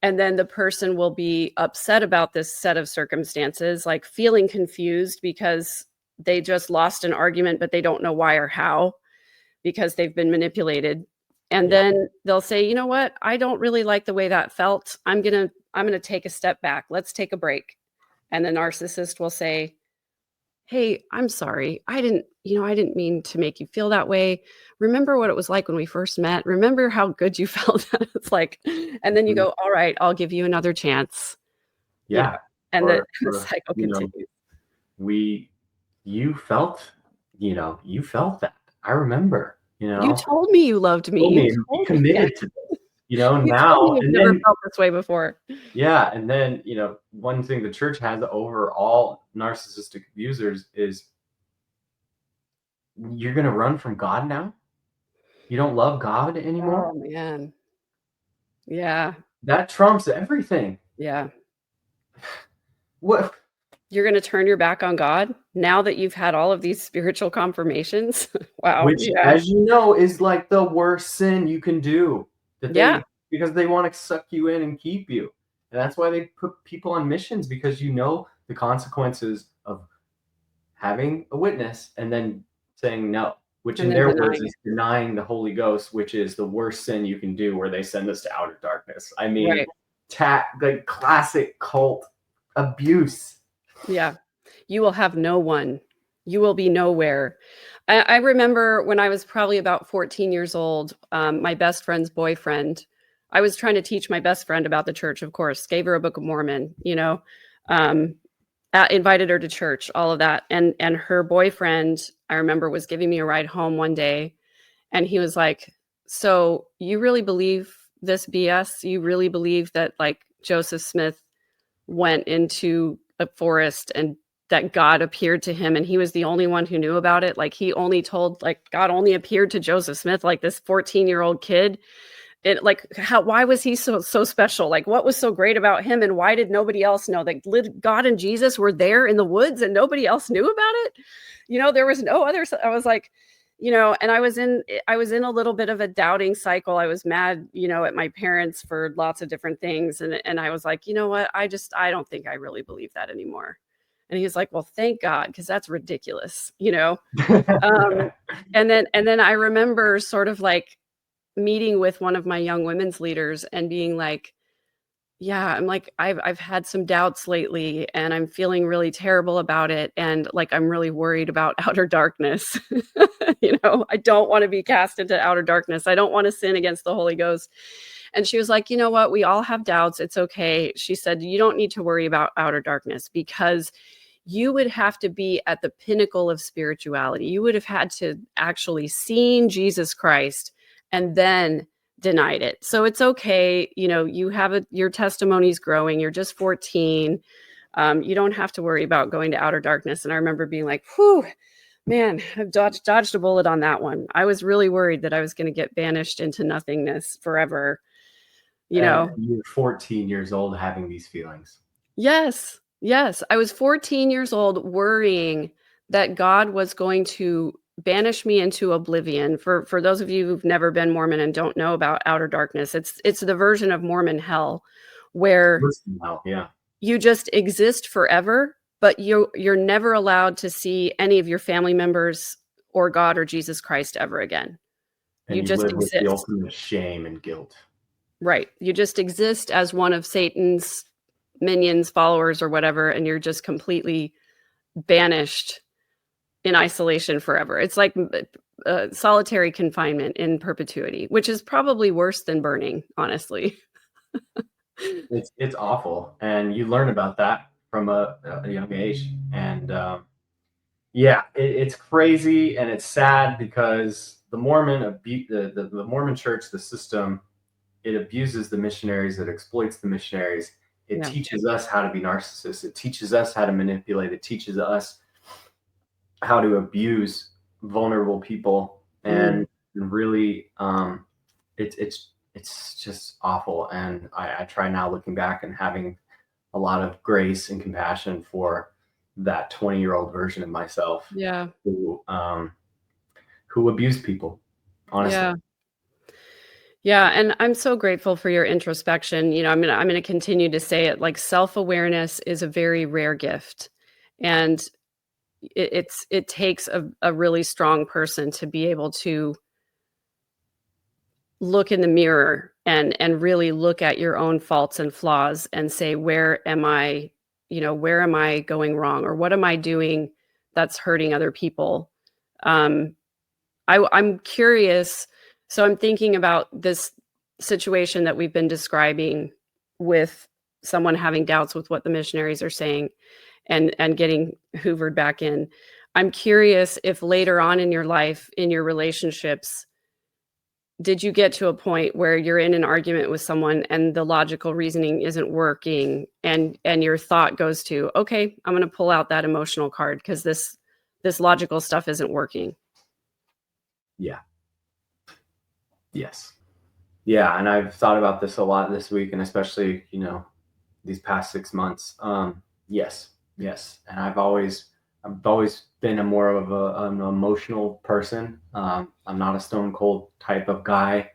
and then the person will be upset about this set of circumstances, like feeling confused because they just lost an argument, but they don't know why or how, because they've been manipulated. And then they'll say, you know what? I don't really like the way that felt. I'm going to take a step back. Let's take a break. And the narcissist will say, hey, I'm sorry. I didn't mean to make you feel that way. Remember what it was like when we first met? Remember how good you felt? It's like, and then you go, all right, I'll give you another chance. Yeah. And the cycle continues. You felt that. I remember, You told me you loved me. You committed to this, now. You've never felt this way before. Yeah. And then, one thing the church has over all narcissistic abusers is you're going to run from God now? You don't love God anymore? Oh, man. Yeah. That trumps everything. Yeah. What? You're going to turn your back on God now that you've had all of these spiritual confirmations? Wow. Which, as you know, is like the worst sin you can do. Because they want to suck you in and keep you. And that's why they put people on missions, because the consequences of having a witness and then saying no, which in their words is denying the Holy Ghost, which is the worst sin you can do, where they send us to outer darkness. I mean, like classic cult abuse. Yeah. You will have no one. You will be nowhere. I remember when I was probably about 14 years old, my best friend's boyfriend, I was trying to teach my best friend about the church, of course, gave her a Book of Mormon, invited her to church, all of that. And her boyfriend, I remember, was giving me a ride home one day. And he was like, so you really believe this BS? You really believe that like Joseph Smith went into a forest and that God appeared to him and he was the only one who knew about it? Like he only told, like God only appeared to Joseph Smith, like this 14-year-old kid. Why was he so special? Like what was so great about him, and why did nobody else know that God and Jesus were there in the woods and nobody else knew about it? There was no other. I was like, and I was in a little bit of a doubting cycle. I was mad, at my parents for lots of different things. And I was like, you know what? I don't think I really believe that anymore. And he's like, well, thank God, because that's ridiculous, and then I remember sort of like meeting with one of my young women's leaders and being like, yeah, I'm like, I've had some doubts lately and I'm feeling really terrible about it. And like, I'm really worried about outer darkness. I don't want to be cast into outer darkness. I don't want to sin against the Holy Ghost. And she was like, you know what? We all have doubts. It's okay. She said, you don't need to worry about outer darkness, because you would have to be at the pinnacle of spirituality. You would have had to actually seen Jesus Christ and then denied it. So it's okay. You have your testimony's growing. You're just 14. You don't have to worry about going to outer darkness. And I remember being like, whew, man, I've dodged a bullet on that one. I was really worried that I was going to get banished into nothingness forever. You know, you're 14 years old having these feelings. yes. I was 14 years old worrying that God was going to banish me into oblivion. For those of you who've never been Mormon and don't know about outer darkness, it's the version of Mormon hell where Yeah. you just exist forever, but you're never allowed to see any of your family members or God or Jesus Christ ever again. And You you just live with the exist. ultimate shame and guilt. Right. You just exist as one of Satan's minions, followers, or whatever, and you're just completely banished in isolation forever. It's like solitary confinement in perpetuity, which is probably worse than burning, honestly. It's awful, and you learn about that from a young age. And yeah, it's crazy and it's sad because the Mormon Church, the system, it abuses the missionaries, it exploits the missionaries. It Yeah. teaches us how to be narcissists. It teaches us how to manipulate. It teaches us how to abuse vulnerable people, and really, it's just awful. And I try now, looking back and having a lot of grace and compassion for that 20-year-old version of myself Yeah. who abused people, honestly. Yeah. Yeah, and I'm so grateful for your introspection. You know, I'm gonna continue to say it, like, self-awareness is a very rare gift, and it takes a really strong person to be able to look in the mirror and really look at your own faults and flaws and say, where am I, where am I going wrong, or what am I doing that's hurting other people? Um, I'm curious. So I'm thinking about this situation that we've been describing with someone having doubts with what the missionaries are saying and getting hoovered back in. I'm curious if later on in your life, in your relationships, did you get to a point where you're in an argument with someone and the logical reasoning isn't working and your thought goes to, okay, I'm going to pull out that emotional card because this logical stuff isn't working? Yeah. Yes. Yeah, and I've thought about this a lot this week, and especially, these past 6 months. Yes, yes, and I've always been a more of an emotional person. I'm not a stone cold type of guy.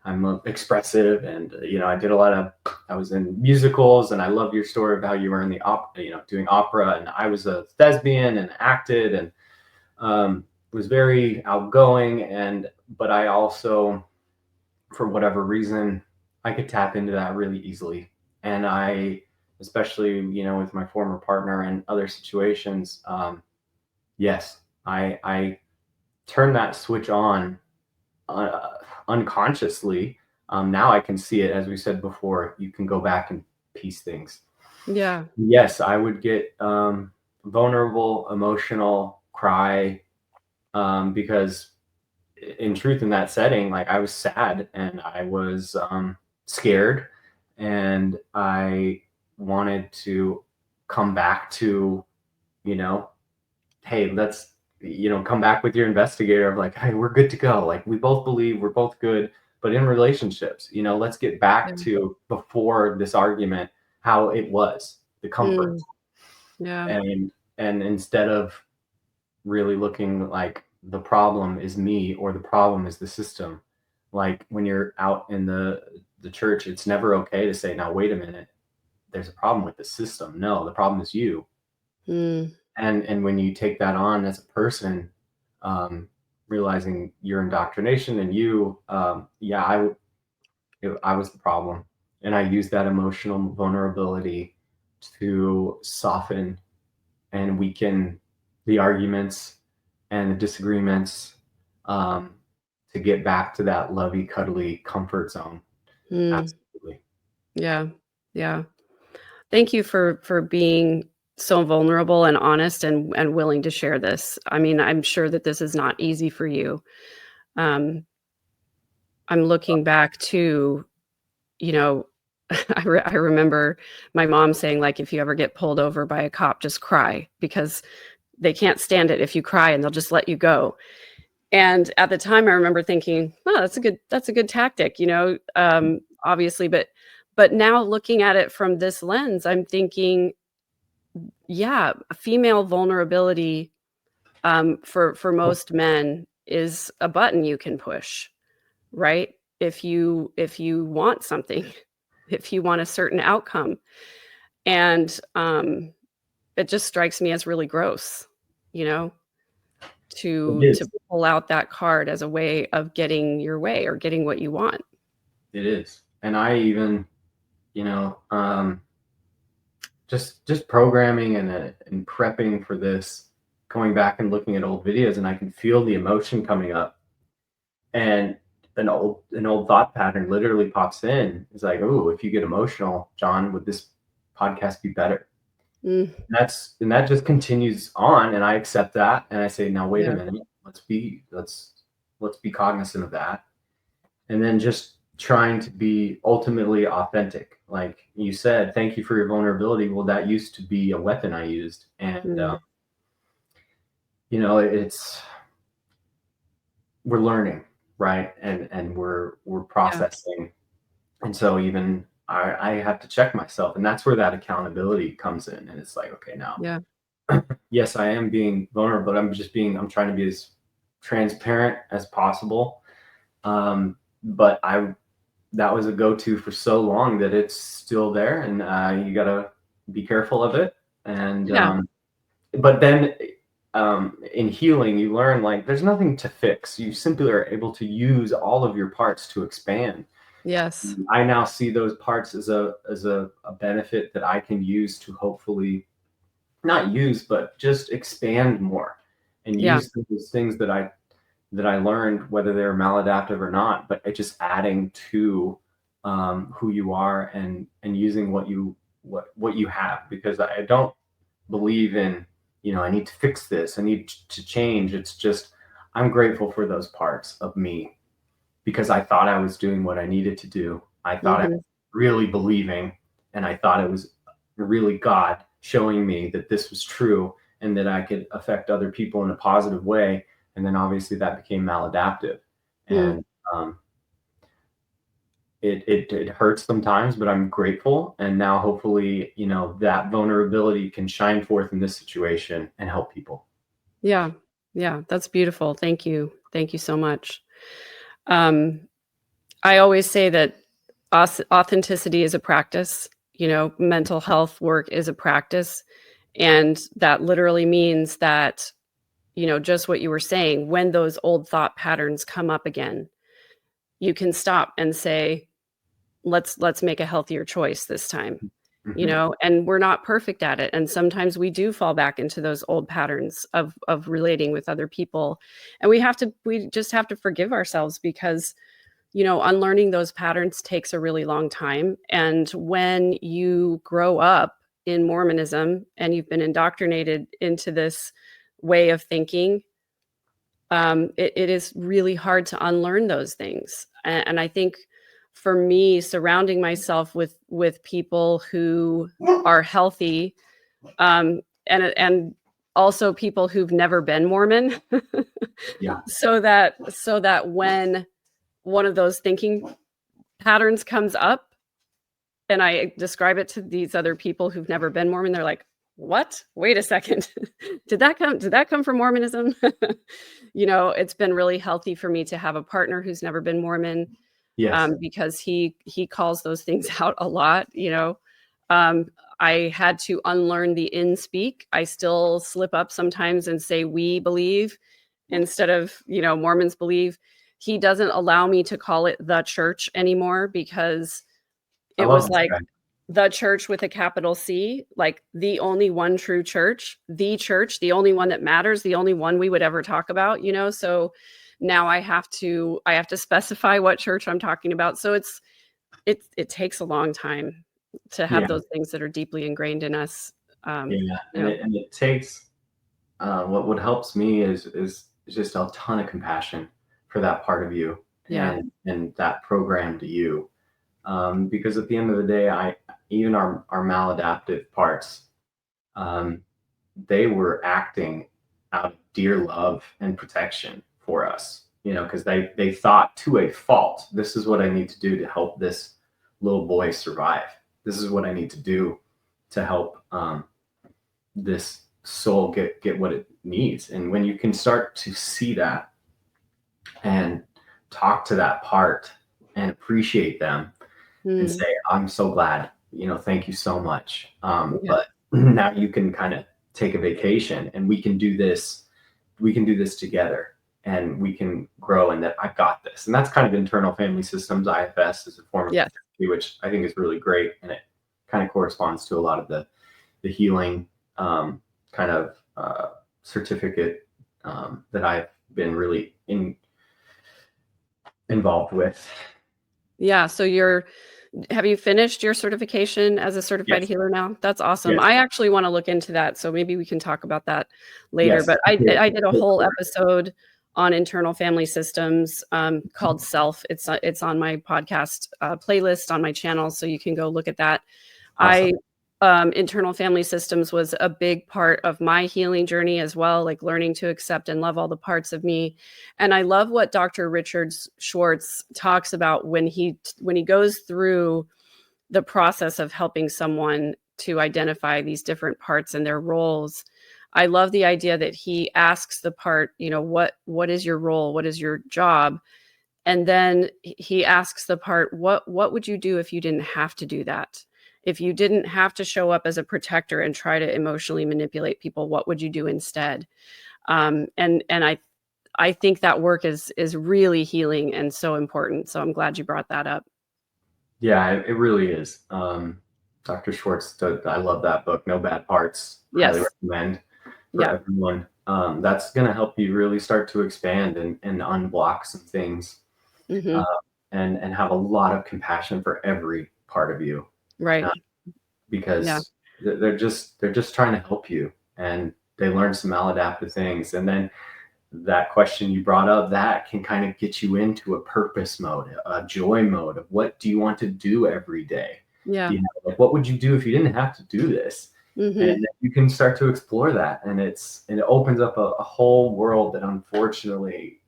I'm expressive, and I was in musicals, and I love your story of how you were in the doing opera, and I was a thespian and acted, and was very outgoing, but I also, for whatever reason, I could tap into that really easily. And especially, with my former partner and other situations, yes, I turned that switch on uh, unconsciously. Now I can see it, as we said before, you can go back and piece things. Yeah. Yes, I would get vulnerable, emotional, cry, because in truth, in that setting, like, I was sad and I was scared, and I wanted to come back to, you know hey, let's, come back with your investigator of, like, hey, we're good to go, like, we both believe we're both good. But in relationships, let's get back Yeah. to before this argument, how it was, the comfort. Mm, yeah. And instead of really looking like the problem is me or the problem is the system. Like, when you're out in the church, it's never okay to say, now wait a minute, there's a problem with the system. No, the problem is you. Mm, And when you take that on as a person, um, realizing your indoctrination and you, yeah, I was the problem, and I used that emotional vulnerability to soften and weaken the arguments and the disagreements, um, to get back to that lovey, cuddly comfort zone. mm, Absolutely. yeah. Yeah. Thank you for being so vulnerable and honest and willing to share this. I mean, I'm sure that this is not easy for you. Um, I'm looking back to, you know, I remember my mom saying, like, if you ever get pulled over by a cop, just cry, because they can't stand it if you cry and they'll just let you go. And at the time I remember thinking, oh, that's a good tactic, obviously, but now looking at it from this lens, I'm thinking, yeah, female vulnerability, for most men is a button you can push, right? If you want something, if you want a certain outcome. And it just strikes me as really gross, you know, It to is. pull out that card as a way of getting your way or getting what you want. It is. And I even, you know, just programming and prepping for this, going back and looking at old videos, and I can feel the emotion coming up, and an old thought pattern literally pops in. It's like, oh, if you get emotional, John, would this podcast be better? Mm, And that just continues on, and I accept that, and I say, now wait a yeah, minute, let's be cognizant of that, and then just trying to be ultimately authentic. Like you said, thank you for your vulnerability. Well, that used to be a weapon I used, and mm, it's we're learning, right, and we're yeah, processing, and so even I have to check myself, and that's where that accountability comes in, and it's like, okay, now, yeah, yes, I am being vulnerable, but I'm trying to be as transparent as possible. But that was a go-to for so long that it's still there, and you gotta be careful of it. And yeah, but then in healing, you learn, like, there's nothing to fix. You simply are able to use all of your parts to expand. yes, I now see those parts as a benefit that I can use to hopefully not use, but just expand more, and yeah, use those things that I learned, whether they're maladaptive or not, but it just adding to who you are, and using what you have, because I don't believe in, I need to fix this, I need to change. It's just, I'm grateful for those parts of me, because I thought I was doing what I needed to do. I thought I mhm, was really believing, and I thought it was really God showing me that this was true, and that I could affect other people in a positive way. And then obviously that became maladaptive. mm, And um, it hurts sometimes, but I'm grateful. And now hopefully, that vulnerability can shine forth in this situation and help people. yeah, yeah, that's beautiful. Thank you so much. Um, I always say that authenticity is a practice, mental health work is a practice, and that literally means that, just what you were saying, when those old thought patterns come up again, you can stop and say, let's make a healthier choice this time, Mhm. and we're not perfect at it. And sometimes we do fall back into those old patterns of relating with other people. And we just have to forgive ourselves, because, unlearning those patterns takes a really long time. And when you grow up in Mormonism and you've been indoctrinated into this way of thinking, it is really hard to unlearn those things. And I think for me, surrounding myself with people who are healthy, and also people who've never been Mormon, Yeah. so that when one of those thinking patterns comes up and I describe it to these other people who've never been Mormon, they're like, "What? Wait a second. Did that come from Mormonism?" It's been really healthy for me to have a partner who's never been Mormon, Yes. because he calls those things out a lot. Um, I had to unlearn the in speak. I still slip up sometimes and say "we believe" instead of, Mormons believe. He doesn't allow me to call it the church anymore, because I it love was this like guy. the church with a capital C, like the only one true church, the only one that matters, the only one we would ever talk about. So now I have to specify what church I'm talking about. So it takes a long time to have Yeah. those things that are deeply ingrained in us. Um, Yeah. you And know, it takes, what helps me is just a ton of compassion for that part of you, yeah, and that programmed you. because at the end of the day, even our maladaptive parts, they were acting out of dear love and protection for us, because they thought to a fault, this is what I need to do to help this little boy survive. This is what I need to do to help this soul get what it needs. And when you can start to see that and talk to that part and appreciate them and say, I'm so glad, thank you so much. But now you can kind of take a vacation, and we can do this together, and we can grow, and that I've got this. And that's kind of internal family systems, IFS, is a form of therapy, which I think is really great. And it kind of corresponds to a lot of the healing kind of certificate that I've been really involved with. Yeah. So have you finished your certification as a certified healer now? That's awesome. Yes. I actually want to look into that. So maybe we can talk about that later. Yes. But I did a whole episode on internal family systems called Self. It's on my podcast playlist on my channel. So you can go look at that. Awesome. Internal family systems was a big part of my healing journey as well, like learning to accept and love all the parts of me. And I love what Dr. Richard Schwartz talks about when he goes through the process of helping someone to identify these different parts and their roles. I love the idea that he asks the part, what is your role? What is your job? And then he asks the part, what would you do if you didn't have to do that? If you didn't have to show up as a protector and try to emotionally manipulate people, what would you do instead? And I think that work is really healing and so important. So I'm glad you brought that up. Yeah, it really is. Dr. Schwartz, I love that book, No Bad Parts. Yes. Highly recommend for everyone. That's going to help you really start to expand and unblock some things, and have a lot of compassion for every part of you. Right. Because they're just trying to help you, and they learn some maladaptive things. And then that question you brought up, that can kind of get you into a purpose mode, a joy mode of what do you want to do every day? Yeah. Like, what would you do if you didn't have to do this? And you can start to explore that. And it opens up a whole world that unfortunately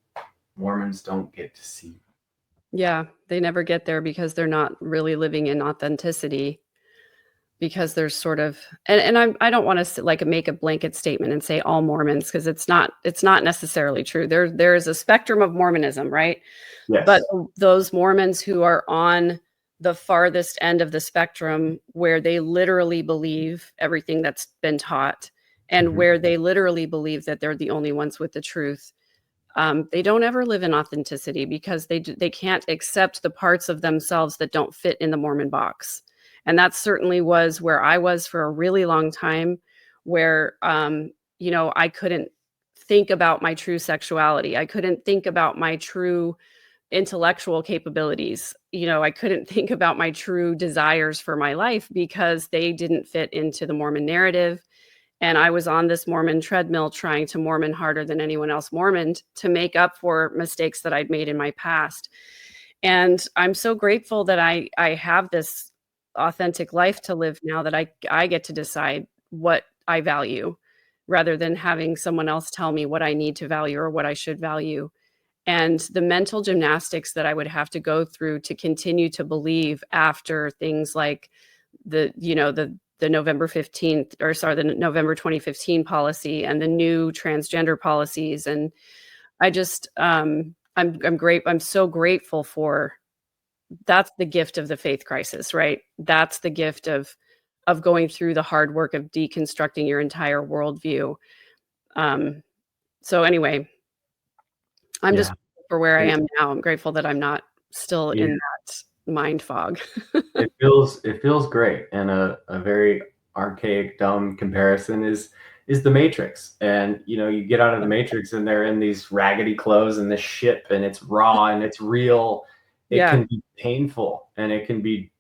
Mormons don't get to see. Yeah, they never get there because they're not really living in authenticity. Because there's sort of, and I don't want to like make a blanket statement and say all Mormons, because it's not necessarily true. There is a spectrum of Mormonism, right? Yes. But those Mormons who are on the farthest end of the spectrum, where they literally believe everything that's been taught, and where they literally believe that they're the only ones with the truth, they don't ever live in authenticity, because they can't accept the parts of themselves that don't fit in the Mormon box. And that certainly was where I was for a really long time, where, I couldn't think about my true sexuality. I couldn't think about my true intellectual capabilities. I couldn't think about my true desires for my life, because they didn't fit into the Mormon narrative. And I was on this Mormon treadmill trying to Mormon harder than anyone else Mormoned to make up for mistakes that I'd made in my past. And I'm so grateful that I have this authentic life to live now, that I get to decide what I value, rather than having someone else tell me what I need to value or what I should value. And the mental gymnastics that I would have to go through to continue to believe after things like the November 2015 policy and the new transgender policies. And I just, I'm so grateful for. That's the gift of the faith crisis, right? That's the gift of going through the hard work of deconstructing your entire worldview. So anyway, I'm just for where I am now. I'm grateful that I'm not still in that mind fog. It feels great. And a very archaic, dumb comparison is the Matrix. And you get out of the Matrix and they're in these raggedy clothes and this ship, and it's raw and it's real. It can be painful and it can be,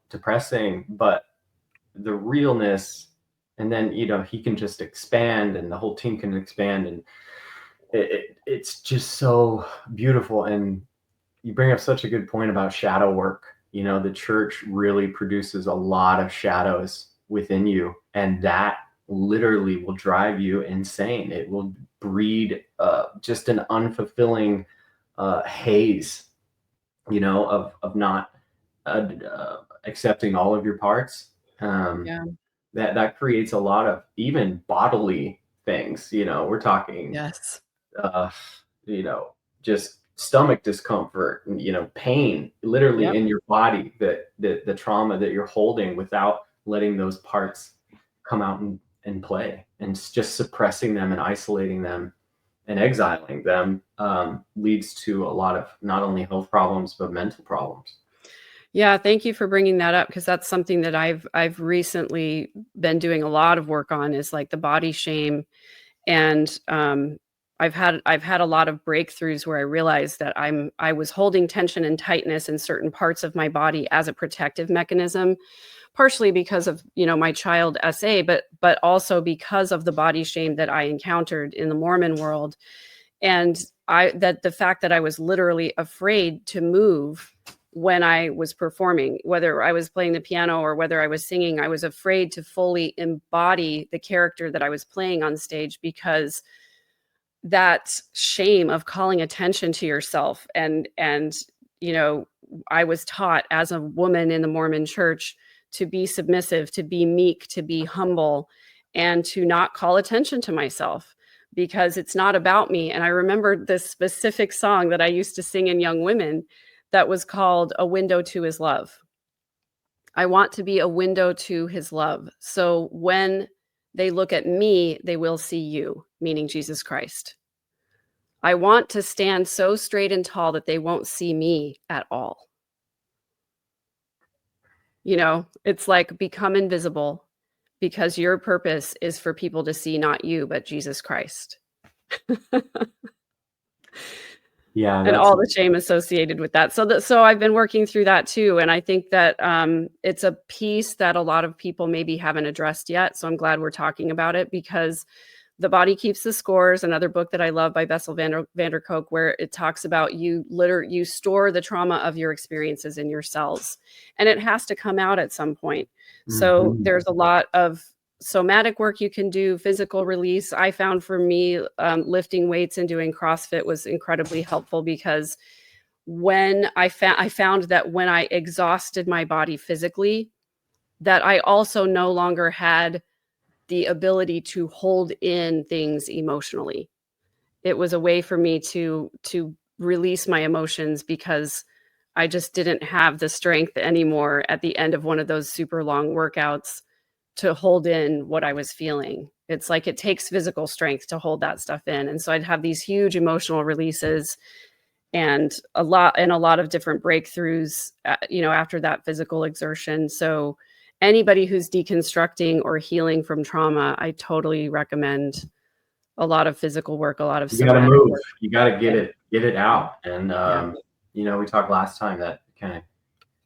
depressing, but the realness, and then, he can just expand, and the whole team can expand, and it's just so beautiful. And you bring up such a good point about shadow work. You know, the church really produces a lot of shadows within you, and that literally will drive you insane. It will breed just an unfulfilling haze, you know, of not accepting all of your parts. Yeah. That creates a lot of even bodily things. You know, we're talking, Yes. uh, you know, just stomach discomfort, you know, pain literally Yep. in your body, that the trauma that you're holding without letting those parts come out and play, and just suppressing them and isolating them and exiling them leads to a lot of not only health problems but mental problems. Yeah, thank you for bringing that up, because that's something that I've recently been doing a lot of work on, is like the body shame. And I've had a lot of breakthroughs where I realized that I was holding tension and tightness in certain parts of my body as a protective mechanism, partially because of, my child SA, but also because of the body shame that I encountered in the Mormon world. And the fact that I was literally afraid to move when I was performing, whether I was playing the piano or whether I was singing, I was afraid to fully embody the character that I was playing on stage, because that shame of calling attention to yourself. And I was taught as a woman in the Mormon church to be submissive, to be meek, to be humble, and to not call attention to myself, because it's not about me. And I remember this specific song that I used to sing in Young Women that was called A Window to His Love. I want to be a window to his love. So when they look at me, they will see you, meaning Jesus Christ. I want to stand so straight and tall that they won't see me at all. It's like become invisible, because your purpose is for people to see not you, but Jesus Christ. Yeah, And that's all the shame associated with that. So I've been working through that too. And I think that it's a piece that a lot of people maybe haven't addressed yet. So I'm glad we're talking about it, because The Body Keeps the Scores, another book that I love by Bessel van der Kolk, where it talks about you store the trauma of your experiences in your cells, and it has to come out at some point. So Mhm. there's a lot of somatic work you can do, physical release. I found for me, lifting weights and doing CrossFit was incredibly helpful, because when I found that when I exhausted my body physically, that I also no longer had the ability to hold in things emotionally. It was a way for me to release my emotions, because I just didn't have the strength anymore at the end of one of those super long workouts to hold in what I was feeling. It's like it takes physical strength to hold that stuff in. And so I'd have these huge emotional releases, and a lot of different breakthroughs, after that physical exertion. So anybody who's deconstructing or healing from trauma, I totally recommend a lot of physical work, a lot of You got to somatic move. work. You got to Yeah. get it out. And Yeah. you know, we talked last time that kind of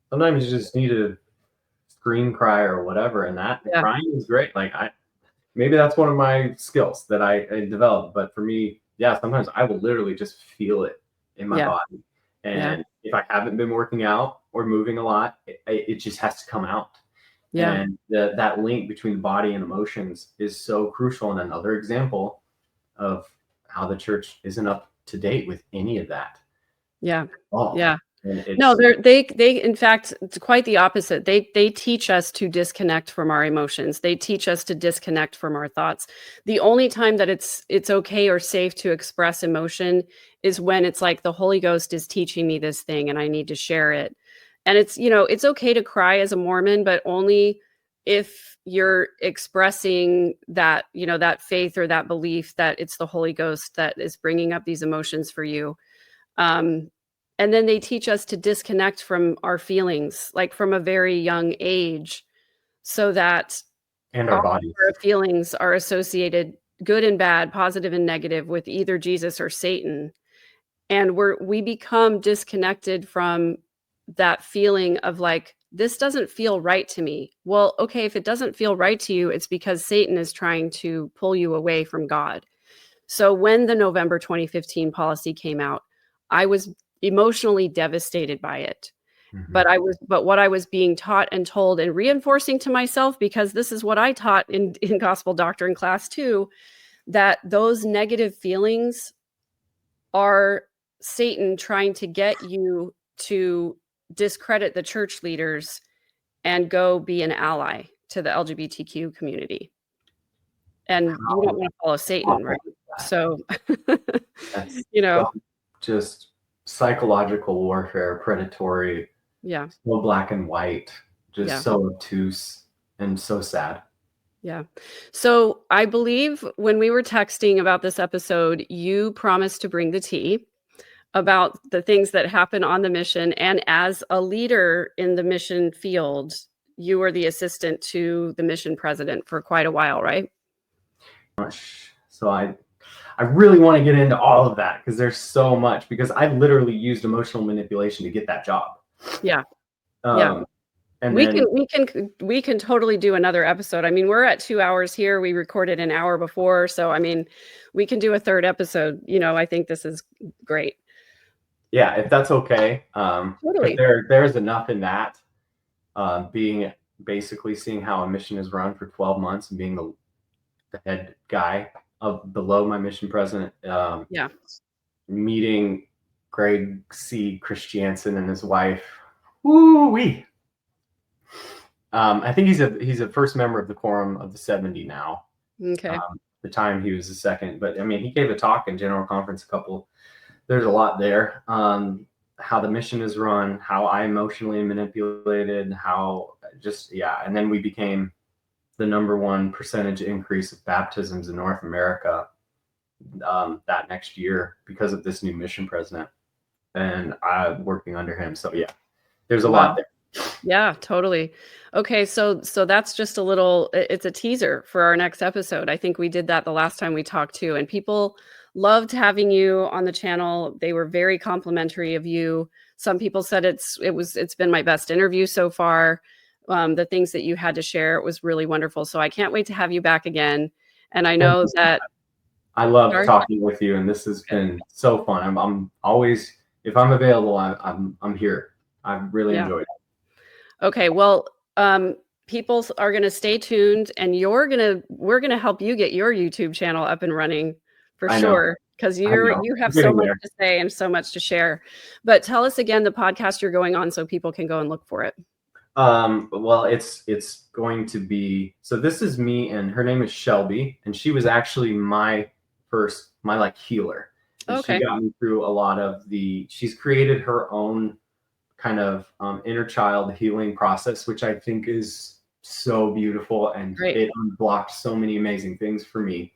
sometimes you just need to scream cry or whatever, and that Yeah. crying is great. Like maybe that's one of my skills that I developed. But for me, yeah, sometimes I will literally just feel it in my Yeah. body. Yeah. And if I haven't been working out or moving a lot, it just has to come out. Yeah. And that link between body and emotions is so crucial. And another example of how the church isn't up to date with any of that. Yeah. Oh, Yeah. and No, it's they in fact, it's quite the opposite. They teach us to disconnect from our emotions. They teach us to disconnect from our thoughts. The only time that it's okay or safe to express emotion is when it's like the Holy Ghost is teaching me this thing and I need to share it. And it's okay to cry as a Mormon, but only if you're expressing that faith or that belief that it's the Holy Ghost that is bringing up these emotions for you. Um, and then they teach us to disconnect from our feelings, like from a very young age, so that and all our of bodies. our feelings are associated, good and bad, positive and negative, with either Jesus or Satan. And we become disconnected from that feeling of like, this doesn't feel right to me. Well, okay, if it doesn't feel right to you, it's because Satan is trying to pull you away from God. So when the November 2015 policy came out, I was emotionally devastated by it. But what I was being taught and told and reinforcing to myself, because this is what I taught in gospel doctrine class too, that those negative feelings are Satan trying to get you to discredit the church leaders and go be an ally to the LGBTQ community. And you don't want to follow Satan, right? So, That's so just psychological warfare, predatory, yeah, so black and white, just so obtuse and so sad. Yeah. So I believe when we were texting about this episode, you promised to bring the tea about the things that happen on the mission. And as a leader in the mission field, you were the assistant to the mission president for quite a while, right? So I really want to get into all of that because there's so much, because I literally used emotional manipulation to get that job. Yeah. And we can totally do another episode. I mean, we're at 2 hours here. We recorded an hour before. So, I mean, we can do a third episode. I think this is great. Yeah, if that's okay. Totally. There's enough in that, being basically seeing how a mission is run for 12 months and being the head guy below my mission president. Meeting Greg C. Christiansen and his wife. Woo-wee. I think he's a first member of the Quorum of the 70 now. Okay. The time he was the second, but I mean, he gave a talk in General Conference there's a lot there. How the mission is run, how I emotionally manipulated, and then we became the #1 percentage increase of baptisms in North America that next year because of this new mission president, and I'm working under him. So yeah, there's a lot there. Yeah, totally. Okay, so that's just it's a teaser for our next episode. I think we did that the last time we talked too, and people loved having you on the channel. They were very complimentary of you. Some people said it's been my best interview so far. The things that you had to share, it was really wonderful. So I can't wait to have you back again. And I know that I love talking with you, and this has been so fun. I'm always, if I'm available, I'm here. I've really enjoyed it. Okay, well, people are going to stay tuned, and we're going to help you get your YouTube channel up and running for sure, because you have so much to say and so much to share. But tell us again the podcast you're going on so people can go and look for it. Well, it's going to be, so this is me, and her name is Shelby, and she was actually my healer. And she got me through a lot of she's created her own kind of inner child healing process, which I think is so beautiful, and it unblocked so many amazing things for me.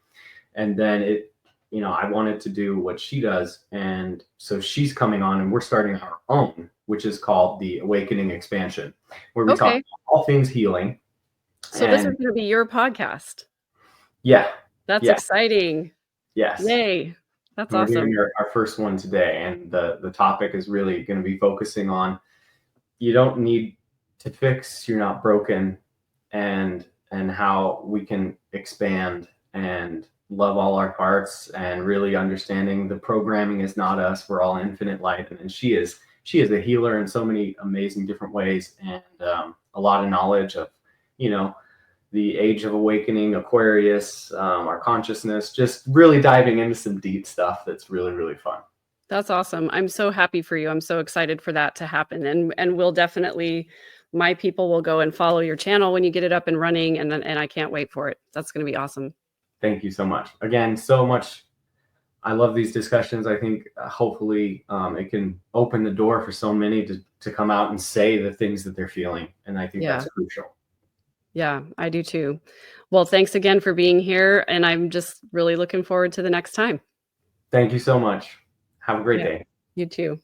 And then I wanted to do what she does, and so she's coming on, and we're starting our own, which is called the Awakening Expansion, where we talk about all things healing. So this is going to be your podcast. Yeah, that's exciting. Yes, yay! That's awesome. We're doing our first one today, and the topic is really going to be focusing on, you don't need to fix, you're not broken, and how we can expand and love all our parts, and really understanding the programming is not us. We're all infinite light, and she is a healer in so many amazing different ways, and a lot of knowledge of the age of awakening, Aquarius, our consciousness, just really diving into some deep stuff that's really, really fun. That's awesome. I'm so happy for you. I'm so excited for that to happen. And we'll definitely, my people will go and follow your channel when you get it up and running. And I can't wait for it. That's going to be awesome. Thank you so much. Again, so much. I love these discussions. I think hopefully it can open the door for so many to come out and say the things that they're feeling. And I think that's crucial. Yeah, I do too. Well, thanks again for being here. And I'm just really looking forward to the next time. Thank you so much. Have a great day. You too.